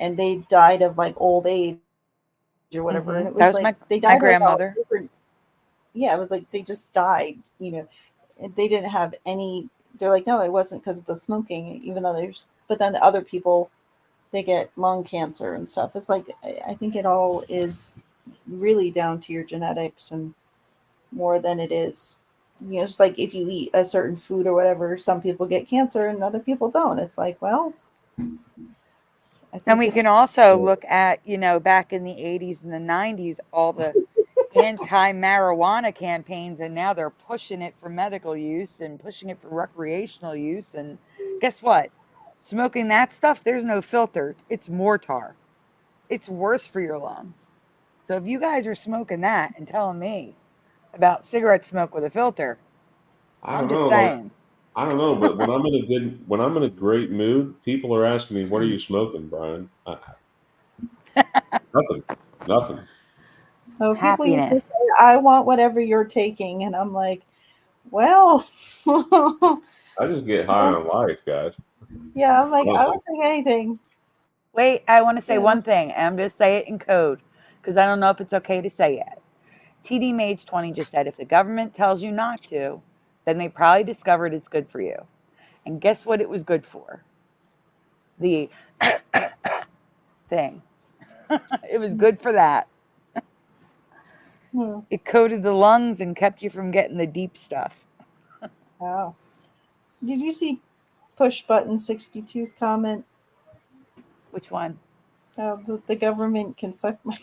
and they died of like old age or whatever. And it was That was like my they died without grandmother. different. Yeah, it was like they just died. You know, and they didn't have any. They're like, no, it wasn't because of the smoking. Even though there's, but then the other people, they get lung cancer and stuff. It's like I think it all is really down to your genetics and more than it is, you know, it's like if you eat a certain food or whatever, some people get cancer and other people don't. It's like, well, I think And we can also look at, you know, back in the 80s and the 90s, all the anti-marijuana campaigns, and now they're pushing it for medical use and pushing it for recreational use. And guess what? Smoking that stuff, there's no filter. It's mortar. It's worse for your lungs. So if you guys are smoking that and telling me about cigarette smoke with a filter, I'm just saying. I don't know, but when I'm in a great mood, people are asking me, "What are you smoking, Brian?" Nothing. So people used to say, I want whatever you're taking, and I'm like, well, I just get high on life, guys. yeah, I'm like, I Honestly. don't take anything. Wait, I want to say one thing, and I'm going to say it in code because I don't know if it's okay to say it. TD Mage 20 just said, if the government tells you not to, then they probably discovered it's good for you. And guess what it was good for? The thing. It was good for that. It coated the lungs and kept you from getting the deep stuff. Wow. Did you see push button 62's comment. Which one? The government can suck my.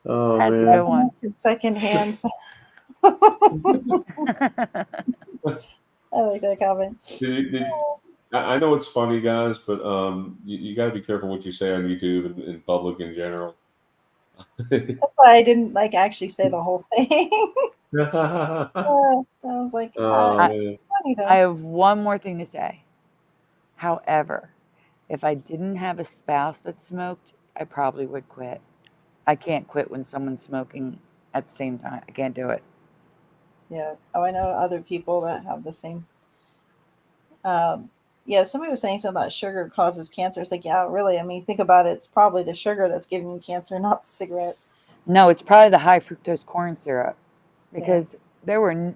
Oh That's man, a good one. Second hand. I like that comment. I know it's funny, guys, but you got to be careful what you say on YouTube and in public in general. That's why I didn't actually say the whole thing. I was like, funny though. I have one more thing to say. However, if I didn't have a spouse that smoked, I probably would quit. I can't quit when someone's smoking at the same time. I can't do it. Yeah. Oh, I know other people that have the same. Yeah, somebody was saying something about sugar causes cancer. It's like, yeah, really. I mean, think about it. It's probably the sugar that's giving you cancer, not the cigarette. No, it's probably the high fructose corn syrup, because there were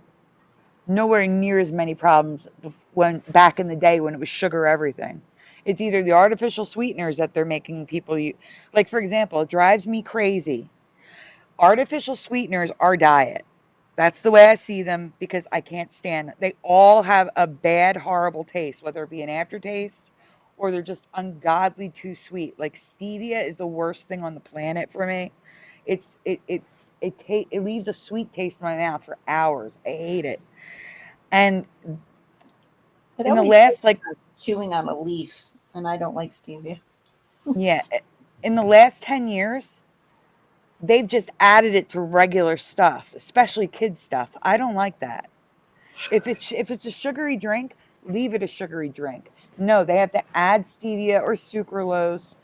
nowhere near as many problems when back in the day when it was sugar everything. It's either the artificial sweeteners that they're making people use. Like, for example, it drives me crazy. Artificial sweeteners are diet. That's the way I see them, because I can't stand them. They all have a bad, horrible taste, whether it be an aftertaste or they're just ungodly too sweet. Like stevia is the worst thing on the planet for me. It leaves a sweet taste in my mouth for hours. I hate it. And It in the always last chewing on a leaf, and I don't like stevia. Yeah, in the last 10 years, they've just added it to regular stuff, especially kids stuff. I don't like that. If it's a sugary drink, leave it a sugary drink. No, they have to add stevia or sucralose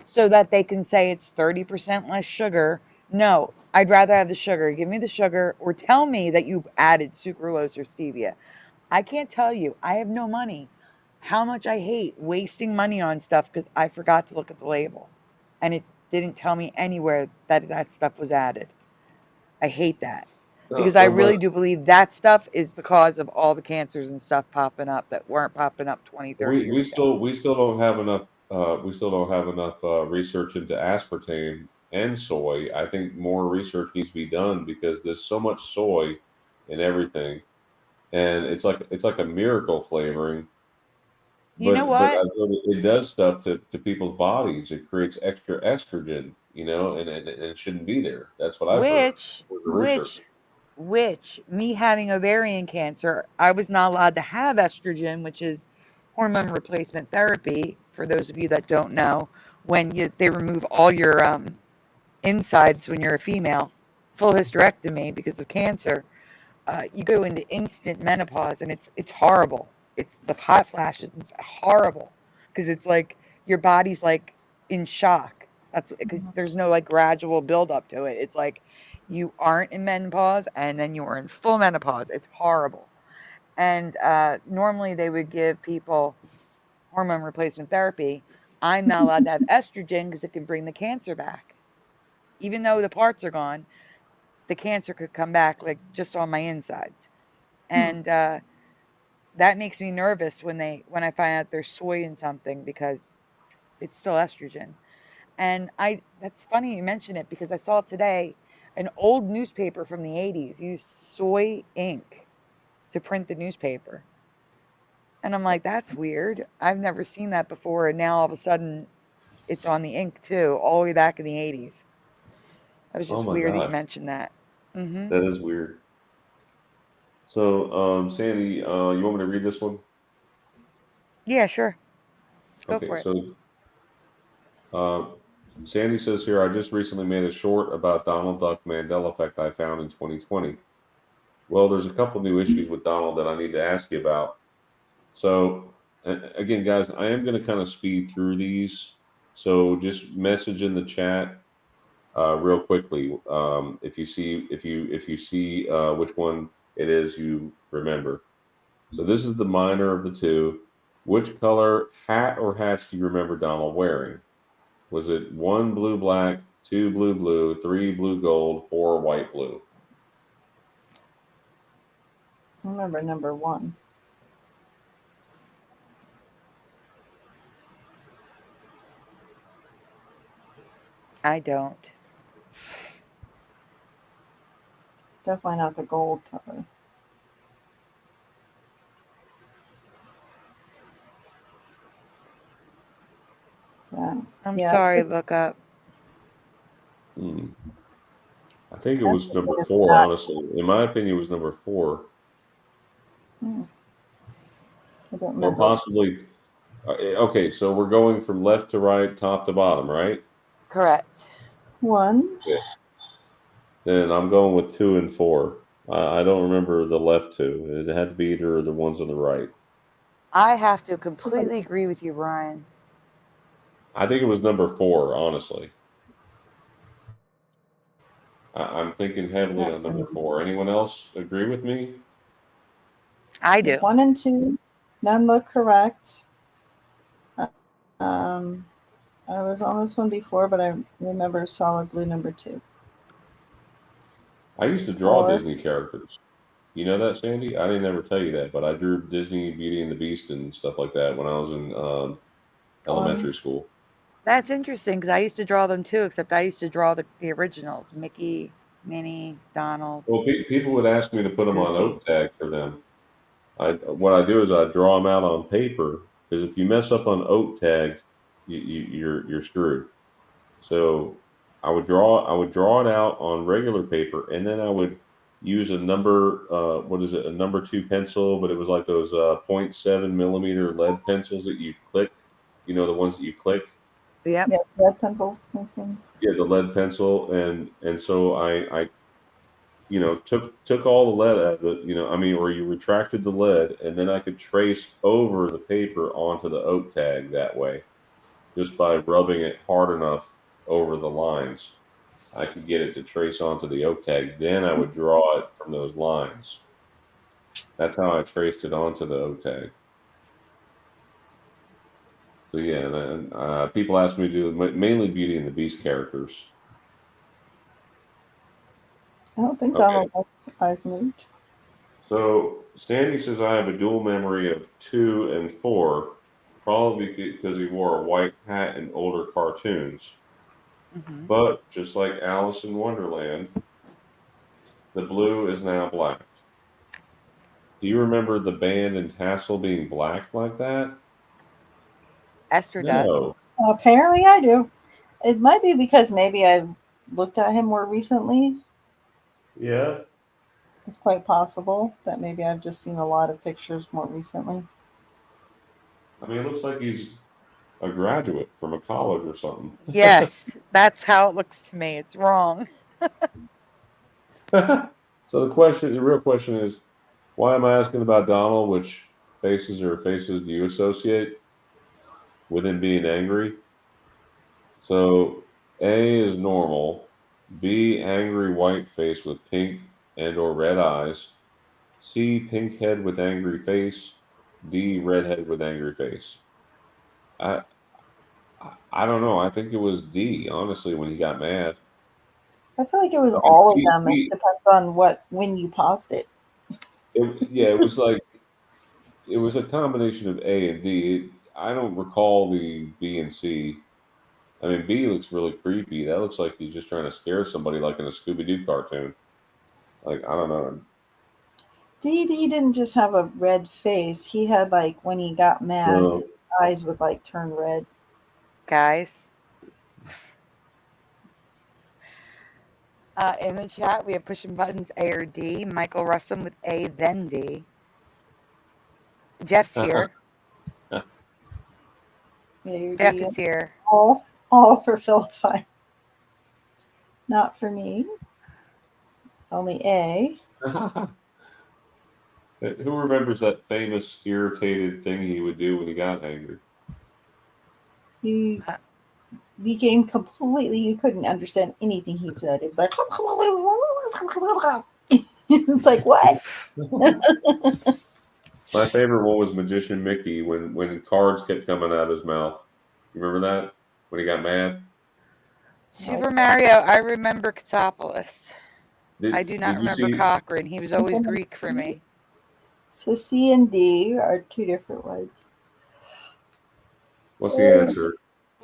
so that they can say it's 30% less sugar. No, I'd rather have the sugar. Give me the sugar, or tell me that you've added sucralose or stevia. I can't tell you. I have no money. How much I hate wasting money on stuff because I forgot to look at the label. And it didn't tell me anywhere that that stuff was added. I hate that. Because I really do believe that stuff is the cause of all the cancers and stuff popping up that weren't popping up 20, 30 years ago. We still don't have enough research into aspartame and soy. I think more research needs to be done because there's so much soy in everything, and it's like a miracle flavoring. You know But what? it does stuff to people's bodies. It creates extra estrogen, and it shouldn't be there. That's what I've heard. With the research. Which me having ovarian cancer, I was not allowed to have estrogen, which is hormone replacement therapy. For those of you that don't know, when they remove all your insides when you're a female, full hysterectomy because of cancer, you go into instant menopause, and it's horrible. It's the hot flashes. It's horrible because it's like your body's like in shock. That's because there's no like gradual build up to it. It's like you aren't in menopause and then you are in full menopause. It's horrible. And normally they would give people hormone replacement therapy. I'm not allowed to have estrogen because it can bring the cancer back. Even though the parts are gone, the cancer could come back like just on my insides. And that makes me nervous when I find out there's soy in something because it's still estrogen. And that's funny you mention it because I saw today an old newspaper from the 80s used soy ink to print the newspaper. And I'm like, that's weird. I've never seen that before. And now all of a sudden it's on the ink too, all the way back in the 80s. It was just weird that you mentioned that. Mm-hmm. That is weird. So, Sandy, you want me to read this one? Yeah, sure. Go for it. So, Sandy says here, I just recently made a short about Donald Duck Mandela Effect I found in 2020. Well, there's a couple new issues with Donald that I need to ask you about. So, again, guys, I am going to kind of speed through these. So just message in the chat real quickly if you see which one it is you remember. So this is the minor of the two. Which color hat or hats do you remember Donald wearing? Was it 1 blue black, 2 blue blue, 3 blue gold, 4 white blue? I remember number 1. I don't. Definitely not the gold cover. Yeah. I'm Yeah. sorry, look up. I think it was number It's 4, not. honestly. In my opinion, it was number 4. I don't Or remember. possibly, okay, so we're going from left to right, top to bottom, right? Correct. 1. Okay. Then I'm going with 2 and 4. I don't remember the left 2. It had to be either the ones on the right. I have to completely agree with you, Brian. I think it was number 4, honestly. I'm thinking heavily on number 4. Anyone else agree with me? I do. 1 and 2, none look correct. I was on this one before, but I remember solid blue number 2. I used to draw 4. Disney characters. You know that, Sandy? I didn't ever tell you that, but I drew Disney, Beauty and the Beast and stuff like that when I was in elementary school. That's interesting because I used to draw them too, except I used to draw the originals: Mickey, Minnie, Donald. Well, people would ask me to put them on oak tag for them. What I do is I draw them out on paper, because if you mess up on oak tag, you're screwed. So I would draw it out on regular paper, and then I would use a number a number 2 pencil, but it was like those 0.7 millimeter lead pencils that you click, the ones that you click. Yep. Yeah, lead pencils. Yeah, the lead pencil, and so I took all the lead out of it, or you retracted the lead, and then I could trace over the paper onto the oak tag that way, just by rubbing it hard enough over the lines. I could get it to trace onto the oak tag. Then I would draw it from those lines. That's how I traced it onto the oak tag. So yeah, and people ask me to do mainly Beauty and the Beast characters. I don't think Donald Duck's eyes moved. So Sandy says I have a dual memory of 2 and 4, probably because he wore a white hat in older cartoons. Mm-hmm. But just like Alice in Wonderland, the blue is now black. Do you remember the band and tassel being black like that? Esther does. Apparently I do. It might be because maybe I've looked at him more recently. Yeah. It's quite possible that maybe I've just seen a lot of pictures more recently. I mean, it looks like he's a graduate from a college or something. Yes, that's how it looks to me. It's wrong. So the real question is, why am I asking about Donald? Which faces do you associate with him being angry? So A is normal, B angry white face with pink and or red eyes, C pink head with angry face, D red head with angry face. I don't know. I think it was D, honestly, when he got mad. I feel like it was all of them. It depends on when you paused it. It was like it was a combination of A and D. I don't recall the B and C. I mean, B looks really creepy. That looks like he's just trying to scare somebody, like in a Scooby-Doo cartoon. Like, I don't know. D didn't just have a red face. He had, like, when he got mad, his eyes would, like, turn red. Guys. In the chat, we have pushing buttons A or D. Michael Russum with A, then D. Jeff's here. Jeff is here. All for Philophire. Not for me. Only A. Who remembers that famous irritated thing he would do when he got angry? He became completely, you couldn't understand anything he said. It was like, it's like, what? My favorite one was Magician Mickey when cards kept coming out of his mouth. You remember that? When he got mad? Super Mario, I remember Katsopoulos. I do not remember Cochrane. He was always Greek for me. So C and D are two different ones. What's the answer?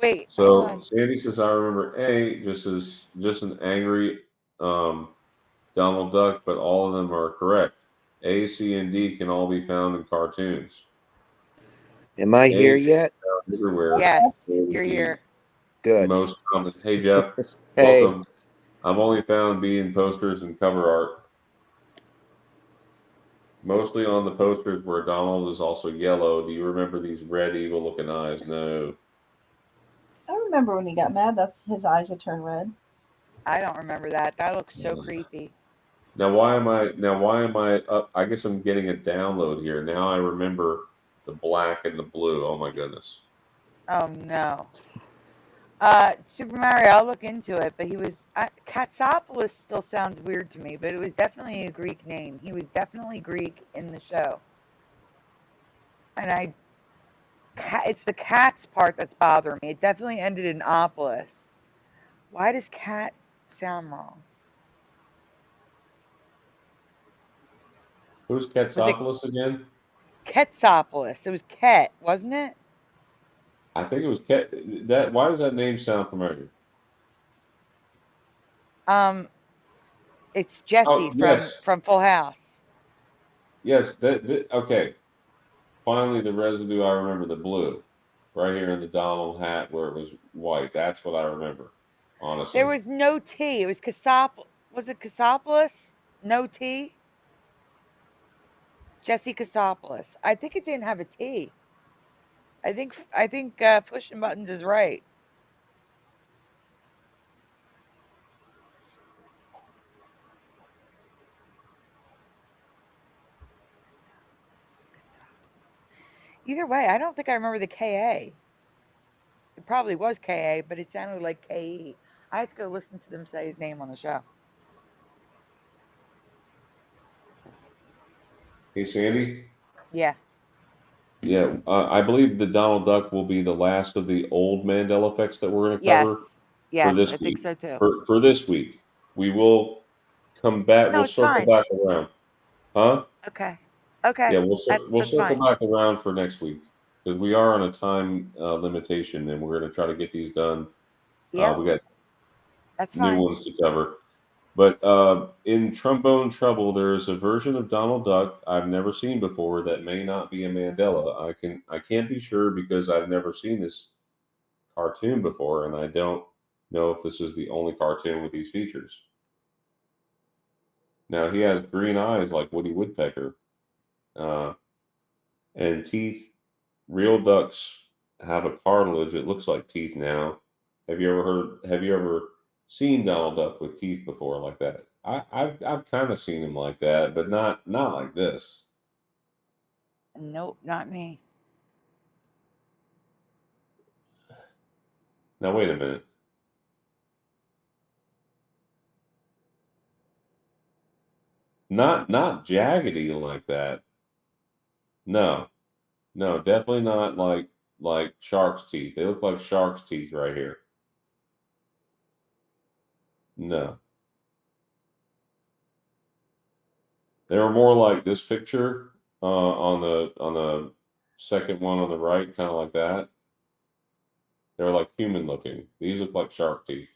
Wait. So Sandy says I remember A just an angry Donald Duck, but all of them are correct. A, C, and D can all be found in cartoons. Am I here yet? Everywhere. Yes, you're here. Good. Most common. Hey, Jeff. Hey. Welcome. I've only found B in posters and cover art. Mostly on the posters where Donald is also yellow. Do you remember these red, evil-looking eyes? No. I remember when he got mad. That's his eyes would turn red. I don't remember that. That looks so creepy. Now why am I up? I guess I'm getting a download here. Now I remember the black and the blue. Oh my goodness. Oh no. Super Mario, I'll look into it, but he was Katsopoulos still sounds weird to me, but it was definitely a Greek name. He was definitely Greek in the show. And it's the cats part that's bothering me. It definitely ended in Opolis. Why does cat sound wrong? Who's Katsopoulos again? Katsopoulos. It was Ket, wasn't it? I think it was Ket. That why does that name sound familiar? It's Jesse from Full House. Yes, okay. Finally, the residue. I remember the blue, right here in the Donald hat where it was white. That's what I remember. Honestly, there was no T. It was Was it Katsopoulos? No T. Jesse Katsopoulos. I think it didn't have a T. I think pushing buttons is right. Either way, I don't think I remember the KA. It probably was KA, but it sounded like KE. I had to go listen to them say his name on the show. Hey, Sandy? Yeah. Yeah, I believe the Donald Duck will be the last of the old Mandela effects that we're going to cover Yes, for this I week. think so too. For this week. We will come back. No, we'll circle back around. Huh? Okay. Yeah, we'll circle back around for next week because we are on a time limitation and we're going to try to get these done. Yeah. We got That's new ones to cover. But in Trombone Trouble, there's a version of Donald Duck I've never seen before that may not be a Mandela. I can't be sure because I've never seen this cartoon before, and I don't know if this is the only cartoon with these features. Now he has green eyes like Woody Woodpecker, and teeth. Real ducks have a cartilage. It looks like teeth now. Have you ever seen Donald Duck with teeth before like that? I've kind of seen him like that, but not like this. Nope, not me. Now wait a minute. Not jaggedy like that. No, definitely not like shark's teeth. They look like shark's teeth right here. No. They were more like this picture on the second one on the right, kind of like that. They're like human looking. These look like shark teeth.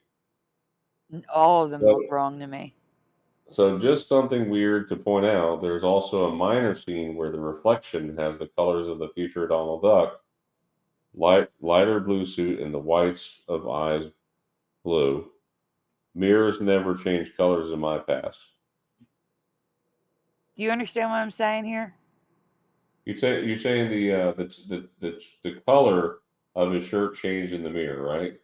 All of them look wrong to me. So just something weird to point out, there's also a minor scene where the reflection has the colors of the future Donald Duck, lighter blue suit and the whites of eyes blue. Mirrors never change colors in my past. Do you understand what I'm saying here? You're saying the color of his shirt changed in the mirror, right?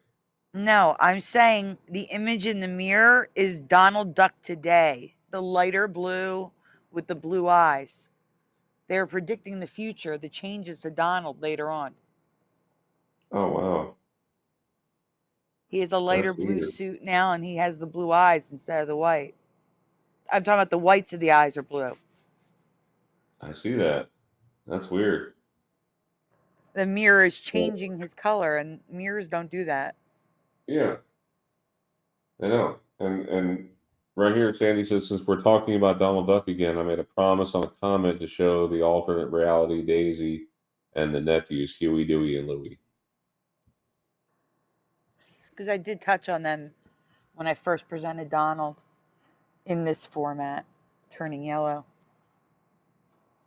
No, I'm saying the image in the mirror is Donald Duck today. The lighter blue with the blue eyes. They're predicting the future, the changes to Donald later on. Oh, wow. He has a lighter blue suit now, and he has the blue eyes instead of the white. I'm talking about the whites of the eyes are blue. I see that. That's weird. The mirror is changing his color, and mirrors don't do that. Yeah. I know. And right here, Sandy says, since we're talking about Donald Duck again, I made a promise on a comment to show the alternate reality Daisy and the nephews, Huey, Dewey, and Louie. Because I did touch on them when I first presented Donald. in this format, turning yellow.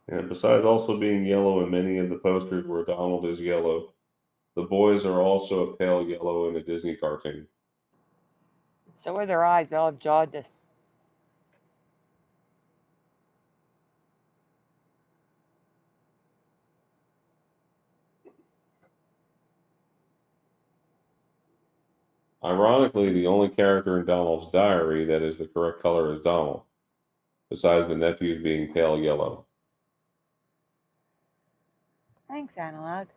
And besides also being yellow in many of the posters where Donald is yellow, the boys are also a pale yellow in a Disney cartoon. So are their eyes. They all have jaundice. Ironically, the only character in Donald's diary that is the correct color is Donald, besides the nephews being pale yellow. Thanks, Analog.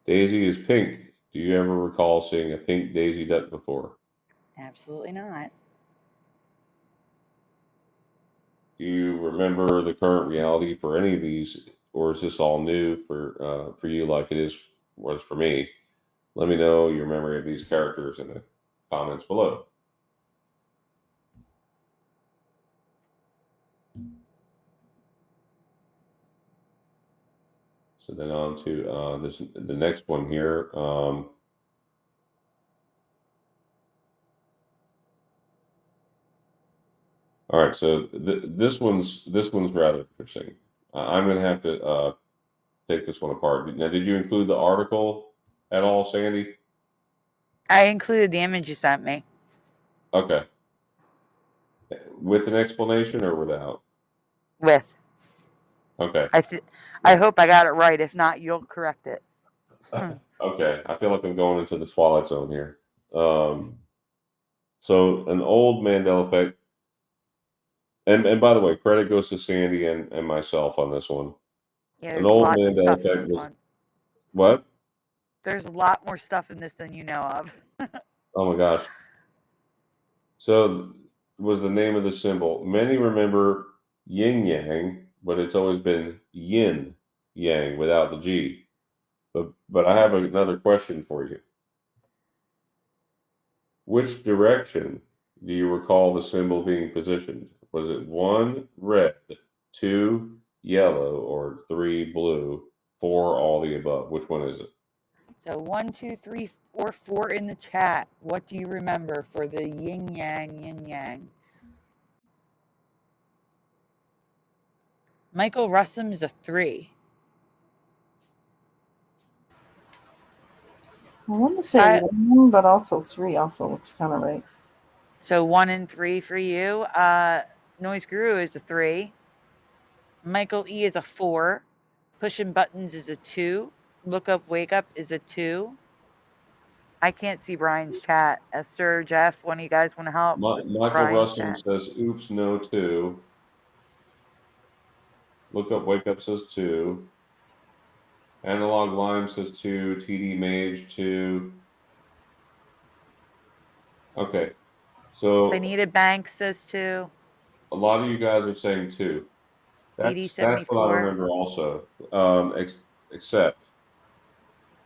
Daisy is pink. Do you ever recall seeing a pink Daisy Duck before? Absolutely not. Do you remember the current reality for any of these, or is this all new for you like it was for me? Let me know your memory of these characters in the comments below. So then on to the next one here. All right, so this one's rather interesting. I'm going to have to take this one apart. Now, did you include the article at all, Sandy? I included the image you sent me. Okay. With an explanation or without? With. Okay. I hope I got it right. If not, you'll correct it. Okay. I feel like I'm going into the Twilight Zone here. So an old Mandela effect. And by the way, credit goes to Sandy and myself on this one. Yeah, An there's old lots of Mandela stuff in effect this was one. what? There's a lot more stuff in this than you know of. Oh my gosh. So was the name of the symbol. Many remember yin yang, but it's always been yin yang without the G. But I have another question for you. Which direction do you recall the symbol being positioned? Was it 1, red, 2, yellow, or 3, blue, 4, all the above? Which one is it? So 1, 2, 3, 4 in the chat. What do you remember for the yin yang? Michael Russum is a 3. I want to say 1, but also 3 also looks kind of right. So 1 and 3 for you. Noise Guru is a 3. Michael E is a 4. Pushing Buttons is a 2. Look Up Wake Up is a 2. I can't see Brian's chat. Esther, Jeff, one of you guys want to help? Michael Rustin says, oops, no, 2. Look Up Wake Up says 2. Analog Lime says 2. TD Mage 2. Okay. So Benita Banks says 2. a lot of you guys are saying 2. That's what I remember also. Except,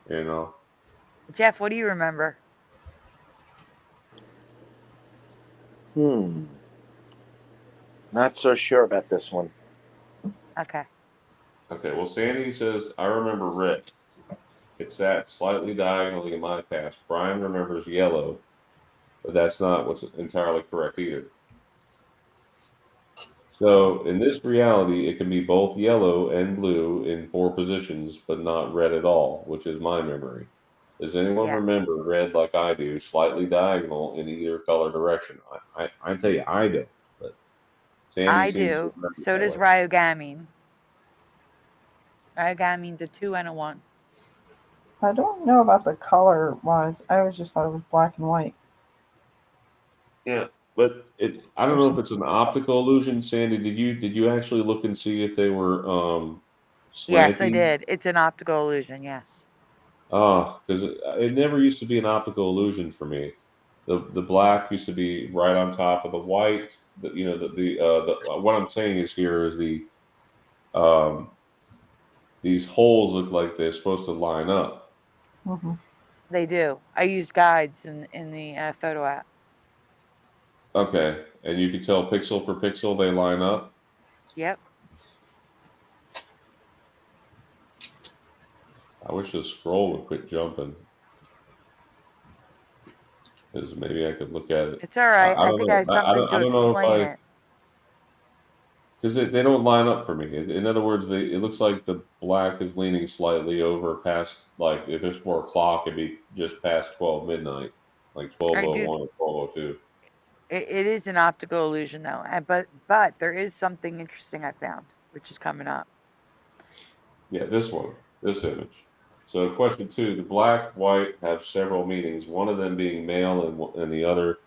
you know. Jeff, what do you remember? Not so sure about this one. Okay. Okay, well, Sandy says, I remember red. It sat slightly diagonally in my past. Brian remembers yellow, but that's not what's entirely correct either. So in this reality, it can be both yellow and blue in 4 positions, but not red at all, which is my memory. Does anyone remember red like I do, slightly diagonal in either color direction? I tell you, I don't. But Sandy I seems do. to So does Ryogamine. Ryogamine's a 2 and a 1. I don't know about the color wise. I always just thought it was black and white. Yeah, but I don't know if it's an optical illusion. Sandy, did you actually look and see if they were slanty? Yes, I did. It's an optical illusion, yes. Oh, because it never used to be an optical illusion for me. The black used to be right on top of the white. What I'm saying is here is these holes look like they're supposed to line up. Mm-hmm. They do. I used guides in the photo app. Okay, and you can tell pixel for pixel they line up. Yep. I wish the scroll would quit jumping. Because maybe I could look at it. It's all right. I I don't think I know. have something to I don't know if explain I, it. because they don't line up for me. In other words, it looks like the black is leaning slightly over past, like if it's 4 o'clock, it'd be just past 12 midnight, like I do. 12:01 or 12:02. It is an optical illusion, though. But there is something interesting I found, which is coming up. Yeah, this image. So question 2, the black, white have several meanings, one of them being male and the other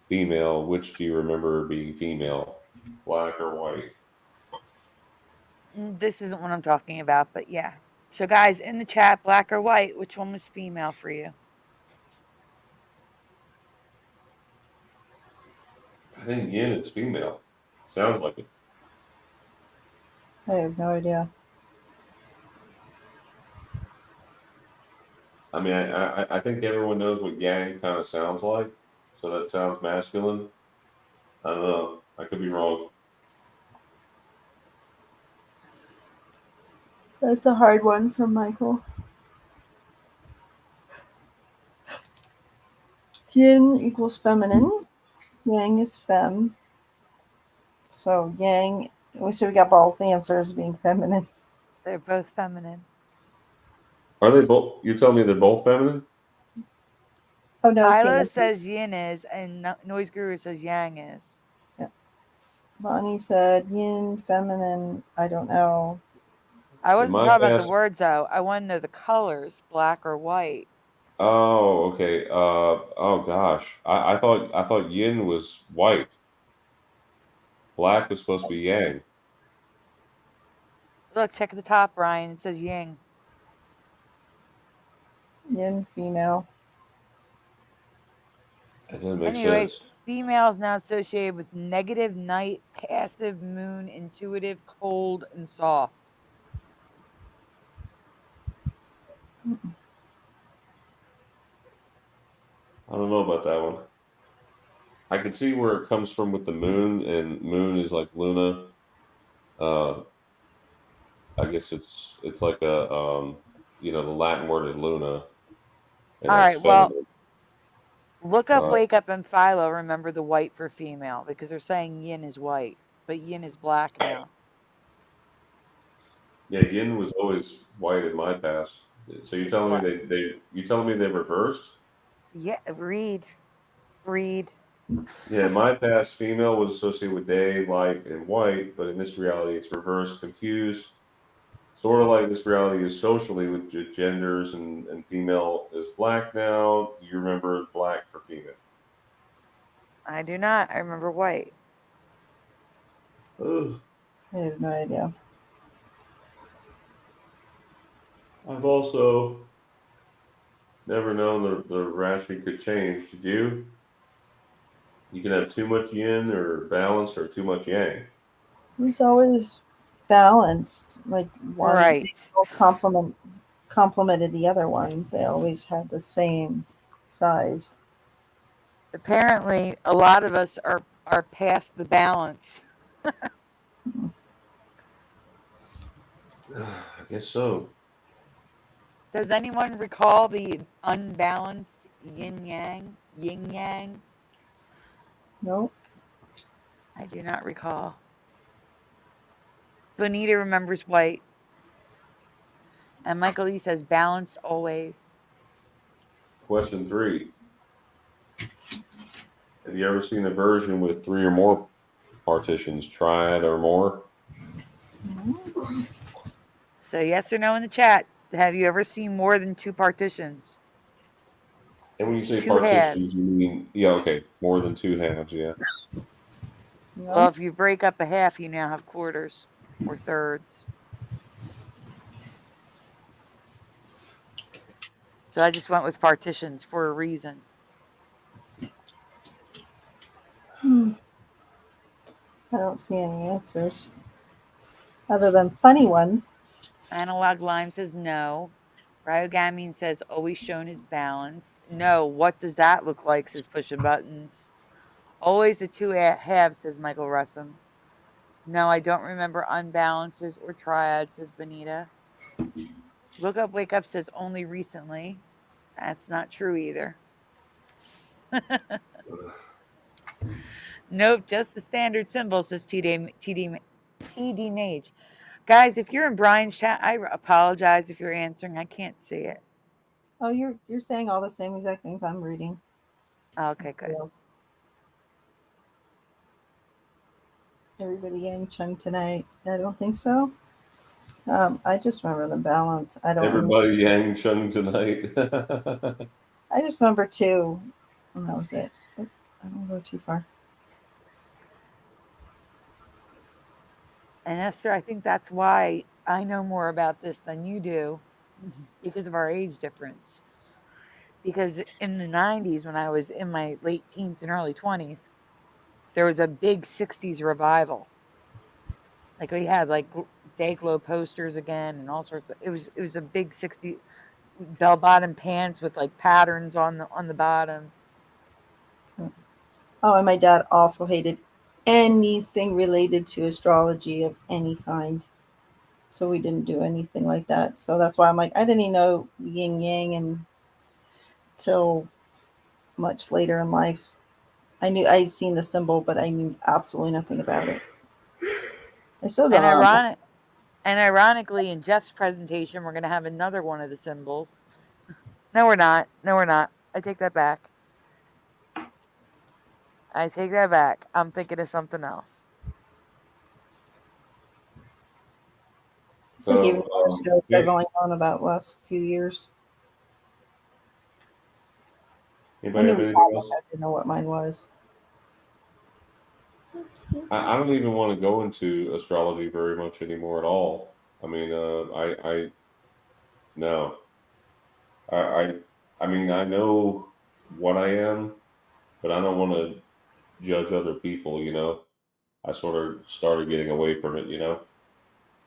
female. Which do you remember being female, black or white? This isn't what I'm talking about, but yeah. So, guys, in the chat, black or white, which one was female for you? I think yin is female. Sounds like it. I have no idea. I mean, I think everyone knows what yang kind of sounds like, so that sounds masculine. I don't know. I could be wrong. That's a hard one from Michael. Yin equals feminine. Yang is femme. So yang, we got both answers being feminine. They're both feminine. Are they both? You tell me they're both feminine? Oh no, Philo says yin is, and Noise Guru says yang is. Yeah. Bonnie said yin, feminine. I don't know. I wasn't talking about the words though. I want to know the colors, black or white. Oh, okay. Oh gosh, I thought yin was white. Black was supposed to be yang. Look, check at the top, Brian. It says yang. Yin, female. That doesn't make Anyway, sense. female is now associated with negative, night, passive, moon, intuitive, cold, and soft. I don't know about that one. I can see where it comes from with the moon, and moon is like Luna. I guess it's like a the Latin word is Luna. And All right, that's well, feminine. look up, wake up, and Philo. Remember the white for female because they're saying yin is white, but yin is black now. Yeah, yin was always white in my past. So you're telling me they reversed? Yeah, read. Yeah, in my past, female was associated with day, light, and white, but in this reality, it's reversed, confused. Sort of like this reality is socially with genders, and female is black now. Do you remember black for female? I do not. I remember white. Ugh. I have no idea. I've also never known the ration could change. Did you? You can have too much yin or balanced or too much yang. It's always balanced. Like one right. complemented the other one. They always had the same size. Apparently, a lot of us are past the balance. I guess so. Does anyone recall the unbalanced yin yang? Nope. I do not recall. Bonita remembers white. And Michael E says balanced always. Question 3. Have you ever seen a version with 3 or more partitions, triad or more? So yes or no in the chat. Have you ever seen more than 2 partitions? And when you say 2 partitions, halves. you mean, yeah, okay, more than 2 halves, yeah. Well, if you break up a half, you now have quarters or thirds. So I just went with partitions for a reason. I don't see any answers other than funny ones. Analog Lime says no. Ryogamine says always shown as balanced. No, what does that look like, says Pushing Buttons. Always the 2 halves, says Michael Russum. No, I don't remember unbalances or triads, says Bonita. Look Up, Wake Up says only recently. That's not true either. Nope, just the standard symbol, says TD Mage. Guys, if you're in Brian's chat, I apologize if you're answering. I can't see it. Oh, you're saying all the same exact things I'm reading. Okay, good. Everybody Yang Chung tonight? I don't think so. I just remember the balance. I don't. Everybody Yang Chung tonight. I just remember 2, and that was it. I don't go too far. And Esther, I think that's why I know more about this than you do, because of our age difference. Because in the 90s, when I was in my late teens and early 20s, there was a big 60s revival. Like we had like Dayglow posters again and all sorts of. It was a big 60 bell-bottom pants with like patterns on the bottom. Oh, and my dad also hated anything related to astrology of any kind. So we didn't do anything like that. So that's why I'm like, I didn't even know yin yang until much later in life. I'd seen the symbol, but I knew absolutely nothing about it. I still don't know. And ironically, in Jeff's presentation, we're going to have another one of the symbols. No, we're not. No, we're not. I take that back. I'm thinking of something else. It's like even horoscopes I've only known about the last few years. Anybody have anything else? I didn't know what mine was. I don't even want to go into astrology very much anymore at all. I mean, no. I mean, I know what I am, but I don't want to judge other people, you know. I sort of started getting away from it, you know.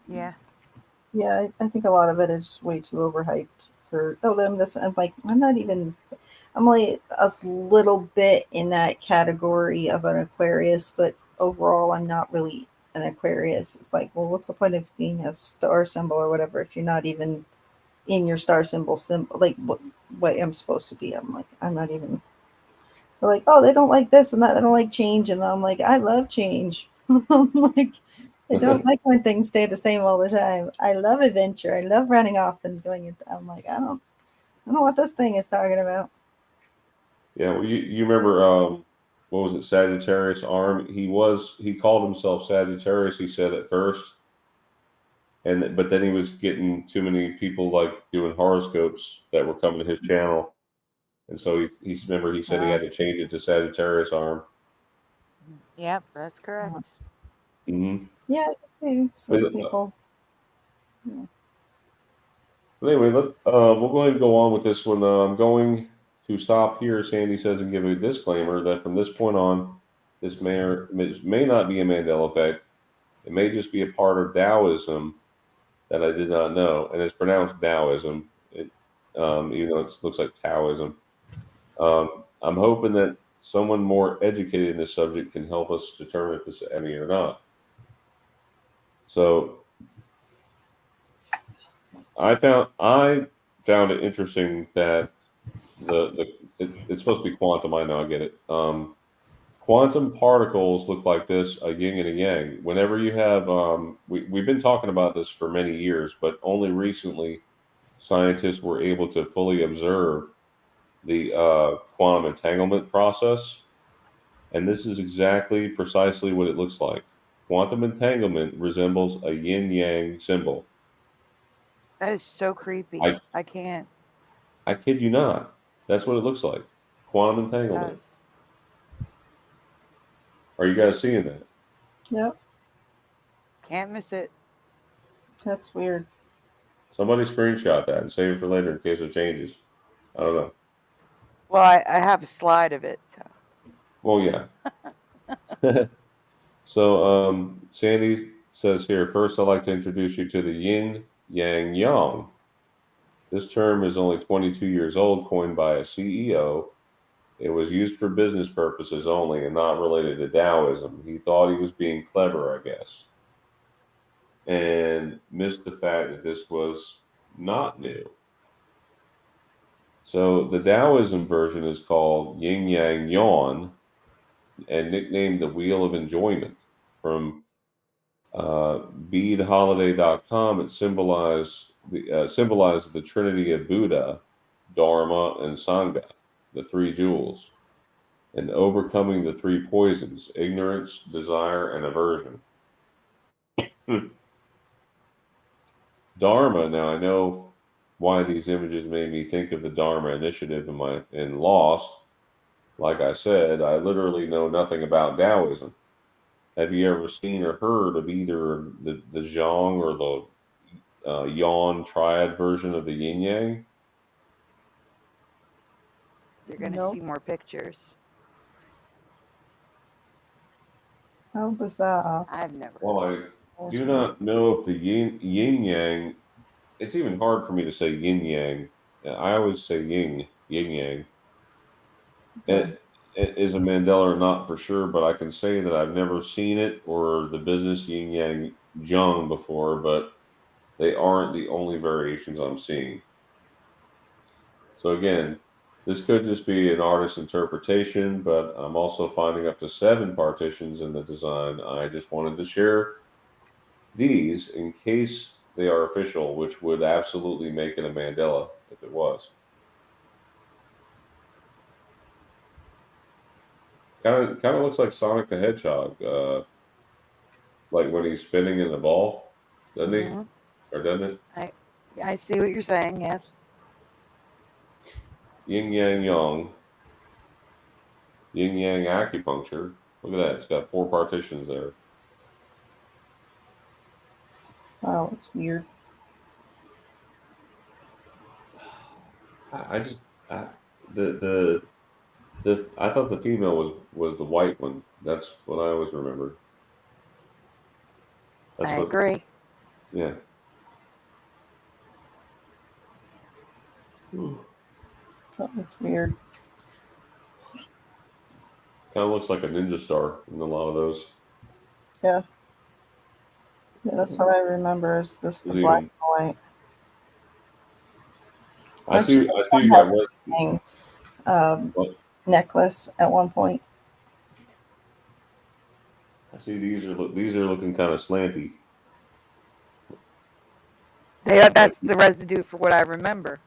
Yeah. Yeah, I think a lot of it is way too overhyped for this. I'm like, I'm only a little bit in that category of an Aquarius, but overall I'm not really an Aquarius. It's like, well, what's the point of being a star symbol or whatever if you're not even in your star symbol like what I'm supposed to be? I'm like, I'm not even. They're like, oh, they don't like this and that. They don't like change, and I'm like, I love change. I'm like, I don't like when things stay the same all the time. I love adventure. I love running off and doing it. I'm like, I don't know what this thing is talking about. Yeah, well, you remember what was it, Sagittarius arm? He called himself Sagittarius. He said at first, but then he was getting too many people like doing horoscopes that were coming to his channel, and so he said he had to change it to Sagittarius arm. Yep, that's correct. Mm-hmm. Yeah, I see people. Yeah. But anyway, we'll go ahead and go on with this one. I'm going to stop here, Sandy says, and give a disclaimer that from this point on, this may not be a Mandela effect. It may just be a part of Taoism that I did not know, and it's pronounced Taoism, even though it looks like Taoism. I'm hoping that someone more educated in this subject can help us determine if it's any or not. So I found it interesting that it's supposed to be quantum. I know, I get it. Quantum particles look like this, a yin and a yang. Whenever you have, we've been talking about this for many years, but only recently scientists were able to fully observe the quantum entanglement process. And this is precisely what it looks like. Quantum entanglement resembles a yin-yang symbol. That is so creepy. I can't. I kid you not. That's what it looks like. Quantum entanglement. Are you guys seeing that? Yep. Can't miss it. That's weird. Somebody screenshot that and save it for later in case it changes. I don't know. Well, I have a slide of it, so. Well, yeah. So, Sandy says here, first I'd like to introduce you to the yin, yang, yang. This term is only 22 years old, coined by a CEO. It was used for business purposes only and not related to Taoism. He thought he was being clever, I guess, and missed the fact that this was not new. So the Taoism version is called Yin Yang Yawn and nicknamed the Wheel of Enjoyment. From beadholiday.com, it symbolizes the trinity of Buddha, Dharma, and Sangha, the three jewels, and overcoming the three poisons: ignorance, desire, and aversion. Dharma. Now I know why these images made me think of the Dharma Initiative in Lost. Like I said, I literally know nothing about Taoism. Have you ever seen or heard of either the Zhang or the Yan triad version of the Yin Yang? You're going to see more pictures. How bizarre. I've never. Well, I do not know if the Yin Yang. It's even hard for me to say Yin Yang. I always say Yin Yang. It is a Mandela or not for sure, but I can say that I've never seen it or the business Yin Yang Zhang before, but they aren't the only variations I'm seeing. So again, this could just be an artist's interpretation, but I'm also finding up to 7 partitions in the design. I just wanted to share these in case they are official, which would absolutely make it a Mandela if it was. Kind of looks like Sonic the Hedgehog, like when he's spinning in the ball, doesn't he? Or doesn't it? I see what you're saying. Yes. Yin Yang Yang. Yin Yang Acupuncture. Look at that. It's got 4 partitions there. Wow, it's weird. I thought the female was the white one. That's what I always remembered. I agree. Yeah. That looks weird. Kind of looks like a ninja star in a lot of those. Yeah. Yeah, that's what I remember is this the black and white. I see you got necklace at one point. I see these are looking kind of slanty. Yeah, that's the residue for what I remember.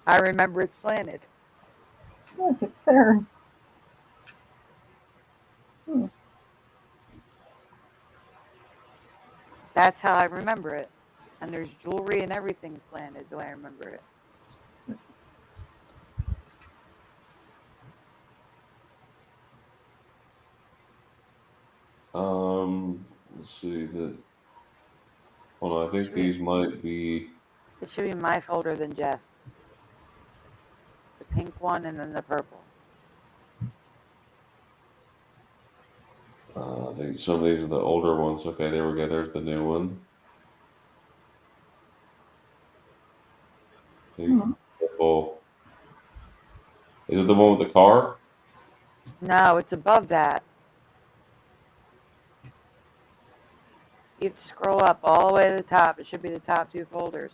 I remember it slanted. Look, it's there. That's how I remember it. And there's jewelry and everything slanted the way I remember it. Let's see hold on, I think these might be. It should be my folder than Jeff's. The pink one and then the purple. I think some of these are the older ones. Okay, there we go. There's the new one. Purple. Is it the one with the car? No, it's above that. You have to scroll up all the way to the top. It should be the top 2 folders.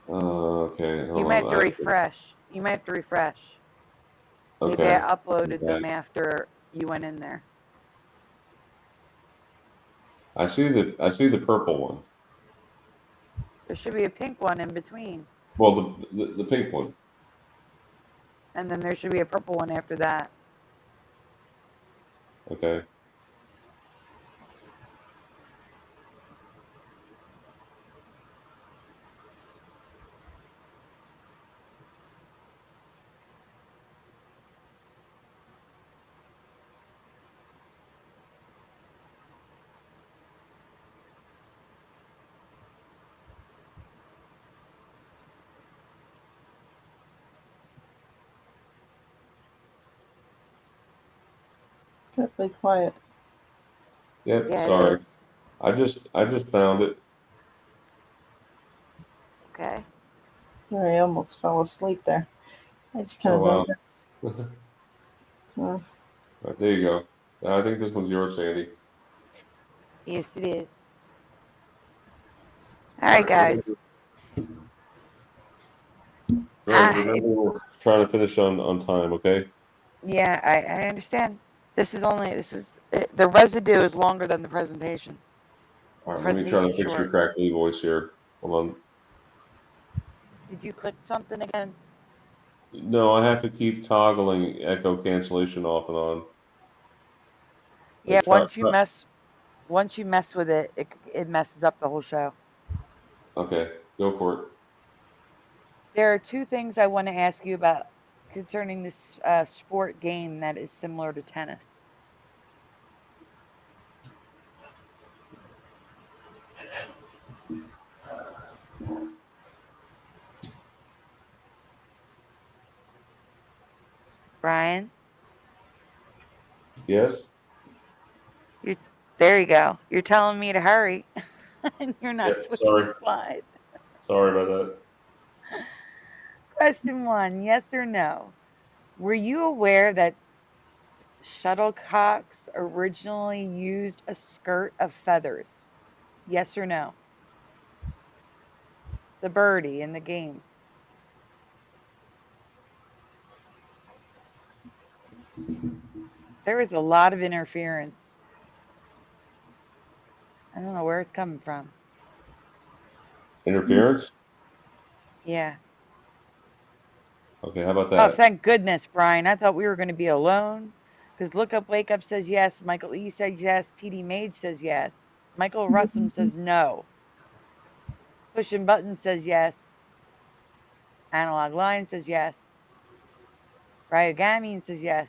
Okay. You might have to refresh. Okay. Maybe I uploaded them after you went in there. I see the purple one. There should be a pink one in between. Well, the pink one. And then there should be a purple one after that. Okay. Be quiet. Yep. Yeah, sorry. I just found it. Okay. I almost fell asleep there. I just kind of zoned wow. out. So. Right, there you go. I think this one's yours, Sandy. Yes, it is. All right, guys. Right. Remember, we're trying to finish on time. Okay. Yeah, I understand. The residue is longer than the presentation. All The right. Let me try to presentation's fix your short. crackly voice here. Hold on. Did you click something again? No, I have to keep toggling echo cancellation off and on. Yeah, Try. once you mess with it, it messes up the whole show. Okay, go for it. There are two things I want to ask you about concerning this sport game that is similar to tennis. Brian? Yes? There you go. You're telling me to hurry, and you're not Yeah, switching sorry. slides. Sorry about that. Question 1, yes or no? Were you aware that shuttlecocks originally used a skirt of feathers? Yes or no? The birdie in the game. There is a lot of interference. I don't know where it's coming from. Interference? Yeah. Okay, how about Oh, that? thank goodness, Brian. I thought we were going to be alone. Because Look Up, Wake Up says yes. Michael E says yes. TD Mage says yes. Michael Russum says no. Pushing Button says yes. Analog Line says yes. Ryogamine says yes.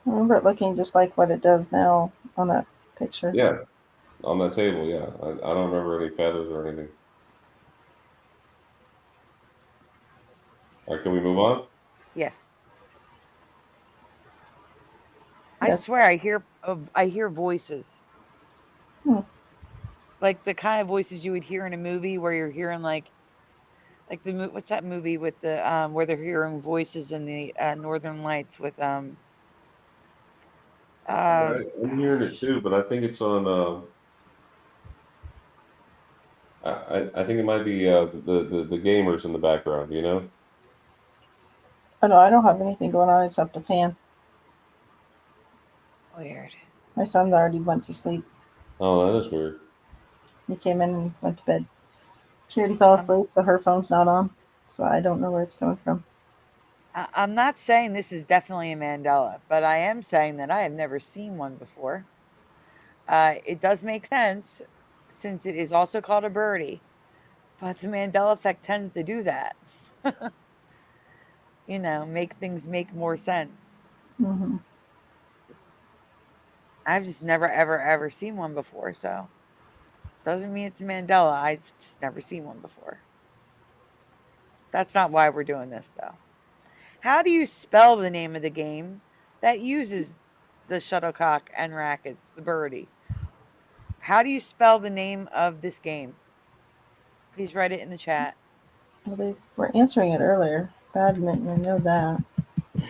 I remember it looking just like what it does now on that picture. Yeah, on that table, yeah. I don't remember any feathers or anything. All right, can we move on? Yes. I swear I hear voices. Like the kind of voices you would hear in a movie where you're hearing like what's that movie with the where they're hearing voices in the Northern Lights with I'm hearing it too, but I think it's on. I think it might be the gamers in the background. You know. Oh no, I don't have anything going on except a fan. Weird. My son already went to sleep. Oh, that is weird. He came in and went to bed. She already fell asleep, so her phone's not on. So I don't know where it's coming from. I'm not saying this is definitely a Mandela, but I am saying that I have never seen one before. It does make sense since it is also called a birdie, but the Mandela effect tends to do that. You know, make things make more sense. Mm-hmm. I've just never, ever seen one before, so doesn't mean it's a Mandela. I've just never seen one before. That's not why we're doing this, though. How do you spell the name of the game that uses the shuttlecock and rackets, the birdie? How do you spell the name of this game? Please write it in the chat. Well, they were answering it earlier. Badminton, I know that. I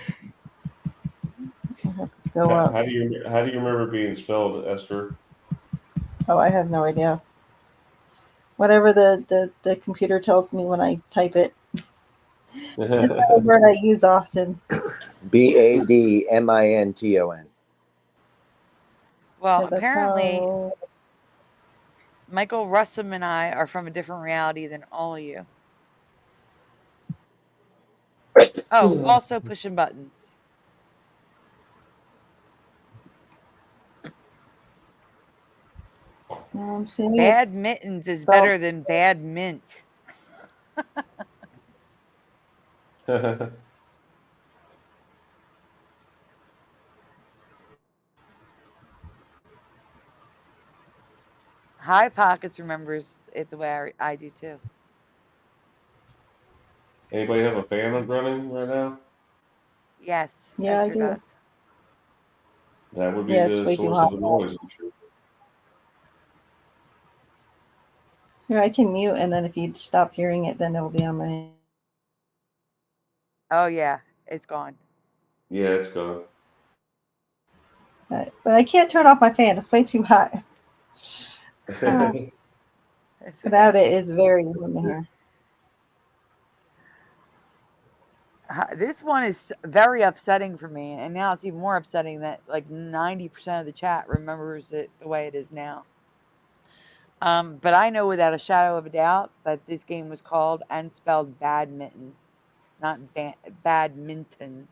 have to go up. How do you remember being spelled, Esther? Oh, I have no idea. Whatever the computer tells me when I type it. It's not a word I use often. Badminton. Well, Yeah, that's apparently, how... Michael Russum and I are from a different reality than all of you. Oh, also pushing buttons. I'm saying Bad mittens is better than bad mint. High Pockets remembers it the way I do too. Anybody have a fan running right now? Yes. Yeah, I do. Does. That would be Yeah, it's the way too source hot. of the noise, I'm sure. Here, I can mute, and then if you stop hearing it, then it'll be on my... Oh, yeah. It's gone. Yeah, it's gone. But I can't turn off my fan. It's way too hot. Without it, it's very warm in here. This one is very upsetting for me, and now it's even more upsetting that like 90% of the chat remembers it the way it is now. But I know without a shadow of a doubt that this game was called and spelled badminton, not badminton.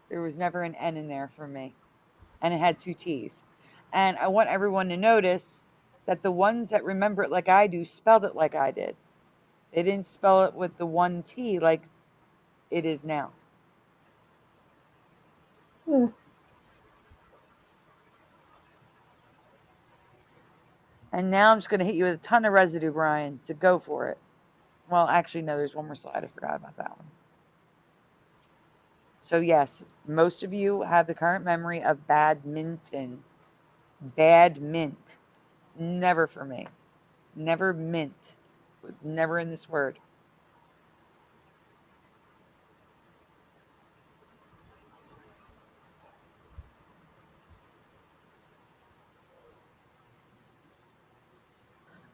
There was never an N in there for me, and it had 2 T's. And I want everyone to notice that the ones that remember it like I do spelled it like I did. They didn't spell it with the 1 T like it is now. And now I'm just going to hit you with a ton of residue, Brian, so go for it. Well, actually, no, there's one more slide. I forgot about that one. So, yes, most of you have the current memory of badminton. Badmint. Never for me. Never mint. It's never in this word.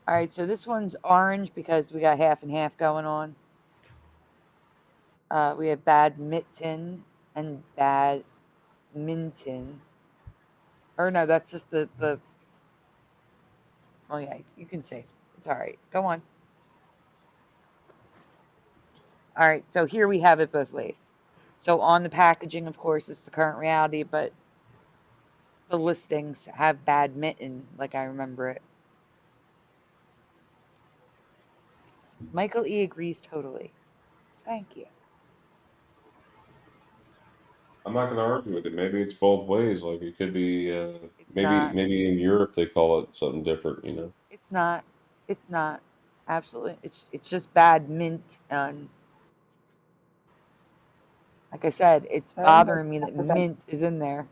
All right, so this one's orange because we got half and half going on. We have badminton and badminton. Or no, that's just the. Oh yeah, you can see. It's all right. Go on. All right, so here we have it both ways. So on the packaging, of course, it's the current reality, but the listings have badminton, like I remember it. Michael E. agrees totally. Thank you. I'm not going to argue with it. Maybe it's both ways. Like it could be, maybe in Europe they call it something different. You know. It's not. It's not. Absolutely. It's just badminton. Like I said, it's bothering me that mint is in there.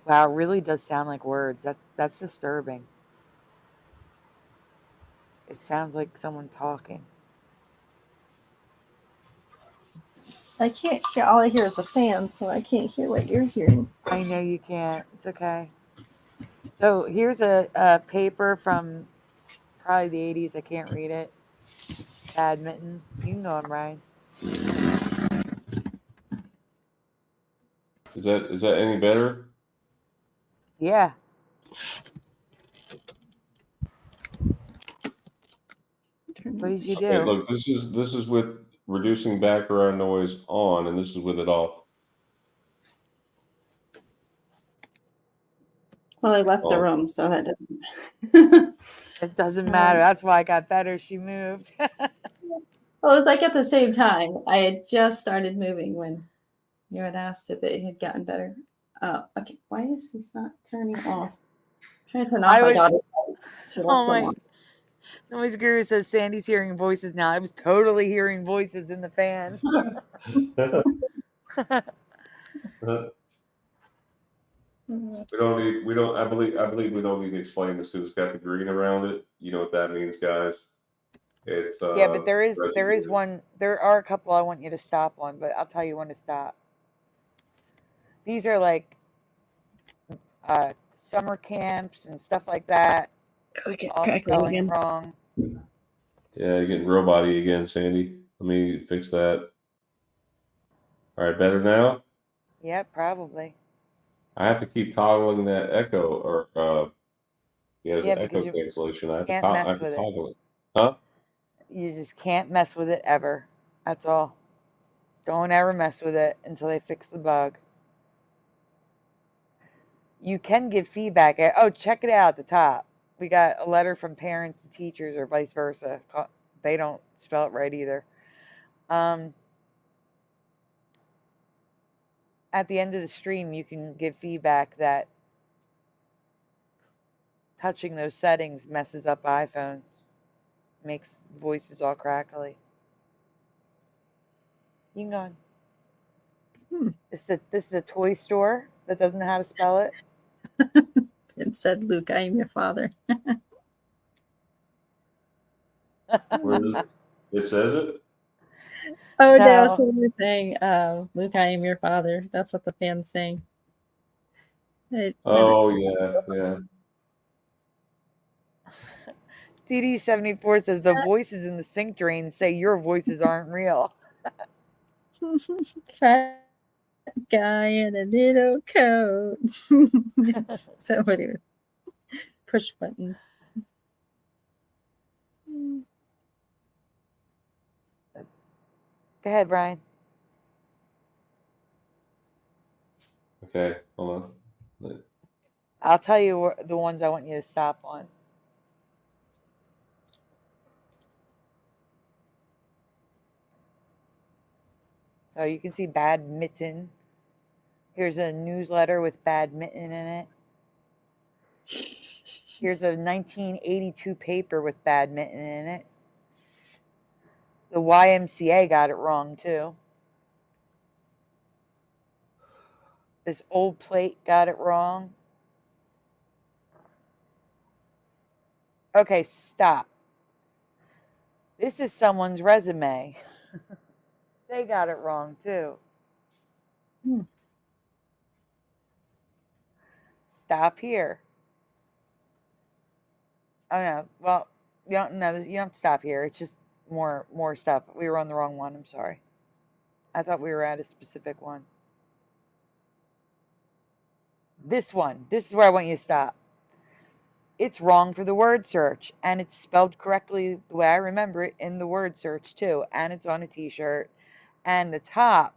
Wow, it really does sound like words. That's disturbing. It sounds like someone talking. I can't hear. All I hear is a fan, so I can't hear what you're hearing. I know you can't. It's okay. So here's a paper from probably the 80s. I can't read it. Badminton. You can go on, Ryan. Is that any better? Yeah. What did you do? Okay, look, this is with reducing background noise on, and this is with it off. Well, I left the room, so that doesn't. It doesn't matter. That's why I got better. She moved. Well, it was like at the same time. I had just started moving when you had asked if it had gotten better. Oh, okay. Why is this not turning off? I'm trying to turn off my daughter's lights. Oh my. Noise Guru says Sandy's hearing voices now. I was totally hearing voices in the fan. I believe we don't need to explain this because it's got the green around it. You know what that means, guys. It's yeah, but there is one. There are a couple I want you to stop on, but I'll tell you when to stop. These are like summer camps and stuff like that. All spelling it wrong. Yeah, you're getting robot-y again, Sandy. Let me fix that. All right, better now? Yeah, probably. I have to keep toggling that echo, or there's an echo cancellation. I have to toggle it. Huh? You just can't mess with it ever. That's all. Just don't ever mess with it until they fix the bug. You can give feedback. Oh, check it out at the top. We got a letter from parents to teachers or vice versa. They don't spell it right either. At the end of the stream, you can give feedback that touching those settings messes up iPhones. Makes voices all crackly. You can go on. This is a toy store that doesn't know how to spell it. It said, Luke, I am your father. Where is it? It says it? Oh, no, so we're saying, Luke, I am your father. That's what the fan's saying. Oh yeah, yeah. TD74 says the voices in the sync drain say your voices aren't real. Fat guy in a little coat. So many push buttons. Go ahead, Brian. Okay, hold on. I'll tell you the ones I want you to stop on. So you can see badminton. Here's a newsletter with badminton in it. Here's a 1982 paper with badminton in it. The YMCA got it wrong too. This old plate got it wrong. Okay, stop. This is someone's resume. They got it wrong too. Stop here. Oh no. Well, you don't have to stop here. It's just more stuff. We were on the wrong one. I'm sorry. I thought we were at a specific one. This one. This is where I want you to stop. It's wrong for the word search, and it's spelled correctly the way I remember it in the word search too, and it's on a t-shirt. And the top,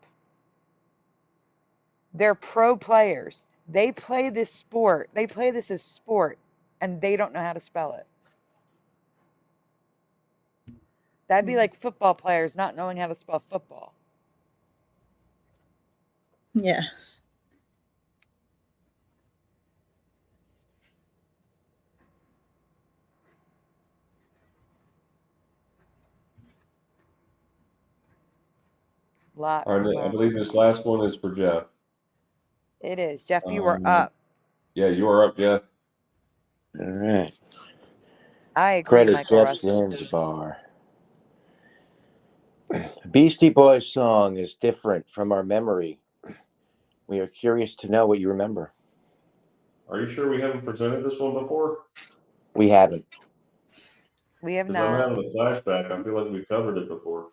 they're pro players. They play this sport. They play this as sport, and they don't know how to spell it. That'd be like football players not knowing how to spell football. Yeah. Lots All and right, I lots. believe this last one is for Jeff. It is. Jeff, you were up. Yeah, you are up, Jeff. All right. I agree, Credit Michael Jeff Russell. Zanzibar. Beastie Boys song is different from our memory. We are curious to know what you remember. Are you sure we haven't presented this one before? We haven't. We have Because I'm not. having a flashback. I feel like we covered it before.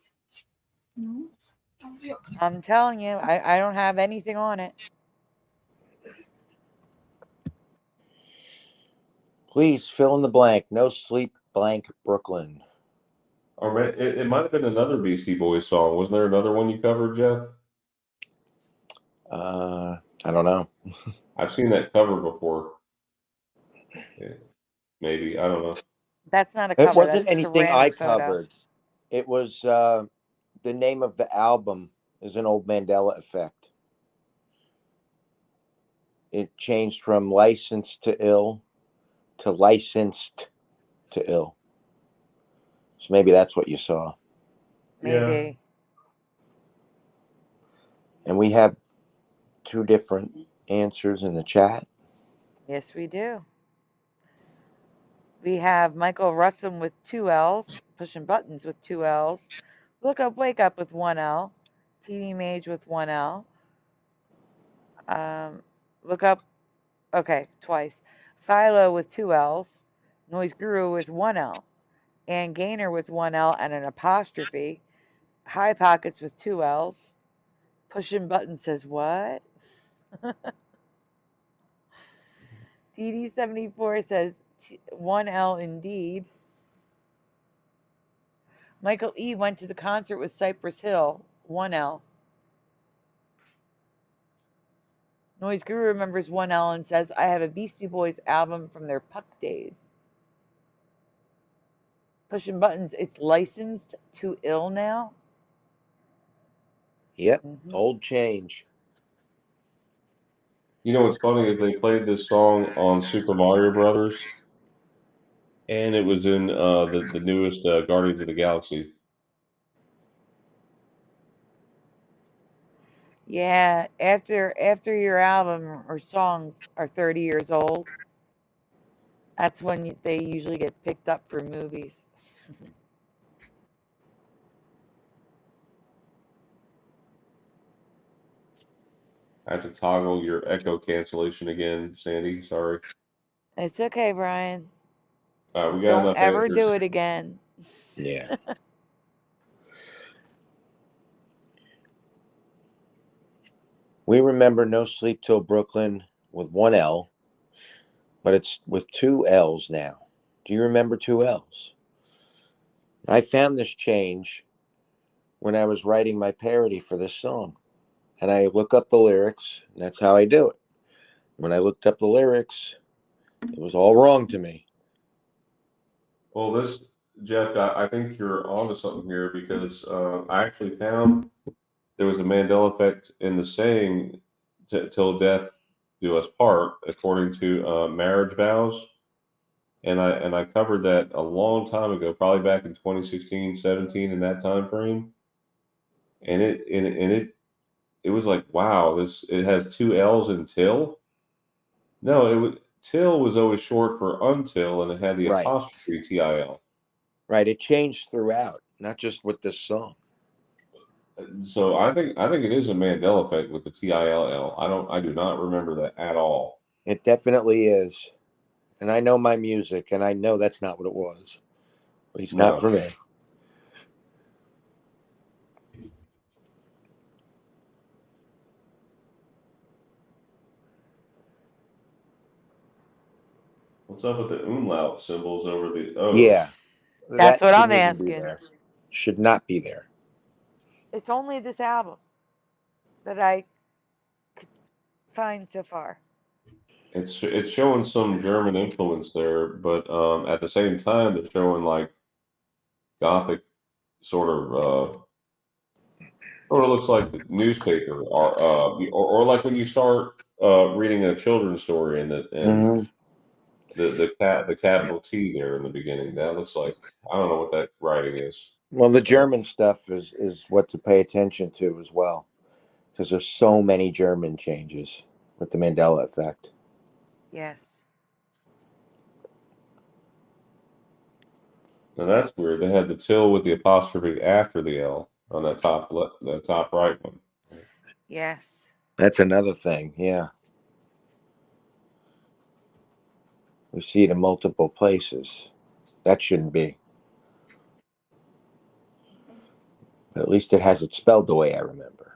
I'm telling you, I don't have anything on it. Please fill in the blank. No sleep blank Brooklyn. Or it might have been another Beastie Boys song. Wasn't there another one you covered, Jeff? I don't know. I've seen that cover before. Yeah, maybe. I don't know. That's not a cover. It wasn't That's just a anything I random photo. covered. It was the name of the album is an old Mandela Effect. It changed from licensed to ill to licensed to ill. So maybe that's what you saw. Maybe. Yeah. And we have two different answers in the chat. Yes, we do. We have Michael Russell with 2 L's, pushing buttons with 2 L's, Look Up, Wake Up with 1 L, TD Mage with 1 L, Look Up, okay, twice, Philo with 2 L's, Noise Guru with 1 L, Ann Gaynor with 1 L and an apostrophe, High Pockets with 2 L's, Pushing Buttons says what? TD74 says 1 L indeed. Michael E. went to the concert with Cypress Hill, 1 L. Noise Guru remembers 1 L and says, I have a Beastie Boys album from their Puck days. Pushing Buttons, it's licensed to ill now? Yep, old change. You know what's funny is they played this song on Super Mario Brothers, and it was in the newest Guardians of the Galaxy. Yeah, after your album or songs are 30 years old, that's when they usually get picked up for movies. I have to toggle your echo cancellation again, Sandy. Sorry. It's okay, Brian. We got Don't enough ever answers. do it again. Yeah. We remember No Sleep Till Brooklyn with one L, but it's with two L's now. Do you remember two L's? I found this change when I was writing my parody for this song. And I look up the lyrics, and that's how I do it. When I looked up the lyrics, it was all wrong to me. Well, this, Jeff, I think you're onto something here because I actually found there was a Mandela effect in the saying, "Till death do us part," according to marriage vows, and I covered that a long time ago, probably back in 2016, 17, in that time frame, and it was like, wow, it has two L's in till. No, till was always short for until, and it had the Right. apostrophe TIL. Right. It changed throughout, not just with this song. So I think it is a Mandela effect with the TILL. I do not remember that at all. It definitely is. And I know my music, and I know that's not what it was. At least not for me. What's up with the umlaut symbols over the O's? Yeah. That's what I'm shouldn't even be asking. there. Should not be there. It's only this album that I could find so far. It's showing some German influence there, but at the same time they're showing like Gothic sort of looks like the newspaper or like when you start reading a children's story and the capital T there in the beginning. That looks like, I don't know what that writing is. Well, the German stuff is what to pay attention to as well, because there's so many German changes with the Mandela effect. Yes. Now that's weird. They had the till with the apostrophe after the L on that the top right one. Yes. That's another thing. Yeah. We see it in multiple places. That shouldn't be. But at least it has it spelled the way I remember.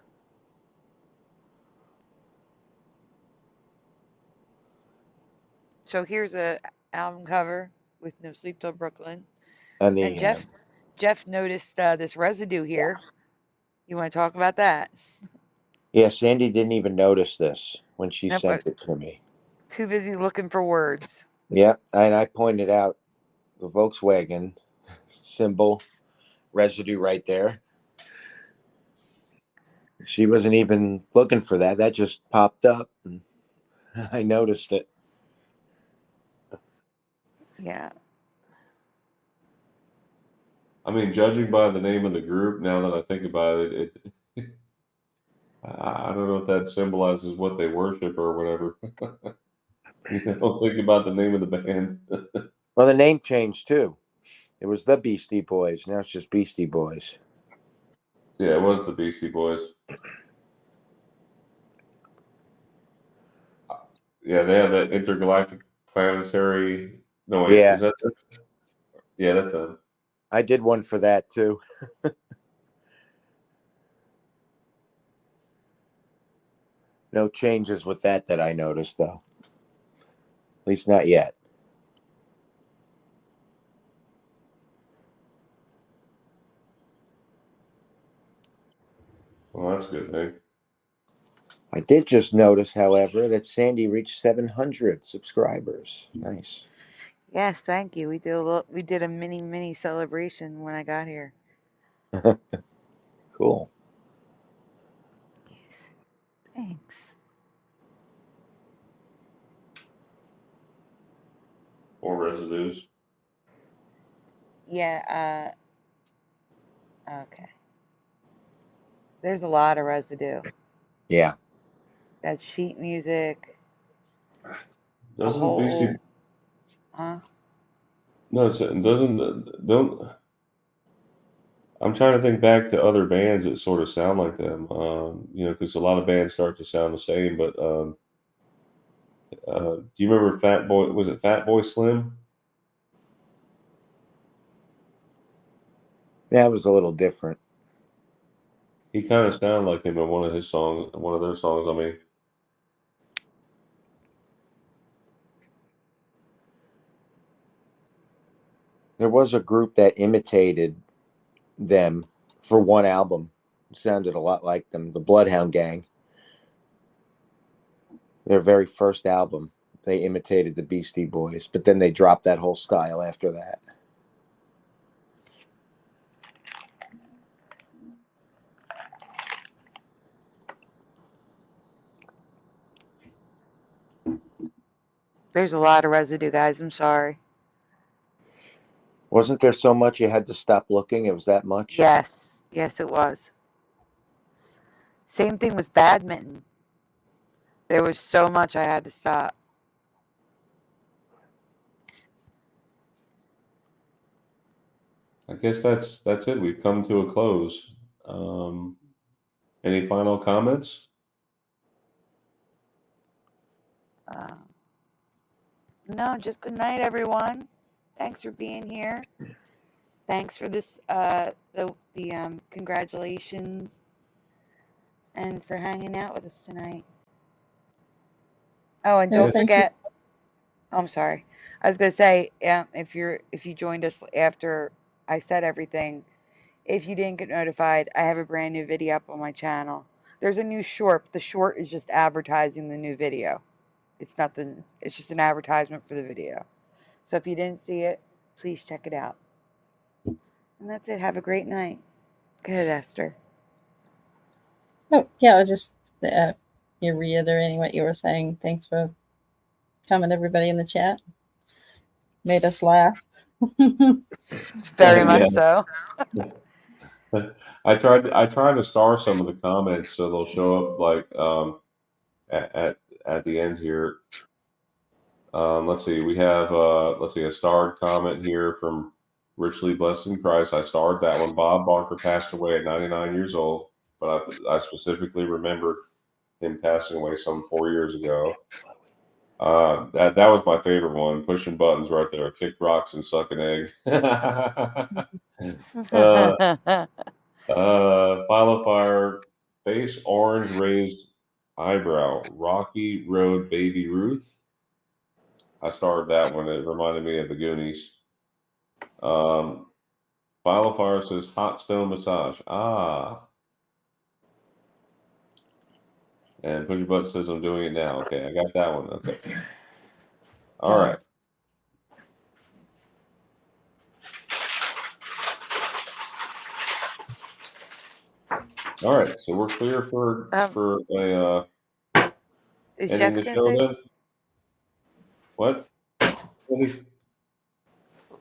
So here's a album cover with No Sleep Till Brooklyn. And Jeff noticed this residue here. You want to talk about that? Yeah, Sandy didn't even notice this when she Nope, sent it to me. Too busy looking for words. Yeah, and I pointed out the Volkswagen symbol residue right there. She wasn't even looking for that. That just popped up. And I noticed it. Yeah. I mean, judging by the name of the group, now that I think about it, I don't know if that symbolizes what they worship or whatever. Think about the name of the band. Well, the name changed too. It was the Beastie Boys. Now it's just Beastie Boys. Yeah, it was the Beastie Boys. Yeah, they have that intergalactic planetary. No, wait, Yeah. is that? Yeah, that's them. I did one for that too. No changes with that I noticed, though. At least not yet. Well, that's a good thing. I did just notice, however, that Sandy reached 700 subscribers. Nice. Yes, thank you. We did a mini celebration when I got here. Cool. Thanks. Or residues. Yeah, okay. There's a lot of residue. Yeah. That's sheet music. Doesn't the Beastie? Huh? No, don't. I'm trying to think back to other bands that sort of sound like them. You know, because a lot of bands start to sound the same. But do you remember Fat Boy? Was it Fat Boy Slim? That was a little different. He kind of sounded like him in one of his songs, one of their songs. I mean, there was a group that imitated them for one album. It sounded a lot like them, the Bloodhound Gang. Their very first album, they imitated the Beastie Boys, but then they dropped that whole style after that. There's a lot of residue, guys. I'm sorry. Wasn't there so much you had to stop looking? It was that much? Yes. Yes, it was. Same thing with badminton. There was so much I had to stop. I guess that's it. We've come to a close. Any final comments? No, just good night, everyone. Thanks for being here. Thanks for this, the congratulations, and for hanging out with us tonight. Oh, and Yes, don't thank you. forget. Oh, I'm sorry. I was gonna say, if you joined us after I said everything, if you didn't get notified, I have a brand new video up on my channel. There's a new short. The short is just advertising the new video. It's nothing. It's just an advertisement for the video. So if you didn't see it, please check it out. And that's it. Have a great night. Go ahead, Esther. Oh, yeah, I was just you're reiterating what you were saying. Thanks for coming, everybody in the chat. Made us laugh. Very much so. I tried to star some of the comments so they'll show up like at the end here. Let's see. We have a starred comment here from Richly Blessed in Christ. I starred that one. Bob Barker passed away at 99 years old, but I specifically remember him passing away some 4 years ago. That was my favorite one. Pushing buttons right there. Kick rocks and suck an egg. Philophire, face orange raised eyebrow. Rocky Road Baby Ruth. I started that one. It reminded me of the Goonies. Philophire says hot stone massage. Ah. And Push Your Button says I'm doing it now. Okay, I got that one. Okay. All right. All right. So we're clear for a ending the show then. What? What'd you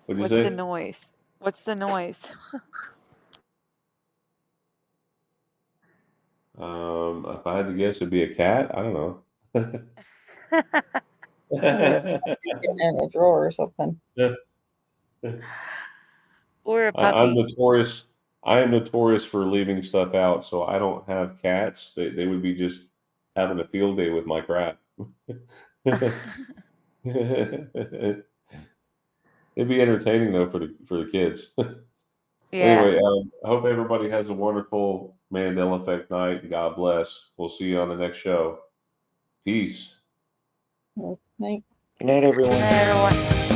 What's say? the noise? What's the noise? If I had to guess, it'd be a cat. I don't know. In a drawer or something. Or a puppy. I'm notorious. I am notorious for leaving stuff out, so I don't have cats. They would be just having a field day with my crap. It'd be entertaining though for the kids. Yeah. Anyway, I hope everybody has a wonderful Mandela Effect night. God bless. We'll see you on the next show. Peace. Good night. Good night, everyone. Good night, everyone.